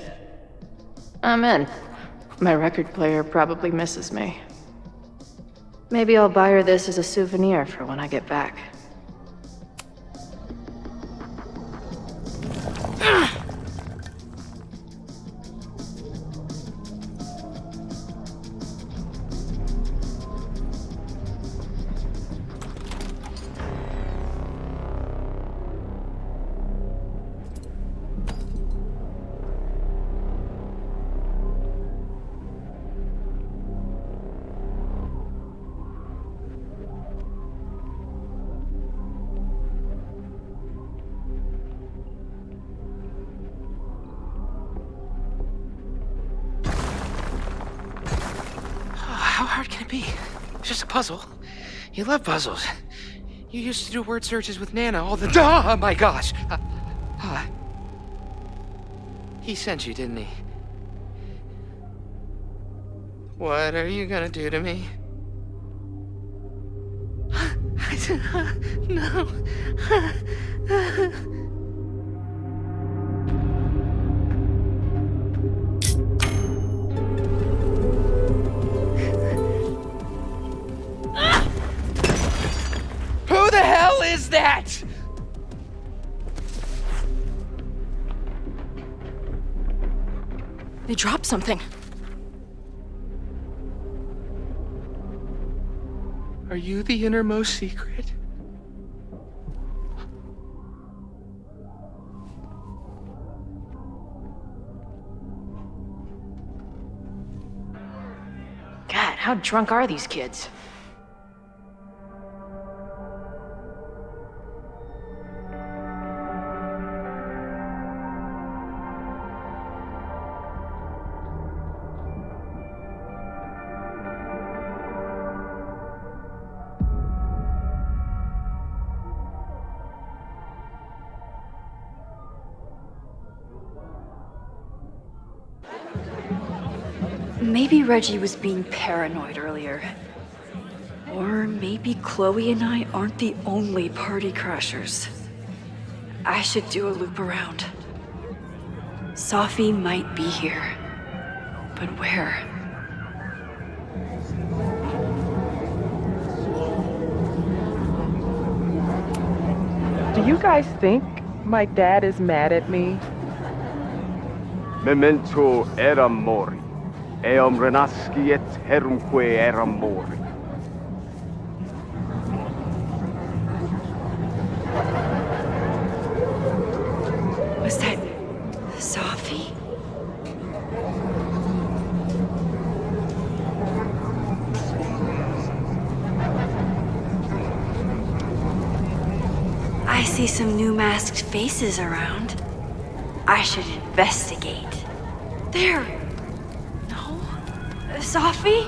I'm in. My record player probably misses me. Maybe I'll buy her this as a souvenir for when I get back. can it be? It's just a puzzle. You love puzzles. You used to do word searches with Nana all the time. Oh my gosh. He sent you, didn't he? What are you gonna do to me? No. Who the hell is that? They dropped something. Are you the innermost secret? God, how drunk are these kids? Maybe Reggie was being paranoid earlier. Or maybe Chloe and I aren't the only party crashers. I should do a loop around. Sophie might be here. But where? Do you guys think my dad is mad at me? Memento eram mori. Eum renasci et herumque eram mori. Was that Sophie? I see some new masked faces around. I should investigate. There! No? Sophie?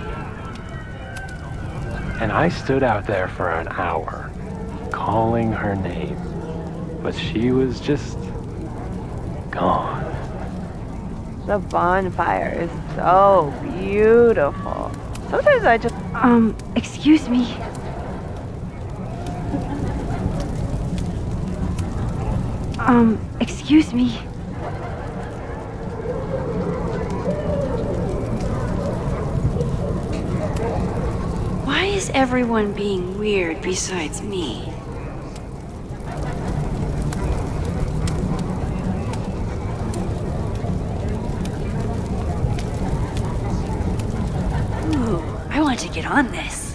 And I stood out there for an hour, calling her name. But she was just gone. The bonfire is so beautiful. Sometimes I just... excuse me. Excuse me. Why is everyone being weird besides me? Ooh, I want to get on this.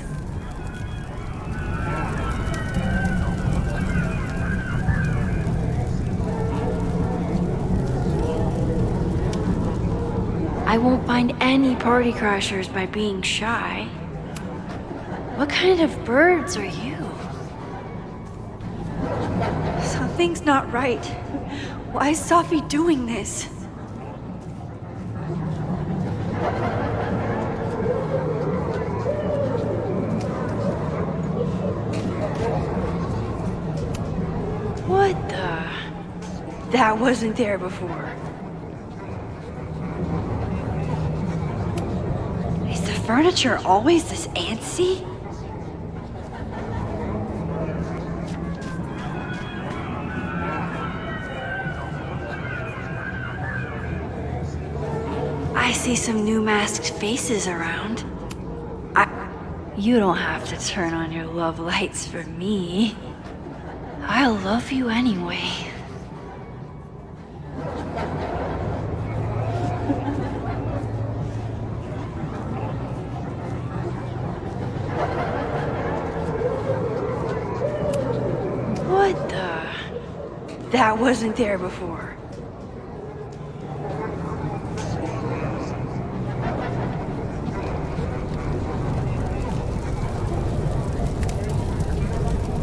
I won't find any party crashers by being shy. What kind of birds are you? Something's not right. Why is Sophie doing this? What the? That wasn't there before. Is the furniture always this antsy? I see some new masked faces around. You don't have to turn on your love lights for me. I'll love you anyway. What the? That wasn't there before.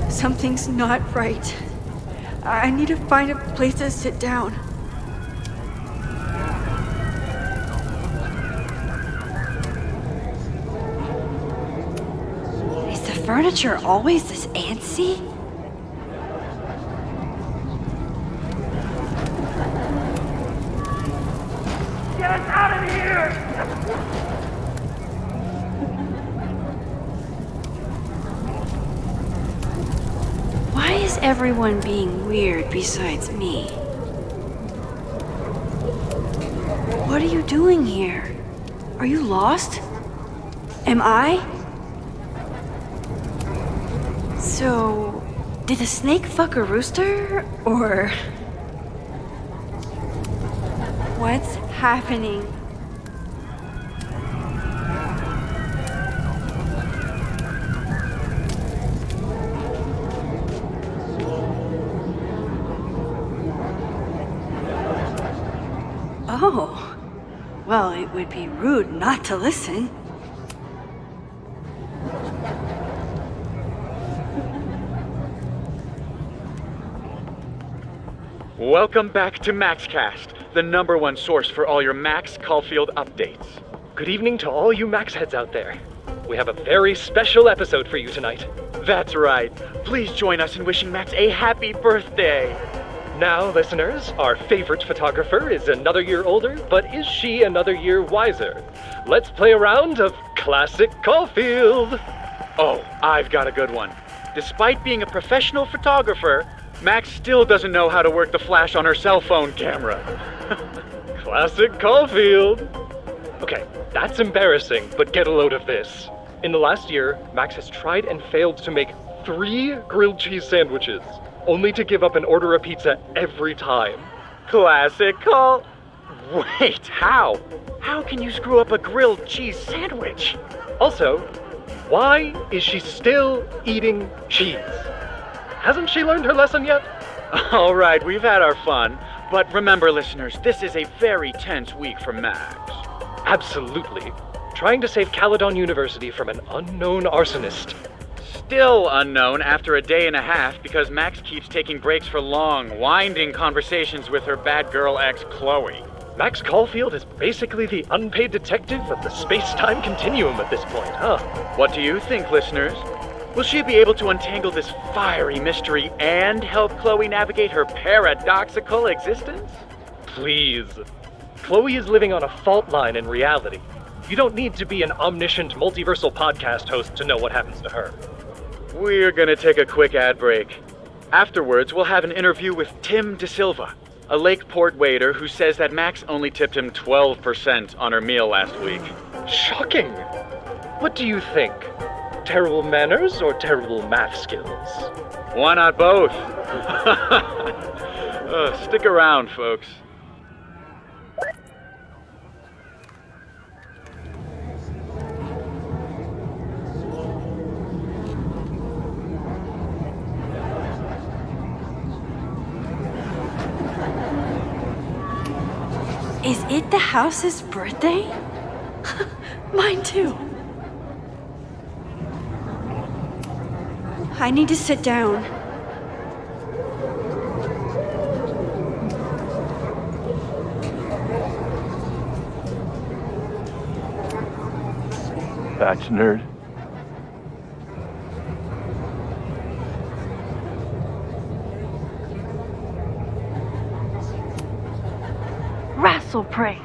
Something's not right. I need to find a place to sit down. furniture always this antsy? Get us out of here! Why is everyone being weird besides me? What are you doing here? Are you lost? Am I? So, did a snake fuck a rooster? Or... what's happening? Oh, well, it would be rude not to listen. Welcome back to MaxCast, the #1 source for all your Max Caulfield updates. Good evening to all you Max heads out there. We have a very special episode for you tonight. That's right. Please join us in wishing Max a happy birthday. Now, listeners, our favorite photographer is another year older, but is she another year wiser? Let's play a round of Classic Caulfield. Oh, I've got a good one. Despite being a professional photographer, Max still doesn't know how to work the flash on her cell phone camera. Classic Caulfield. Okay, that's embarrassing, but get a load of this. In the last year, Max has tried and failed to make 3 grilled cheese sandwiches, only to give up and order a pizza every time. Classic Caul... Wait, how? How can you screw up a grilled cheese sandwich? Also, why is she still eating cheese? Hasn't she learned her lesson yet? All right, we've had our fun, but remember, listeners, this is a very tense week for Max. Absolutely. Trying to save Caledon University from an unknown arsonist. Still unknown after a day and a half because Max keeps taking breaks for long, winding conversations with her bad girl ex, Chloe. Max Caulfield is basically the unpaid detective of the space-time continuum at this point, huh? What do you think, listeners? Will she be able to untangle this fiery mystery and help Chloe navigate her paradoxical existence? Please. Chloe is living on a fault line in reality. You don't need to be an omniscient multiversal podcast host to know what happens to her. We're gonna take a quick ad break. Afterwards, we'll have an interview with Tim DeSilva, a Lakeport waiter who says that Max only tipped him 12% on her meal last week. Shocking! What do you think? Terrible manners or terrible math skills? Why not both? Stick around, folks. Is it the house's birthday? Mine too. I need to sit down. Batch nerd. Wrestle praise.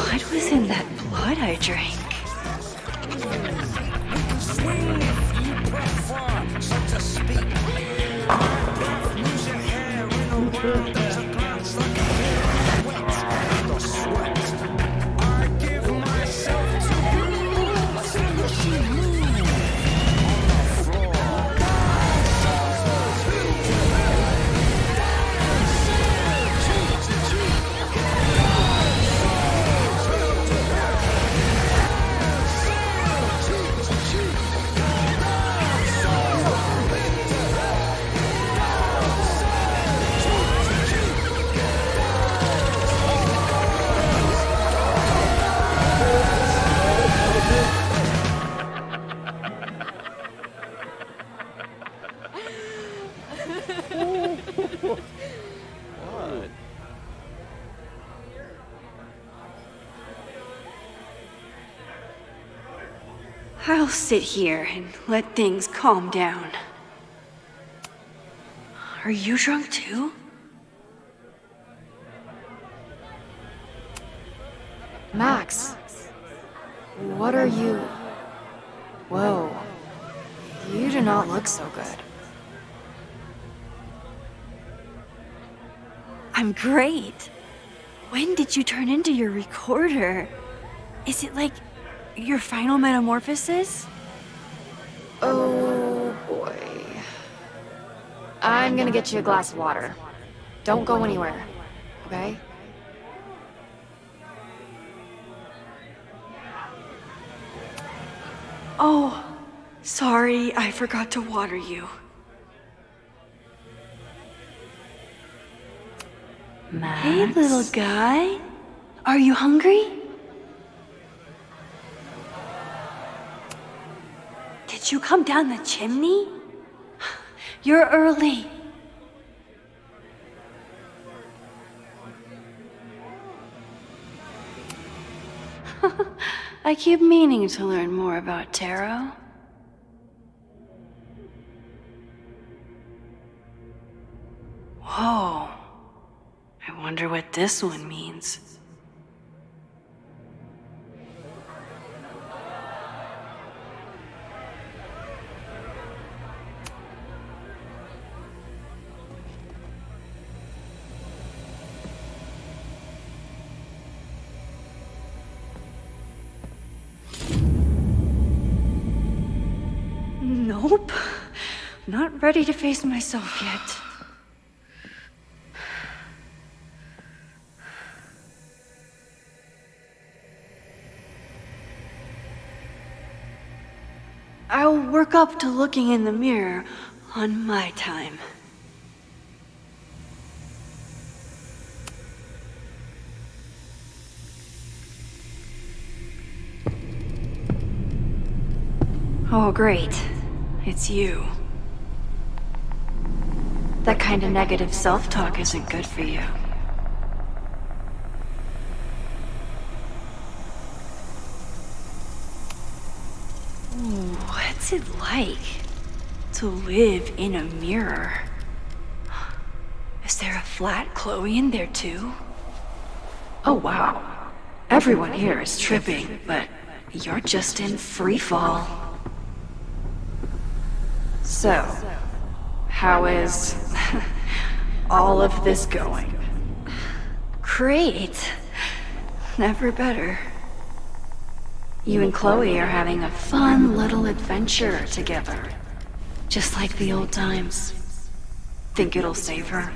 What was in that blood I drank? I'll sit here and let things calm down. Are you drunk too? Max, what are you? Whoa, you do not look so good. I'm great. When did you turn into your recorder? Is it like your final metamorphosis? Oh boy. I'm gonna get you a glass of water. Don't go anywhere, okay? Oh, sorry, I forgot to water you. Max? Hey, little guy. Are you hungry? Did you come down the chimney? You're early. I keep meaning to learn more about tarot. Whoa. I wonder what this one means. Nope. Not ready to face myself yet. I'll work up to looking in the mirror on my time. Oh, great. It's you. That kind of negative self-talk isn't good for you. Ooh, what's it like to live in a mirror? Is there a flat Chloe in there too? Oh wow. Everyone here is tripping, but you're just in free fall. So, how is all of this going? Great. Never better. You and Chloe are having a fun little adventure together. Just like the old times. Think it'll save her?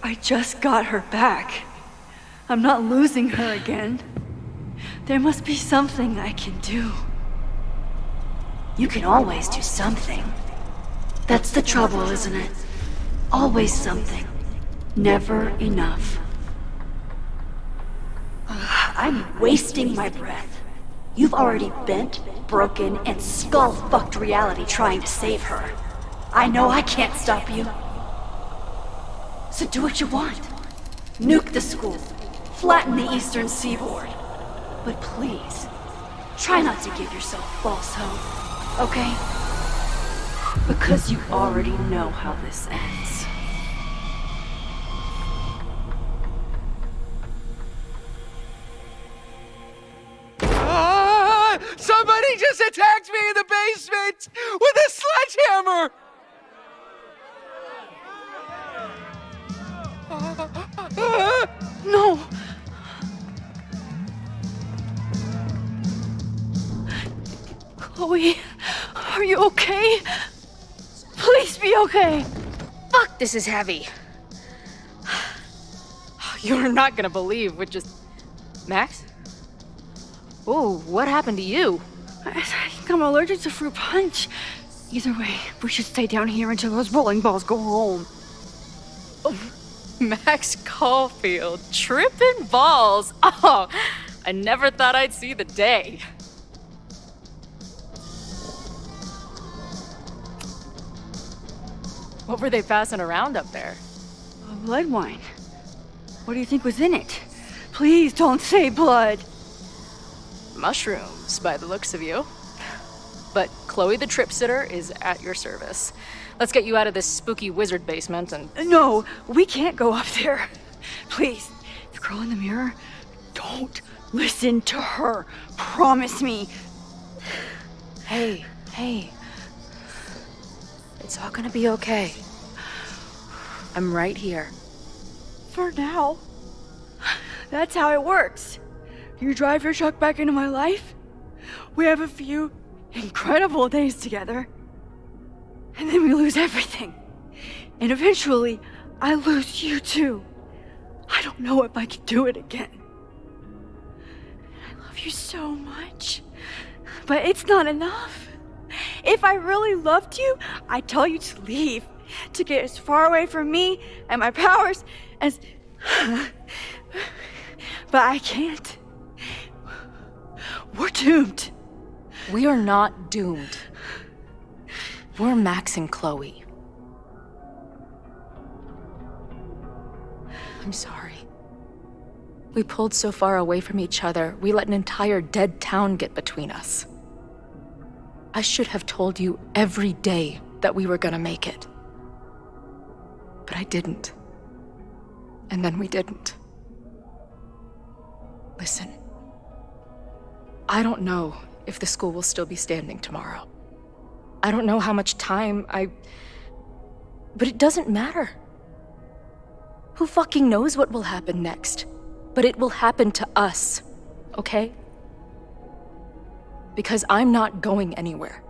I just got her back. I'm not losing her again. There must be something I can do. You can always do something. That's the trouble, isn't it? Always something. Never enough. I'm wasting my breath. You've already bent, broken, and skull-fucked reality trying to save her. I know I can't stop you. So do what you want. Nuke the school. Flatten the eastern seaboard. But please, try not to give yourself false hope, okay? Because you already know how this ends. Somebody just attacked me in the basement with a sledgehammer! No! Chloe, are you okay? Please be okay! Fuck, this is heavy. You're not gonna believe what just... Max? Ooh, what happened to you? I think I'm allergic to fruit punch. Either way, we should stay down here until those bowling balls go home. Oh, Max Caulfield, tripping balls. Oh, I never thought I'd see the day. What were they passing around up there? Blood wine. What do you think was in it? Please don't say blood. Mushrooms, by the looks of you. But Chloe the Trip Sitter is at your service. Let's get you out of this spooky wizard basement and... No, we can't go up there. Please, the girl in the mirror, don't listen to her. Promise me. Hey. It's all gonna be okay. I'm right here. For now. That's how it works. You drive your truck back into my life. We have a few incredible days together. And then we lose everything. And eventually, I lose you too. I don't know if I can do it again. I love you so much. But it's not enough. If I really loved you, I'd tell you to leave. To get as far away from me and my powers as... But I can't. We're doomed. We are not doomed. We're Max and Chloe. I'm sorry. We pulled so far away from each other, we let an entire dead town get between us. I should have told you every day that we were gonna make it. But I didn't. And then we didn't. Listen. I don't know if the school will still be standing tomorrow. I don't know how much time But it doesn't matter. Who fucking knows what will happen next? But it will happen to us, okay? Because I'm not going anywhere.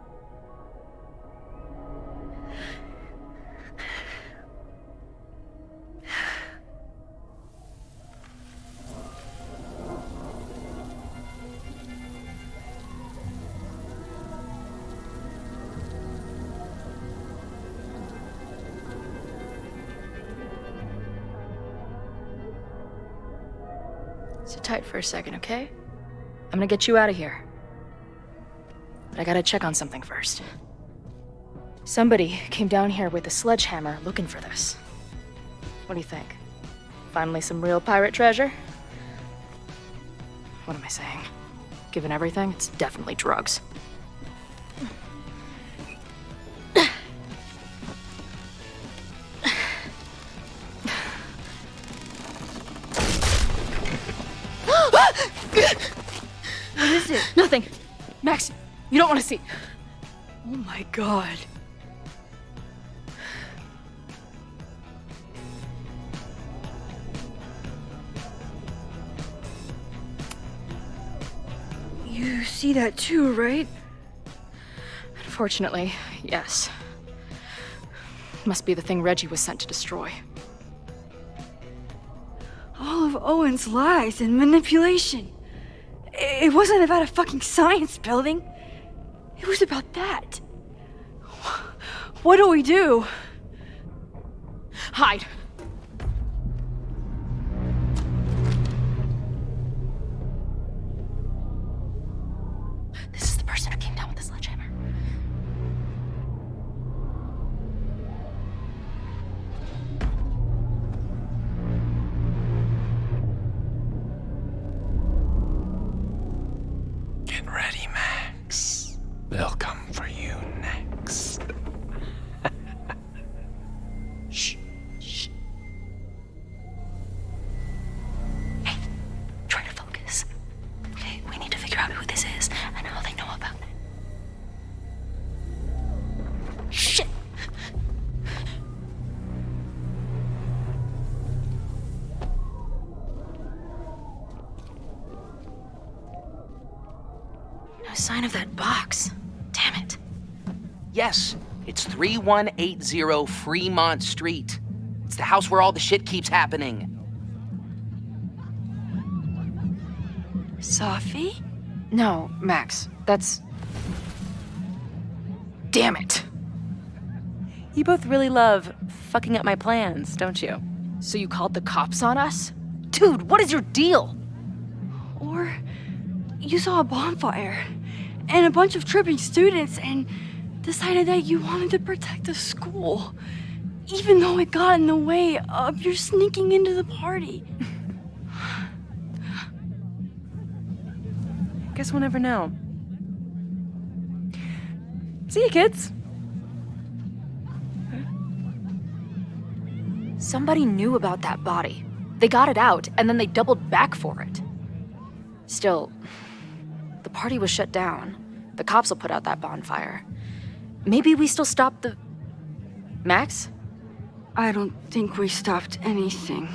Sit tight for a second, okay? I'm gonna get you out of here. But I gotta check on something first. Somebody came down here with a sledgehammer looking for this. What do you think? Finally some real pirate treasure? What am I saying? Given everything, it's definitely drugs. What is it? Nothing. Max, you don't want to see. Oh my god. You see that too, right? Unfortunately, yes. Must be the thing Reggie was sent to destroy. All of Owen's lies and manipulation. It wasn't about a fucking science building. It was about that. What do we do? Hide. This is the person who came down with the sledgehammer. Get ready, Max. They'll come for you next. Shh. Shh. Hey, try to focus. Okay, we need to figure out who this is and how they know about it. Shit! No sign of that box. Damn it. Yes, it's 3180 Fremont Street. It's the house where all the shit keeps happening. Sophie? No, Max, that's... Damn it. You both really love fucking up my plans, don't you? So you called the cops on us? Dude, what is your deal? Or you saw a bonfire and a bunch of tripping students and decided that you wanted to protect the school, even though it got in the way of your sneaking into the party. guess we'll never know. See you, kids. Somebody knew about that body. They got it out, and then they doubled back for it. Still, the party was shut down. The cops will put out that bonfire. Maybe we still stopped the... Max? I don't think we stopped anything.